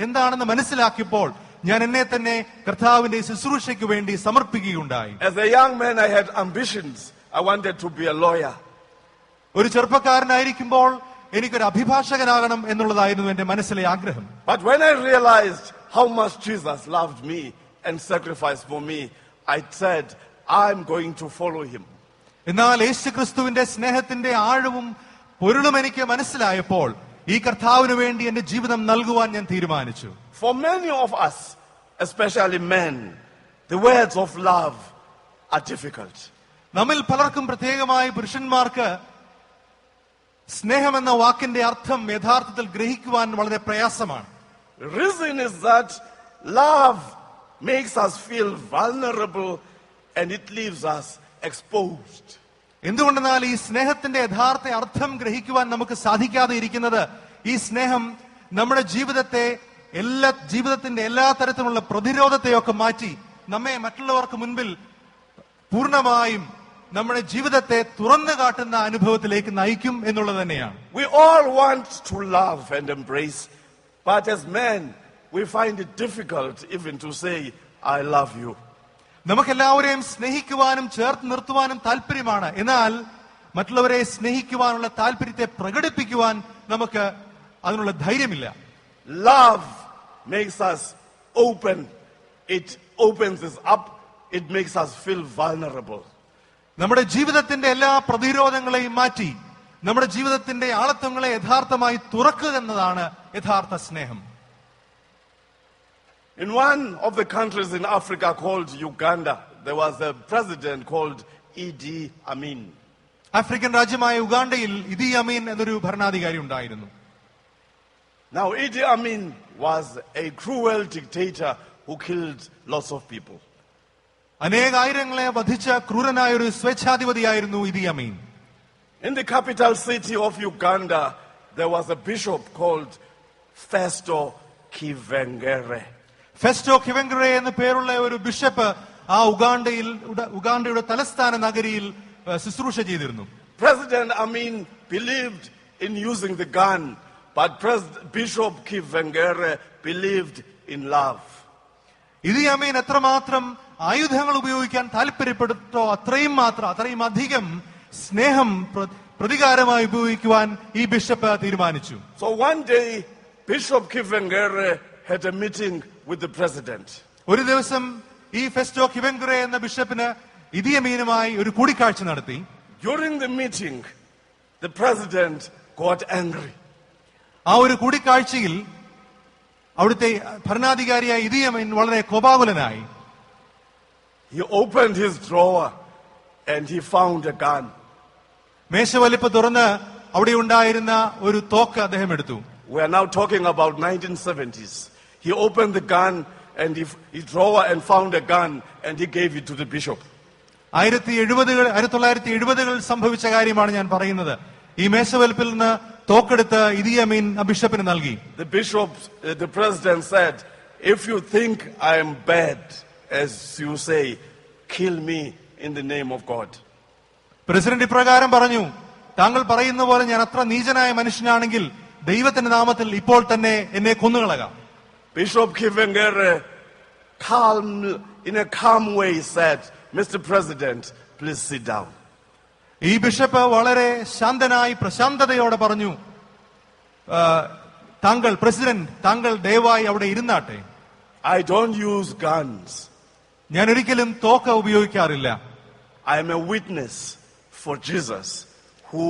Speaker 2: എന്താണെന്ന് മനസ്സിലാക്കിയപ്പോൾ ഞാൻ എന്നെ തന്നെ കർത്താവിന്റെ ശുശ്രൂഷയ്ക്ക് വേണ്ടി സമർപ്പിക്കുകയുണ്ടായി.
Speaker 1: As a young man, I had ambitions. I wanted to be a lawyer.
Speaker 2: ഒരു ചെറുപ്പക്കാരനായിരിക്കുമ്പോൾ എനിക്കൊരു അഭിഭാഷകനാകണം എന്നുള്ളതായിരുന്നു എന്റെ മനസ്സിലെ ആഗ്രഹം.
Speaker 1: But when I realized how much Jesus loved me and sacrificed for me, I said, I'm going to follow him.
Speaker 2: എന്നാൽ യേശുക്രിസ്തുവിന്റെ സ്നേഹത്തിന്റെ ആഴവും പൊരുളും എനിക്ക് മനസ്സിലായപ്പോൾ ഈ കർത്താവിന് വേണ്ടി എന്റെ ജീവിതം നൽകുവാൻ ഞാൻ തീരുമാനിച്ചു.
Speaker 1: For many of us, especially men, the words of love are difficult.
Speaker 2: നമ്മിൽ പലർക്കും പ്രത്യേകമായി പുരുഷന്മാർക്ക് സ്നേഹം എന്ന വാക്കിന്റെ അർത്ഥം യഥാർത്ഥത്തിൽ ഗ്രഹിക്കുവാൻ വളരെ പ്രയാസമാണ്.
Speaker 1: The reason is that love makes us feel vulnerable and it leaves us exposed.
Speaker 2: എന്തുകൊണ്ടെന്നാൽ ഈ സ്നേഹത്തിന്റെ യഥാർത്ഥ അർത്ഥം ഗ്രഹിക്കുവാൻ നമുക്ക് സാധിക്കാതെ ഇരിക്കുന്നത് ഈ സ്നേഹം നമ്മുടെ ജീവിതത്തിന്റെ എല്ലാ തരത്തിലുള്ള പ്രതിരോധത്തെയൊക്കെ മാറ്റി നമ്മെ മറ്റുള്ളവർക്ക് മുൻപിൽ പൂർണ്ണമായും നമ്മുടെ ജീവിതത്തെ തുറന്നു കാട്ടുന്ന അനുഭവത്തിലേക്ക് നയിക്കും എന്നുള്ളത് തന്നെയാണ്.
Speaker 1: We all want to love and embrace, but as men we find it difficult even to say I love you.
Speaker 2: നമുക്കെല്ലാവരെയും സ്നേഹിക്കുവാനും ചേർത്ത് നിർത്തുവാനും താല്പര്യമാണ്. എന്നാൽ മറ്റുള്ളവരെ സ്നേഹിക്കുവാനുള്ള താല്പര്യത്തെ പ്രകടിപ്പിക്കുവാൻ നമുക്ക് അതിനുള്ള ധൈര്യമില്ല.
Speaker 1: Love makes us open. It opens us up. It makes us feel vulnerable.
Speaker 2: നമ്മുടെ ജീവിതത്തിന്റെ എല്ലാ പ്രതിരോധങ്ങളെയും മാറ്റി നമ്മുടെ ജീവിതത്തിന്റെ ആളത്വങ്ങളെ യഥാർത്ഥമായി തുറക്കുക എന്നതാണ് യഥാർത്ഥ സ്നേഹം.
Speaker 1: In one of the countries in Africa called Uganda, there was a president called Idi Amin.
Speaker 2: African രാജ്യമായ ഉഗാണ്ടയിൽ ഇദി അമീൻ എന്നൊരു ഭരണാധികാരി ഉണ്ടായിരുന്നു.
Speaker 1: Now Idi Amin was a cruel dictator who killed lots of people.
Speaker 2: അനേകായിരങ്ങളെ വധിച്ച ക്രൂരനായ ഒരു സ്വേച്ഛാധിപതിയായിരുന്നു ഇദി അമീൻ.
Speaker 1: In the capital city of Uganda, there was a bishop called Festo Kivengere.
Speaker 2: ഫെസ്റ്റോ കിവെങ്കറെ എന്ന പേരുള്ള ഒരു ബിഷപ്പ് ആ ഉഗാണ്ടയുടെ തലസ്ഥാന നഗരിയിൽ ശുശ്രൂഷ ചെയ്തിരുന്നു.
Speaker 1: President Amin believed in using the gun, but Bishop Kivengere believed in love.
Speaker 2: ഇദി അമീൻ എത്രമാത്രം ആയുധങ്ങൾ ഉപയോഗിക്കാൻ താല്പര്യപ്പെട്ടോ അത്രയും അധികം സ്നേഹം പ്രതികാരമായി ഉപയോഗിക്കുവാൻ ഈ ബിഷപ്പ് തീരുമാനിച്ചു.
Speaker 1: So one day Bishop Kivengere had a meeting with the president.
Speaker 2: ഒരു ദിവസം ഈ ഫെസ്റ്റോ കിവെങ്കറെ എന്ന ബിഷപ്പിന് ഇദി അമീനുമായി ഒരു കൂടിക്കാഴ്ച നടത്തി.
Speaker 1: During the meeting, the president got angry.
Speaker 2: ആ ഒരു കൂടിക്കാഴ്ചയിൽ അവിടുത്തെ ഭരണാധികാരിയായ ഇദി അമീൻ വളരെ കോപാകുലനായി.
Speaker 1: He opened his drawer and he found a gun.
Speaker 2: മേശവലിപ്പ് തുറന്ന് അവിടെ ഉണ്ടായിരുന്ന ഒരു തോക്ക് അദ്ദേഹം എടുത്തു.
Speaker 1: We are now talking about 1970s. He opened the gun and he drawer and found a gun and he gave it to the bishop.
Speaker 2: 1970-കൾ സംഭവിച്ച കാര്യമാണ് ഞാൻ പറയുന്നത്. ഈ മേശവലിപ്പിൽ നിന്ന് തോക്കെടുത്ത് ഇദി അമീൻ ബിഷപ്പിന് നൽകി.
Speaker 1: The president said, if you think I am bad, as you say, kill me in the name of God.
Speaker 2: President ഇപ്രകാരം പറഞ്ഞു, താങ്കൾ പറയുന്ന പോലെ ഞാൻ അത്ര നീചനായ മനുഷ്യനാണെങ്കിൽ ദൈവത്തിന്റെ നാമത്തിൽ ഇപ്പോൾ തന്നെ എന്നെ കൊന്നുകളയാം.
Speaker 1: Bishop Kivengere in a calm way said, Mr. President, please sit down.
Speaker 2: ഈ ബിഷപ്പ് വളരെ ശാന്തനായി പ്രശാന്തതയോടെ പറഞ്ഞു, താങ്കൾ ദയവായി അവിടെ ഇരുന്നാട്ടെ.
Speaker 1: I don't use guns.
Speaker 2: ഞാൻ ഒരിക്കലും തോക്ക് ഉപയോഗിക്കാറില്ല.
Speaker 1: I am a witness for Jesus, who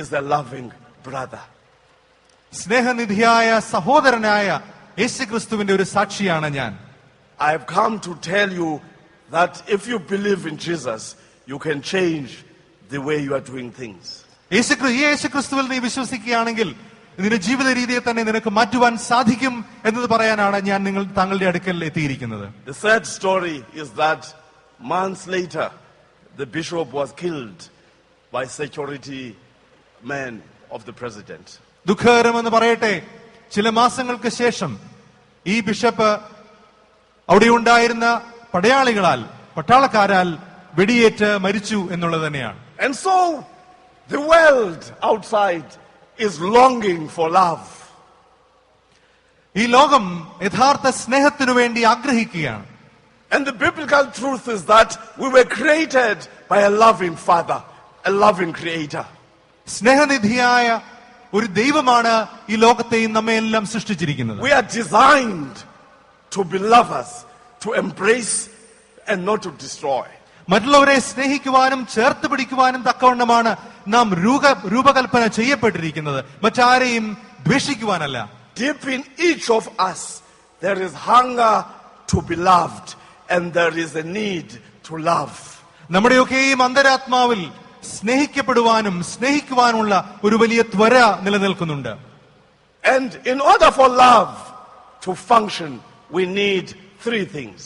Speaker 1: is a loving brother.
Speaker 2: സ്നേഹനിധിയായ സഹോദരനായ യേശുക്രിസ്തുവിന്റെ ഒരു സാക്ഷിയാണ് ഞാൻ.
Speaker 1: I have come to tell you that if you believe in Jesus, you can change the way you are doing things.
Speaker 2: യേശുക്രിസ്തുവിൽ നീ വിശ്വസിക്കുകയാണെങ്കിൽ നിന്റെ ജീവിത രീതിയെ തന്നെ നിനക്ക് മാറ്റുവാൻ സാധിക്കും എന്നത് പറയാനാണ് ഞാൻ താങ്കളുടെ അടുക്കൽ എത്തിയിരിക്കുന്നത്.
Speaker 1: The sad story is that months later the bishop was killed by security men of the president.
Speaker 2: ദുഃഖകരമെന്ന് പറയട്ടെ, ചില മാസങ്ങൾക്ക് ശേഷം ഈ ബിഷപ്പ് അവിടെ ഉണ്ടായിരുന്ന പട്ടാളക്കാരാൽ വെടിയേറ്റ് മരിച്ചു എന്നുള്ളത് തന്നെയാണ്.
Speaker 1: And so the world outside is longing for love.
Speaker 2: ഈ ലോകം യഥാർത്ഥ സ്നേഹത്തിനു വേണ്ടി ആഗ്രഹിക്കുകയാണ്.
Speaker 1: And the biblical truth is that we were created by a loving Father, a loving Creator.
Speaker 2: സ്നേഹനിധിയായ ഒരു ദൈവമാണ് ഈ ലോകത്തെയും നമ്മെ എല്ലാം സൃഷ്ടിച്ചിരിക്കുന്നത്.
Speaker 1: We are designed to be lovers, to embrace and not to destroy.
Speaker 2: മറ്റുള്ളവരെ സ്നേഹിക്കുവാനും ചേർത്ത് പിടിക്കുവാനും തക്കവണ്ണമാണ് നാം രൂപകൽപ്പന ചെയ്യപ്പെട്ടിരിക്കുന്നത്, മറ്റാരെയും ദ്വേഷിക്കുവാനല്ല.
Speaker 1: Deep in each of us there is hunger to be loved and there is a need to love.
Speaker 2: നമ്മുടെയൊക്കെയും അന്തരാത്മാവിൽ സ്നേഹിക്കപ്പെടുവാനും സ്നേഹിക്കുവാനുമുള്ള ഒരു വലിയ ത്വര നിലനിൽക്കുന്നുണ്ട്.
Speaker 1: And in order for love to function we need three things.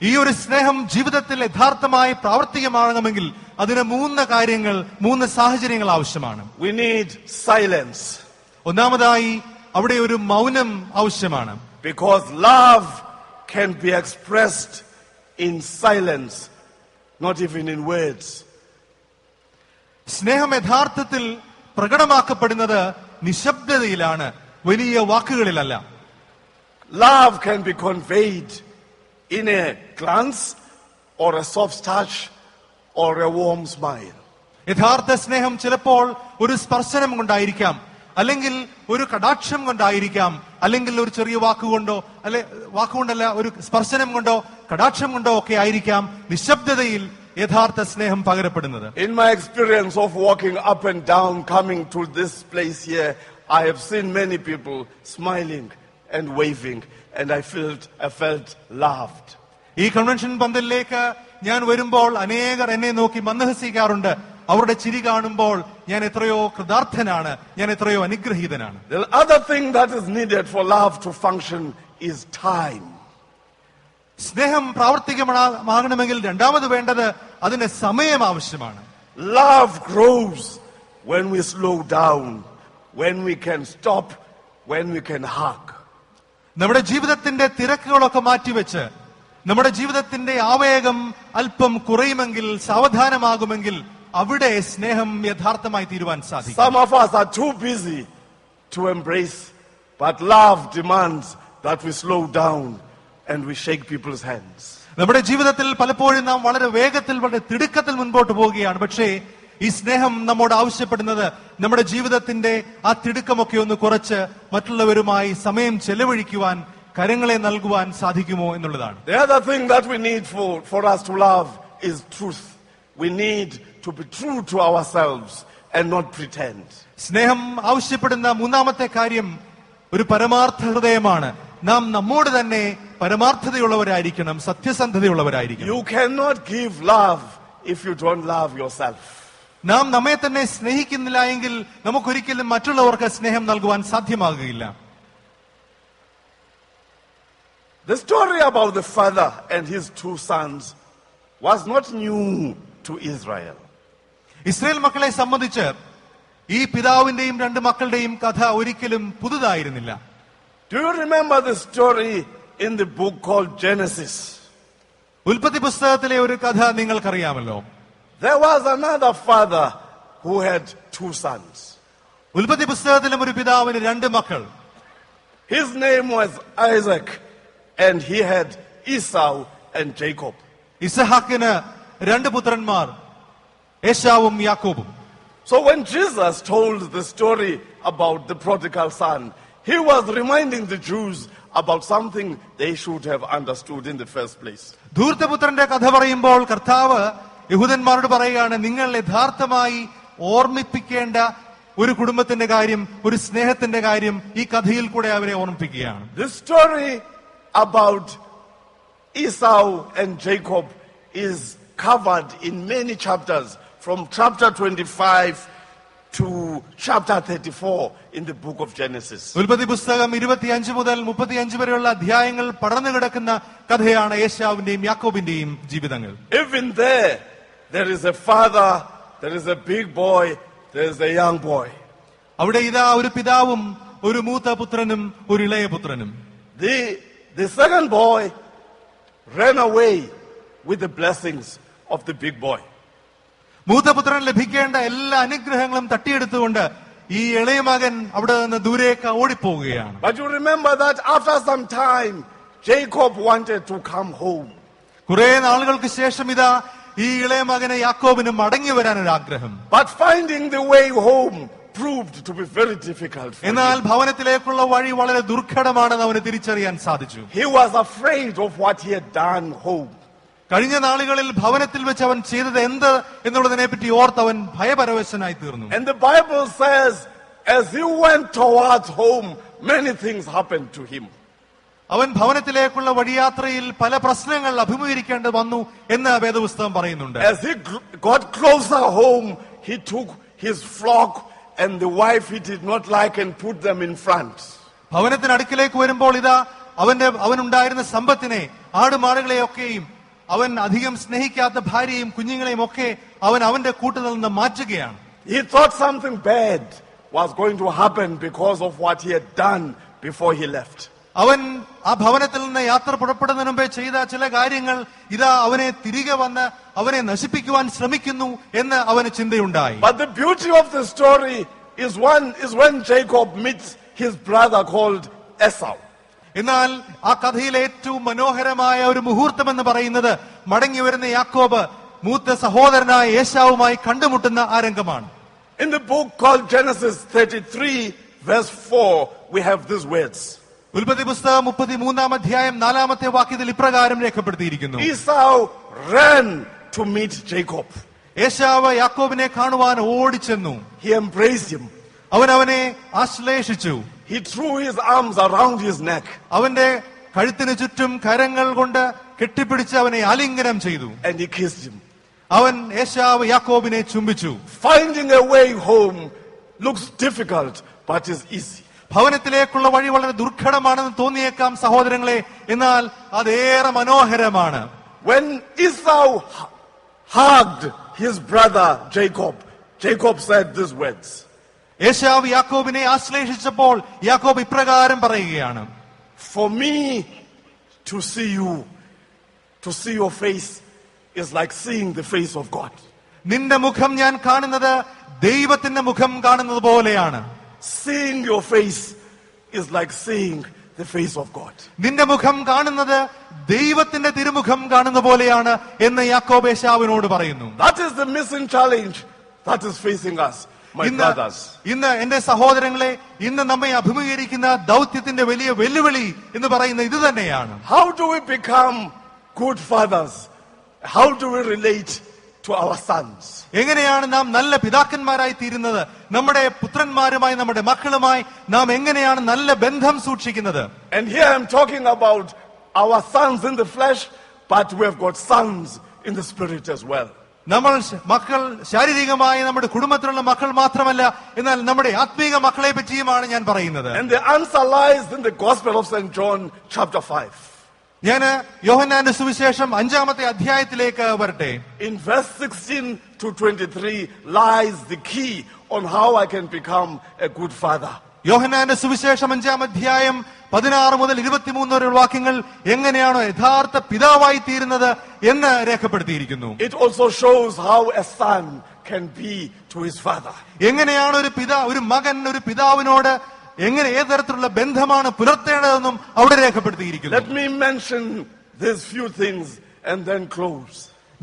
Speaker 2: ഈ ഒരു സ്നേഹം ജീവിതത്തിൽ യഥാർത്ഥമായി പ്രാവർത്തികമാകണമെങ്കിൽ അതിന് മൂന്ന് സാഹചര്യങ്ങൾ ആവശ്യമാണ്.
Speaker 1: We need silence.
Speaker 2: ഒന്നാമതായി അവിടെ ഒരു മൗനം ആവശ്യമാണ്.
Speaker 1: Because love can be expressed in silence, not even in words.
Speaker 2: സ്നേഹം യഥാർത്ഥത്തിൽ പ്രകടമാക്കപ്പെടുന്നത് നിശബ്ദതയിലാണ്, വലിയ വാക്കുകളിലല്ല.
Speaker 1: Love can be conveyed in a glance or a soft touch or a warm smile.
Speaker 2: യഥാർത്ഥ സ്നേഹം ചിലപ്പോൾ ഒരു സ്പർശനം കൊണ്ടായിരിക്കാം, അല്ലെങ്കിൽ ഒരു കടാക്ഷം കൊണ്ടായിരിക്കാം, അല്ലെങ്കിൽ ഒരു ചെറിയ വാക്കുകൊണ്ടല്ല ഒരു സ്പർശനം കൊണ്ടോ കടാക്ഷം കൊണ്ടോ ഒക്കെ ആയിരിക്കാം നിശബ്ദതയിൽ യഥാർത്ഥ സ്നേഹം പകരപ്പെടുന്നത്.
Speaker 1: In my experience of walking up and down coming to this place here, I have seen many people smiling and waving and I felt loved.
Speaker 2: ഈ കൺവെൻഷൻ പന്തലിലേക്ക് ഞാൻ വരുമ്പോൾ അനേകർ എന്നെ നോക്കി മന്ദഹസിക്കാറുണ്ട്. അവരുടെ ചിരി കാണുമ്പോൾ ഞാൻ എത്രയോ കൃതാർത്ഥനാണ്, ഞാൻ എത്രയോ അനുഗ്രഹീതനാണ്.
Speaker 1: The other thing that is needed for love to function is time.
Speaker 2: സ്നേഹം പ്രാവർത്തികമാകണമെങ്കിൽ രണ്ടാമത് വേണ്ടത് അതിന് സമയം ആവശ്യമാണ്.
Speaker 1: Love grows when we slow down, when we can stop, when we can hug.
Speaker 2: നമ്മുടെ ജീവിതത്തിന്റെ തിരക്കുകളൊക്കെ മാറ്റിവെച്ച് നമ്മുടെ ജീവിതത്തിന്റെ ആവേഗം അല്പം കുറയുമെങ്കിൽ, സാവധാനമാകുമെങ്കിൽ അവിടെ സ്നേഹം യഥാർത്ഥമായി തീരുവാൻ സാധിക്കും.
Speaker 1: Some of us are too busy to embrace, but love demands that we slow down and we shake people's hands.
Speaker 2: നമ്മുടെ ജീവിതത്തിൽ പലപ്പോഴും നാം വളരെ വേഗത്തിൽ, വളരെ തിടുക്കത്തിൽ മുൻപോട്ട് പോവുകയാണ്. പക്ഷേ ഈ സ്നേഹം നമ്മോട് ആവശ്യപ്പെടുന്നത് നമ്മുടെ ജീവിതത്തിന്റെ ആ തിടുക്കമൊക്കെ ഒന്ന് കുറച്ച് മറ്റുള്ളവരുമായി സമയം ചെലവഴിക്കുവാൻ, കരങ്ങളെ നൽകുവാൻ സാധിക്കുമോ എന്നുള്ളതാണ്.
Speaker 1: The other thing that we need for us to love is truth. We need to be true to ourselves and not pretend.
Speaker 2: സ്നേഹം ആവശ്യപ്പെടുന്ന മൂന്നാമത്തെ കാര്യം ഒരു പരമാർത്ഥ ഹൃദയമാണ്. നാം നമ്മോട് തന്നെ പരമാർത്ഥതയുള്ളവരായിരിക്കണം, സത്യസന്ധതയുള്ളവരായിരിക്കണം.
Speaker 1: You cannot give love if you don't love yourself.
Speaker 2: നാം നമ്മെ തന്നെ സ്നേഹിക്കുന്നില്ല എങ്കിൽ നമുക്കൊരിക്കലും മറ്റുള്ളവർക്ക് സ്നേഹം നൽകുവാൻ സാധ്യമാകുകയില്ല.
Speaker 1: The story about the father and his two sons was not new to Israel.
Speaker 2: Israel മക്കളെ സംബന്ധിച്ച് ഈ പിതാവിന്റെയും രണ്ട് മക്കളുടെയും കഥ ഒരിക്കലും പുതുതായിരുന്നില്ല.
Speaker 1: Do you remember the story in the book called Genesis?
Speaker 2: ഉൽപ്പത്തി പുസ്തകത്തിലെ ഒരു കഥ നിങ്ങൾക്കറിയാമല്ലോ.
Speaker 1: There was another father who had two sons.
Speaker 2: ഉൽപ്പത്തി പുസ്തകത്തിലും ഒരു പിതാവിന് രണ്ട് മക്കൾ.
Speaker 1: His name was Isaac and he had Esau and Jacob.
Speaker 2: ഇസഹാക്കിന് രണ്ട് പുത്രന്മാർ, ഏശാവും യാക്കോബും.
Speaker 1: So when Jesus told the story about the prodigal son, he was reminding the Jews about something they should have understood in the first place.
Speaker 2: ധൂർത്തപുത്രന്റെ കഥ പറയുമ്പോൾ കർത്താവ് യഹൂദന്മാരോട് പറയുകയാണ്, നിങ്ങൾ യഥാർത്ഥമായി ഓർമ്മിപ്പിക്കേണ്ട ഒരു കുടുംബത്തിന്റെ കാര്യം, ഒരു സ്നേഹത്തിന്റെ കാര്യം ഈ കഥയിൽ കൂടെ അവരെ ഓർമ്മിപ്പിക്കുകയാണ്.
Speaker 1: This story about Esau and Jacob is covered in many chapters, from chapter 25 to chapter 34 in the book of Genesis.
Speaker 2: ഉൽപ്പത്തി പുസ്തകം 25 മുതൽ 35 വരെയുള്ള അധ്യായങ്ങൾ പടർന്നു കിടക്കുന്ന കഥയാണ് ഏശാവിന്റെയും യാക്കോബിന്റെയും ജീവിതങ്ങൾ.
Speaker 1: Even there is a father, there is a big boy, there is a young boy.
Speaker 2: അവിടെ ഇതാ ഒരു പിതാവും ഒരു മൂത്ത പുത്രനും ഒരു ഇളയ പുത്രനും.
Speaker 1: The second boy ran away with the blessings of the big boy.
Speaker 2: മൂത്തപുത്രൻ ലഭിക്കേണ്ട എല്ലാ അനുഗ്രഹങ്ങളും തട്ടിയെടുത്തുകൊണ്ട് ഈ ഇളയ മകൻ അവിടെ നിന്ന് ദൂരേക്ക് ഓടിപ്പോവുകയാണ്.
Speaker 1: But you remember that after some time, Jacob wanted to come home.
Speaker 2: കുറെ നാളുകൾക്ക് ശേഷം ഇതാ ഈ ഇളയ മകന് യാക്കോബിന് മടങ്ങി വരാൻ ഒരു ആഗ്രഹം.
Speaker 1: But finding the way home proved to be very difficult for
Speaker 2: എന്നാൽ
Speaker 1: him.
Speaker 2: ഭവനത്തിലേക്കുള്ള വഴി വളരെ ദുർഘടമാണെന്ന് അവന് തിരിച്ചറിയാൻ സാധിച്ചു.
Speaker 1: He was afraid of what he had done home.
Speaker 2: കഴിഞ്ഞ നാളുകളിൽ ഭവനത്തിൽ വെച്ച് അവൻ ചെയ്തത് എന്ത് എന്നുള്ളതിനെ പറ്റി ഓർത്ത് അവൻ ഭയപരവശനായി തീർന്നു.
Speaker 1: And the Bible says, as he went towards home, many things happened to him.
Speaker 2: അവൻ ഭവനത്തിലേക്കുള്ള വഴിയാത്രയിൽ പല പ്രശ്നങ്ങൾ അഭിമുഖീകരിക്കേണ്ടി വന്നു എന്ന് വേദപുസ്തകം പറയുന്നുണ്ട്.
Speaker 1: As he got closer home, he took his flock and the wife he did not like and put them in front.
Speaker 2: ഭവനത്തിനടുക്കിലേക്ക് വരുമ്പോൾ ഇതാ അവനുണ്ടായിരുന്ന സമ്പത്തിനെ, ആടുമാടുകളെയൊക്കെയും അവൻ അധികം സ്നേഹിക്കാത്ത ഭാര്യയും കുഞ്ഞുങ്ങളെയും ഒക്കെ അവൻ അവന്റെ കൂട്ടത്തിൽ നിന്ന് മാറ്റുകയാണ്.
Speaker 1: He thought something bad was going to happen because of what he had done before he left.
Speaker 2: അവൻ ആ ഭവനത്തിൽ നിന്ന് യാത്ര പുറപ്പെടുന്നതിന് മുമ്പേ ചെയ്ത ചില കാര്യങ്ങൾ ഇതാ അവനെ തിരികെ വന്ന് അവനെ നശിപ്പിക്കുവാൻ ശ്രമിക്കുന്നു എന്ന് അവന് ചിന്തയുണ്ടായി.
Speaker 1: But the beauty of the story is when Jacob meets his brother called Esau.
Speaker 2: എന്നാൽ ആ കഥയിലെ ഏറ്റവും മനോഹരമായ ഒരു മുഹൂർത്തം എന്ന് പറയുന്നത് മടങ്ങി വരുന്ന യാക്കോബ് മൂത്ത സഹോദരനായ ഏശാവുമായി കണ്ടുമുട്ടുന്ന ആ രംഗമാണ്.
Speaker 1: In the book called Genesis 33 verse 4 we have these words.
Speaker 2: ഉൽപ്പത്തി പുസ്തകം 33 അധ്യായം 4 വാക്യത്തിൽ ഇപ്രകാരം രേഖപ്പെടുത്തിയിരിക്കുന്നു.
Speaker 1: Esau ran to meet Jacob.
Speaker 2: ഏശാവ് യാക്കോബിനെ കാണുവാൻ ഓടിച്ചെന്നു.
Speaker 1: He embraced him.
Speaker 2: അവനെ ആശ്ലേഷിച്ചു.
Speaker 1: He threw his arms around his neck.
Speaker 2: അവന്റെ കഴുത്തിന് ചുറ്റും കരങ്ങൾ കൊണ്ട് കെട്ടിപ്പിടിച്ച് അവനെ ആലിംഗനം ചെയ്തു.
Speaker 1: And he kissed him.
Speaker 2: അവൻ ഏശാവ് യാക്കോബിനെ ചുംബിച്ചു.
Speaker 1: Finding a way home looks difficult but is easy.
Speaker 2: ഭവനത്തിലേക്കുള്ള വഴി വളരെ ദുർഘടമാണെന്ന് തോന്നിയേക്കാം സഹോദരങ്ങളെ, എന്നാൽ അതേറെ മനോഹരമാണ്.
Speaker 1: When Esau hugged his brother Jacob, Jacob said these words.
Speaker 2: ഏശാവ് യാക്കോബിനെ ആശ്ലേഷിച്ചപ്പോൾ യാക്കോബ് ഇപ്രകാരം പറയുകയാണ്.
Speaker 1: For me to see your face is like seeing the face of God.
Speaker 2: നിന്റെ മുഖം ഞാൻ കാണുന്നത് ദൈവത്തിന്റെ മുഖം കാണുന്നത് പോലെയാണ്.
Speaker 1: Seeing your face is like seeing the face of God.
Speaker 2: നിന്റെ മുഖം കാണുന്നത് ദൈവത്തിന്റെ തിരുമുഖം കാണുന്ന പോലെയാണ് എന്ന് യാക്കോബ് ഏശാവിനോട് പറയുന്നു.
Speaker 1: That is the missing challenge that is facing us, my brothers.
Speaker 2: ഇന്ന് എന്റെ സഹോദരങ്ങളെ, ഇന്ന് നമ്മെ അഭിമുഖീകരിക്കുന്ന ദൗത്യത്തിന്റെ വലിയ വെല്ലുവിളി എന്ന് പറയുന്ന ഇത് തന്നെയാണ്.
Speaker 1: How do we become good fathers? How do we relate to our sons?
Speaker 2: എങ്ങനെയാണ് നാം നല്ല പിതാക്കന്മാരായി തീരുന്നത്? നമ്മുടെ പുത്രന്മാരുമായി, നമ്മുടെ മക്കളുമായി നാം എങ്ങനെയാണ് നല്ല ബന്ധം സൂക്ഷിക്കുന്നത്?
Speaker 1: And here I'm talking about our sons in the flesh, but we have got sons in the spirit as well.
Speaker 2: നമ്മൾ മക്കൾ ശാരീരികമായി നമ്മുടെ കുടുംബത്തിലുള്ള മക്കൾ മാത്രമല്ല, എന്നാൽ നമ്മുടെ ആത്മീക മക്കളെ പറ്റിയുമാണ് ഞാൻ പറയുന്നത്.
Speaker 1: And the answer lies in the Gospel of St. John chapter 5.
Speaker 2: ഞാൻ യോഹന്നാന്റെ സുവിശേഷം 5 അധ്യായത്തിലേക്ക് വരട്ടെ.
Speaker 1: In verse 16 to 23 lies the key on how I can become a good father.
Speaker 2: യോഹന്നാന്റെ സുവിശേഷം 5 അധ്യായം 16 മുതൽ 23 വരെ വാക്യങ്ങൾ എങ്ങനെയാണോ യഥാർത്ഥ പിതാവായി തീരുന്നത് എന്ന് രേഖപ്പെടുത്തിയിരിക്കുന്നു.
Speaker 1: It also shows how a son can be to his father.
Speaker 2: എങ്ങനെയാണ് ഒരു മകൻ ഒരു പിതാവിനോട് എങ്ങനെ ഏത് തരത്തിലുള്ള ബന്ധമാണ് പുലർത്തേണ്ടതെന്നും അവിടെ രേഖപ്പെടുത്തിയിരിക്കുന്നു.
Speaker 1: Let me mention these few things and then close.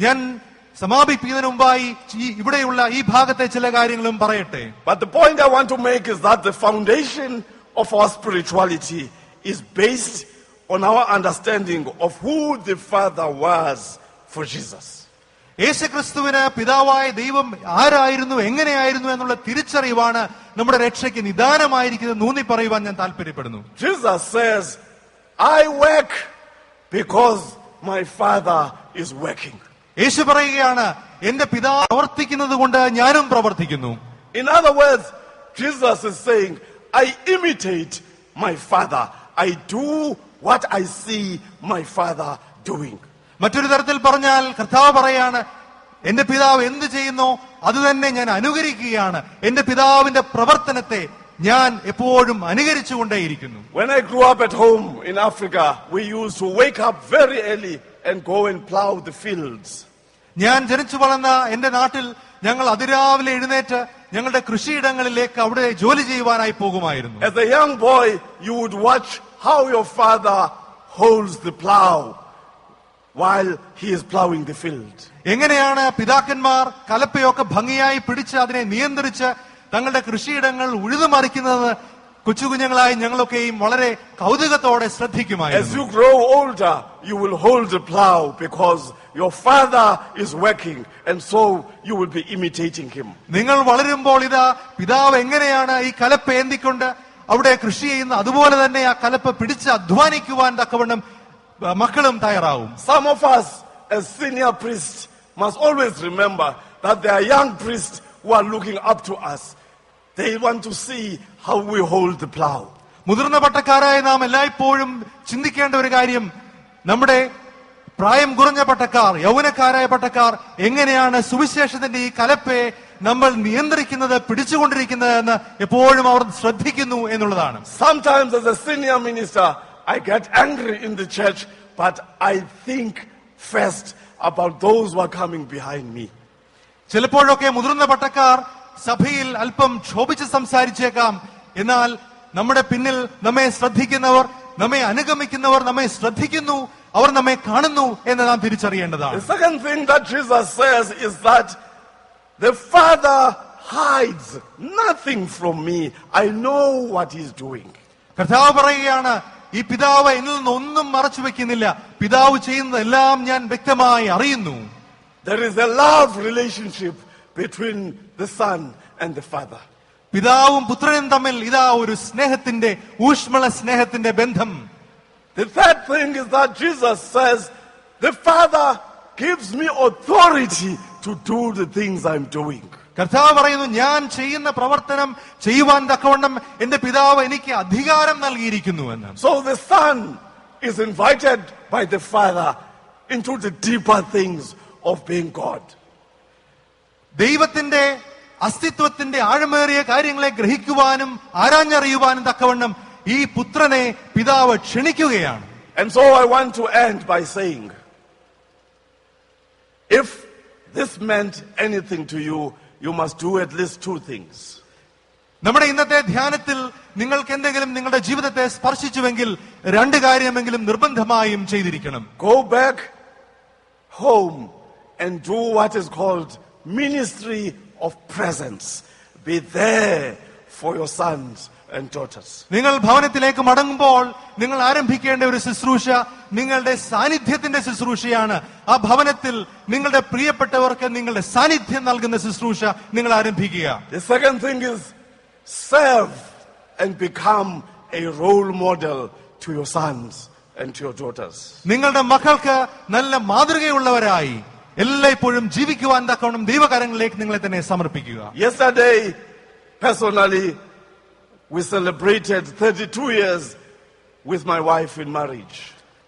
Speaker 2: ഞാൻ സമാപിപ്പിക്കുന്നതിന് മുമ്പായി ഇവിടെയുള്ള ഈ ഭാഗത്തെ ചില കാര്യങ്ങളും പറയട്ടെ.
Speaker 1: But the point I want to make is that the foundation of our spirituality is based on our understanding of who the Father was for Jesus.
Speaker 2: യേശുക്രിസ്തുവിന് പിതാവായ ദൈവം ആരായിരുന്നു, എങ്ങനെയായിരുന്നു എന്നുള്ള തിരിച്ചറിവാണ് നമ്മുടെ രക്ഷയ്ക്ക് നിദാനമായിരിക്കുന്നത് ഊന്നി പറയുവാൻ ഞാൻ താല്പര്യപ്പെടുന്നു.
Speaker 1: Jesus says, I work because my Father is working.
Speaker 2: യേശു പറയുകയാണ്, എന്റെ പിതാവ് പ്രവർത്തിക്കുന്നത് കൊണ്ട് ഞാനും പ്രവർത്തിക്കുന്നു.
Speaker 1: In other words, Jesus is saying, I imitate my Father. I do what I see my Father doing.
Speaker 2: മറ്റൊരു തരത്തിൽ പറഞ്ഞാൽ കർത്താവ് പറയാണ്, എന്റെ പിതാവ് എന്ത് ചെയ്യുന്നോ അത് തന്നെ ഞാൻ അനുകരിക്കുകയാണ്. എന്റെ പിതാവിന്റെ പ്രവർത്തനത്തെ ഞാൻ എപ്പോഴും അനുകരിച്ചുകൊണ്ടേയിരിക്കുന്നു.
Speaker 1: When I grew up at home in Africa, we used to wake up very early and go and plow the fields.
Speaker 2: ഞാൻ ജനിച്ചു വളർന്ന എന്റെ നാട്ടിൽ ഞങ്ങൾ അതിരാവിലെ എഴുന്നേറ്റ് ഞങ്ങളുടെ കൃഷിയിടങ്ങളിലേക്ക് അവിടെ ജോലി ചെയ്യുവാനായി പോകുമായിരുന്നു.
Speaker 1: As a young boy, you would watch how your father holds the plow while he is plowing the field.
Speaker 2: എങ്ങനെയാണ് പിതാക്കന്മാർ കലപ്പയൊക്കെ ഭംഗിയായി പിടിച്ച് അതിനെ നിയന്ത്രിച്ച് തങ്ങളുടെ കൃഷിയിടങ്ങൾ ഉഴുതുമറിക്കുന്നത് കൊച്ചുകുഞ്ഞുങ്ങളായി ഞങ്ങളൊക്കെയും വളരെ കൗതുകത്തോടെ ശ്രദ്ധിക്കുമായിരുന്നു.
Speaker 1: As you grow older, you will hold the plow because your father is working, and so you will be imitating him.
Speaker 2: നിങ്ങൾ വളരുമ്പോൾ ഇതാ പിതാവ് എങ്ങനെയാണ് ഈ കലപ്പ ഏന്തിക്കൊണ്ട് അവിടെ കൃഷി ചെയ്യുന്ന അതുപോലെ തന്നെ ആ കലപ്പ പിടിച്ച് അധ്വാനിക്കുവാൻ തക്കവണ്ണം മക്കളും തയ്യാറാവും.
Speaker 1: Some of us as senior priests must always remember that there are young priests who are looking up to us. They want to see how we hold the plow.
Speaker 2: മുതിർന്ന പട്ടക്കാരായ നാം എല്ലായ്പ്പോഴും ചിന്തിക്കേണ്ട ഒരു കാര്യം, നമ്മുടെ പ്രായം കുറഞ്ഞ പട്ടക്കാർ, യൗവനക്കാരായ പട്ടക്കാർ എങ്ങനെയാണ് സുവിശേഷത്തിന്റെ ഈ കലപ്പയെ നമ്മൾ നിയന്ത്രിക്കുന്നത്, പിടിച്ചുകൊണ്ടിരിക്കുന്നത് എന്ന് എപ്പോഴും അവർ ശ്രദ്ധിക്കുന്നു എന്നുള്ളതാണ്.
Speaker 1: Sometimes as a senior minister, I get angry in the church, but I think first about those who are coming behind me.
Speaker 2: ചിലപ്പോഴൊക്കെ മുതിർന്ന പട്ടക്കാർ സഭയിൽ അല്പം ക്ഷോഭിച്ച് സംസാരിച്ചേക്കാം, എന്നാൽ നമ്മുടെ പിന്നിൽ നമ്മെ ശ്രദ്ധിക്കുന്നവർ, നമ്മെ അനുഗമിക്കുന്നവർ നമ്മെ ശ്രദ്ധിക്കുന്നു, അവർ നമ്മെ കാണുന്നു എന്ന് നാം തിരിച്ചറിയേണ്ടതാണ്.
Speaker 1: The second thing that Jesus says is that the Father hides nothing from me. I know what he's doing.
Speaker 2: കർത്താവ് പറയുകയാണ്, ഈ പിതാവ് എന്നിൽ നിന്ന് ഒന്നും മറച്ചു വെക്കുന്നില്ല, പിതാവ് ചെയ്യുന്നതെല്ലാം ഞാൻ വ്യക്തമായി അറിയുന്നു.
Speaker 1: There is a love relationship between the Son and the Father.
Speaker 2: പിതാവും പുത്രനും തമ്മിൽ ഇതാ ഒരു സ്നേഹത്തിന്റെ, ഊഷ്മള സ്നേഹത്തിന്റെ ബന്ധം.
Speaker 1: The third thing is that Jesus says, the Father gives me authority to do the things I'm doing.
Speaker 2: കർത്താവ് പറയുന്നു, ഞാൻ ചെയ്യുന്ന പ്രവർത്തനം ചെയ്യുവാൻ തക്കവണ്ണം എന്റെ പിതാവ് എനിക്ക് അധികാരം നൽകിയിരിക്കുന്നു എന്ന്.
Speaker 1: So the Son is invited by the Father into the deeper things of being God.
Speaker 2: ദൈവത്തിന്റെ അസ്തിത്വത്തിന്റെ ആഴമേറിയ കാര്യങ്ങളെ ഗ്രഹിക്കുവാനും ആരാഞ്ഞറിയുവാനും തക്കവണ്ണം ഈ പുത്രനെ പിതാവ് ക്ഷണിക്കുകയാണ്.
Speaker 1: And so I want to end by saying, if this meant anything to you, you must do at least two things.
Speaker 2: നമ്മുടെ ഇന്നത്തെ ധ്യാനത്തിൽ നിങ്ങൾക്ക് എന്തെങ്കിലും നിങ്ങളുടെ ജീവിതത്തെ സ്പർശിച്ചുവെങ്കിൽ രണ്ട് കാര്യമെങ്കിലും നിർബന്ധമായും ചെയ്തിരിക്കണം.
Speaker 1: Go back home and do what is called ministry of presence. Be there for your sons and daughters.
Speaker 2: നിങ്ങൾ ഭവനത്തിലേക്ക് മടങ്ങുമ്പോൾ നിങ്ങൾ ആരംഭിക്കേണ്ട ഒരു ശുശ്രൂഷ നിങ്ങളുടെ സാന്നിധ്യത്തിന്റെ ശുശ്രൂഷയാണ്. ആ ഭവനത്തിൽ നിങ്ങളുടെ പ്രിയപ്പെട്ടവർക്ക് നിങ്ങളുടെ സാന്നിധ്യം നൽകുന്ന ശുശ്രൂഷ നിങ്ങൾ ആരംഭിക്കുക.
Speaker 1: The second thing is serve and become a role model to your sons and to your daughters.
Speaker 2: നിങ്ങളുടെ മക്കൾക്ക് നല്ല മാതൃകയുള്ളവരായി എല്ലായ്പ്പോഴും ജീവിക്കുവാൻ തക്കവണ്ണം ദൈവകരങ്ങളിലേക്ക് നിങ്ങളെ തന്നെ സമർപ്പിക്കുക.
Speaker 1: Yesterday, personally, we celebrated 32 years with my wife in marriage.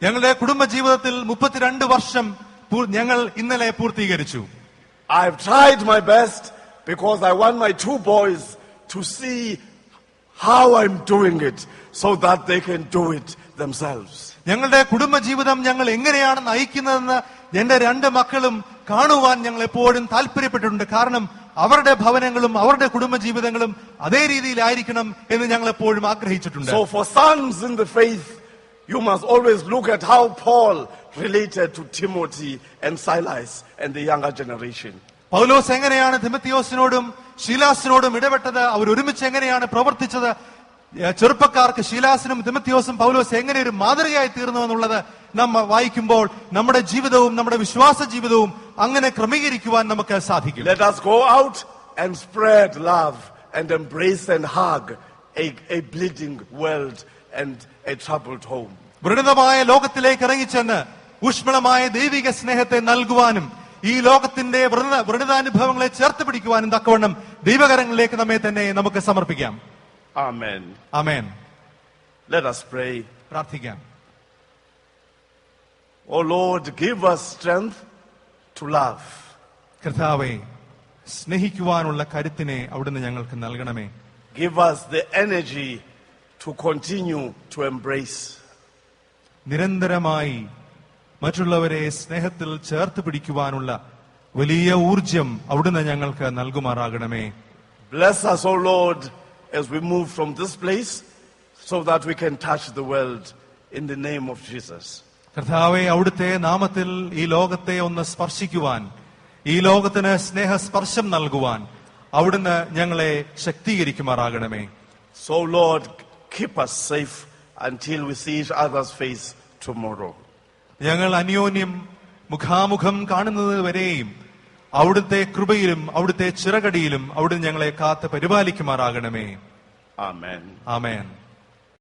Speaker 2: ഞങ്ങളുടെ കുടുംബ ജീവിതത്തിൽ 32 വർഷം ഞങ്ങൾ ഇന്നലെ പൂർത്തീകരിച്ചു.
Speaker 1: I've tried my best because I want my two boys to see how I'm doing it so that they can do it themselves.
Speaker 2: ഞങ്ങളുടെ കുടുംബ ജീവിതം ഞങ്ങൾ എങ്ങനെയാണ് നയിക്കുന്നതെന്ന് എന്റെ രണ്ട് മക്കളും കാണുവാൻ ഞങ്ങൾ എപ്പോഴും താല്പര്യപ്പെട്ടിട്ടുണ്ട്. കാരണം അവരുടെ ഭവനങ്ങളും അവരുടെ കുടുംബ ജീവിതങ്ങളും അതേ രീതിയിലായിരിക്കണം എന്ന് ഞങ്ങൾ എപ്പോഴും ആഗ്രഹിച്ചിട്ടുണ്ട്.
Speaker 1: So for sons in the faith, you must always look at how Paul related to Timothy and Silas and the younger generation.
Speaker 2: പൗലോസ് എങ്ങനെയാണ് തിമത്തിയോസിനോടും ശീലാസിനോടും ഇടപെട്ടത്, അവർ ഒരുമിച്ച് എങ്ങനെയാണ് പ്രവർത്തിച്ചത്, ചെറുപ്പക്കാർക്ക് ശീലാസിനും തിമത്തിയോസും പൗലോസ് എങ്ങനെ ഒരു മാതൃകയായി തീർന്നു എന്നുള്ളത് നാം വായിക്കുമ്പോൾ നമ്മുടെ ജീവിതവും നമ്മുടെ വിശ്വാസ ജീവിതവും അങ്ങനെ ക്രമീകരിക്കുവാൻ നമുക്ക് സാധിക്കും.
Speaker 1: Let us go out and spread love and embrace and hug a bleeding world and a troubled home.
Speaker 2: വ്രണതമായ ലോകത്തിലേക്ക് ഇറങ്ങിച്ചെന്ന് ഊഷ്മളമായ ദൈവിക സ്നേഹത്തെ നൽകുവാനും ഈ ലോകത്തിന്റെ വ്രണതാനുഭവങ്ങളെ ചേർത്ത് പിടിക്കുവാനും തക്കവണ്ണം ദൈവകരങ്ങളിലേക്ക് നമ്മെ തന്നെ നമുക്ക് സമർപ്പിക്കാം.
Speaker 1: Amen.
Speaker 2: ആമേൻ.
Speaker 1: Let us pray.
Speaker 2: പ്രാർത്ഥിക്കാം.
Speaker 1: Oh Lord, give us strength to love.
Speaker 2: കർത്താവേ, സ്നേഹിക്കുവാനുള്ള കരുത്തിനെ അവിടുന്ന് ഞങ്ങൾക്ക് നൽകണമേ.
Speaker 1: Give us the energy to continue to embrace.
Speaker 2: നിരന്തരമായി മറ്റുള്ളവരെ സ്നേഹത്തിൽ ചേർത്ത് പിടിക്കുവാനുള്ള വലിയ ഊർജം അവിടുന്ന് ഞങ്ങൾക്ക് നൽകുമാറാകണമേ.
Speaker 1: Bless us, O Lord, as we move from this place so that we can touch the world in the name of Jesus.
Speaker 2: കർത്താവേ, അവിടുത്തെ നാമത്തിൽ ഈ ലോകത്തെ ഒന്ന് സ്പർശിക്കുവാൻ, ഈ ലോകത്തിന് സ്നേഹസ്പർശം നൽകുവാൻ അവിടുന്ന് ഞങ്ങളെ ശക്തീകരിക്കുമാറാകണമേ.
Speaker 1: So Lord, keep us safe until we see each other's face tomorrow.
Speaker 2: ഞങ്ങൾ അന്യോന്യം മുഖാമുഖം കാണുന്നത് വരെയും അവിടുത്തെ കൃപയിലും അവിടുത്തെ ചിറകടിയിലും അവിടുന്ന് ഞങ്ങളെ കാത്ത് പരിപാലിക്കുമാറാകണമേ.
Speaker 1: Amen.
Speaker 2: ആമേൻ.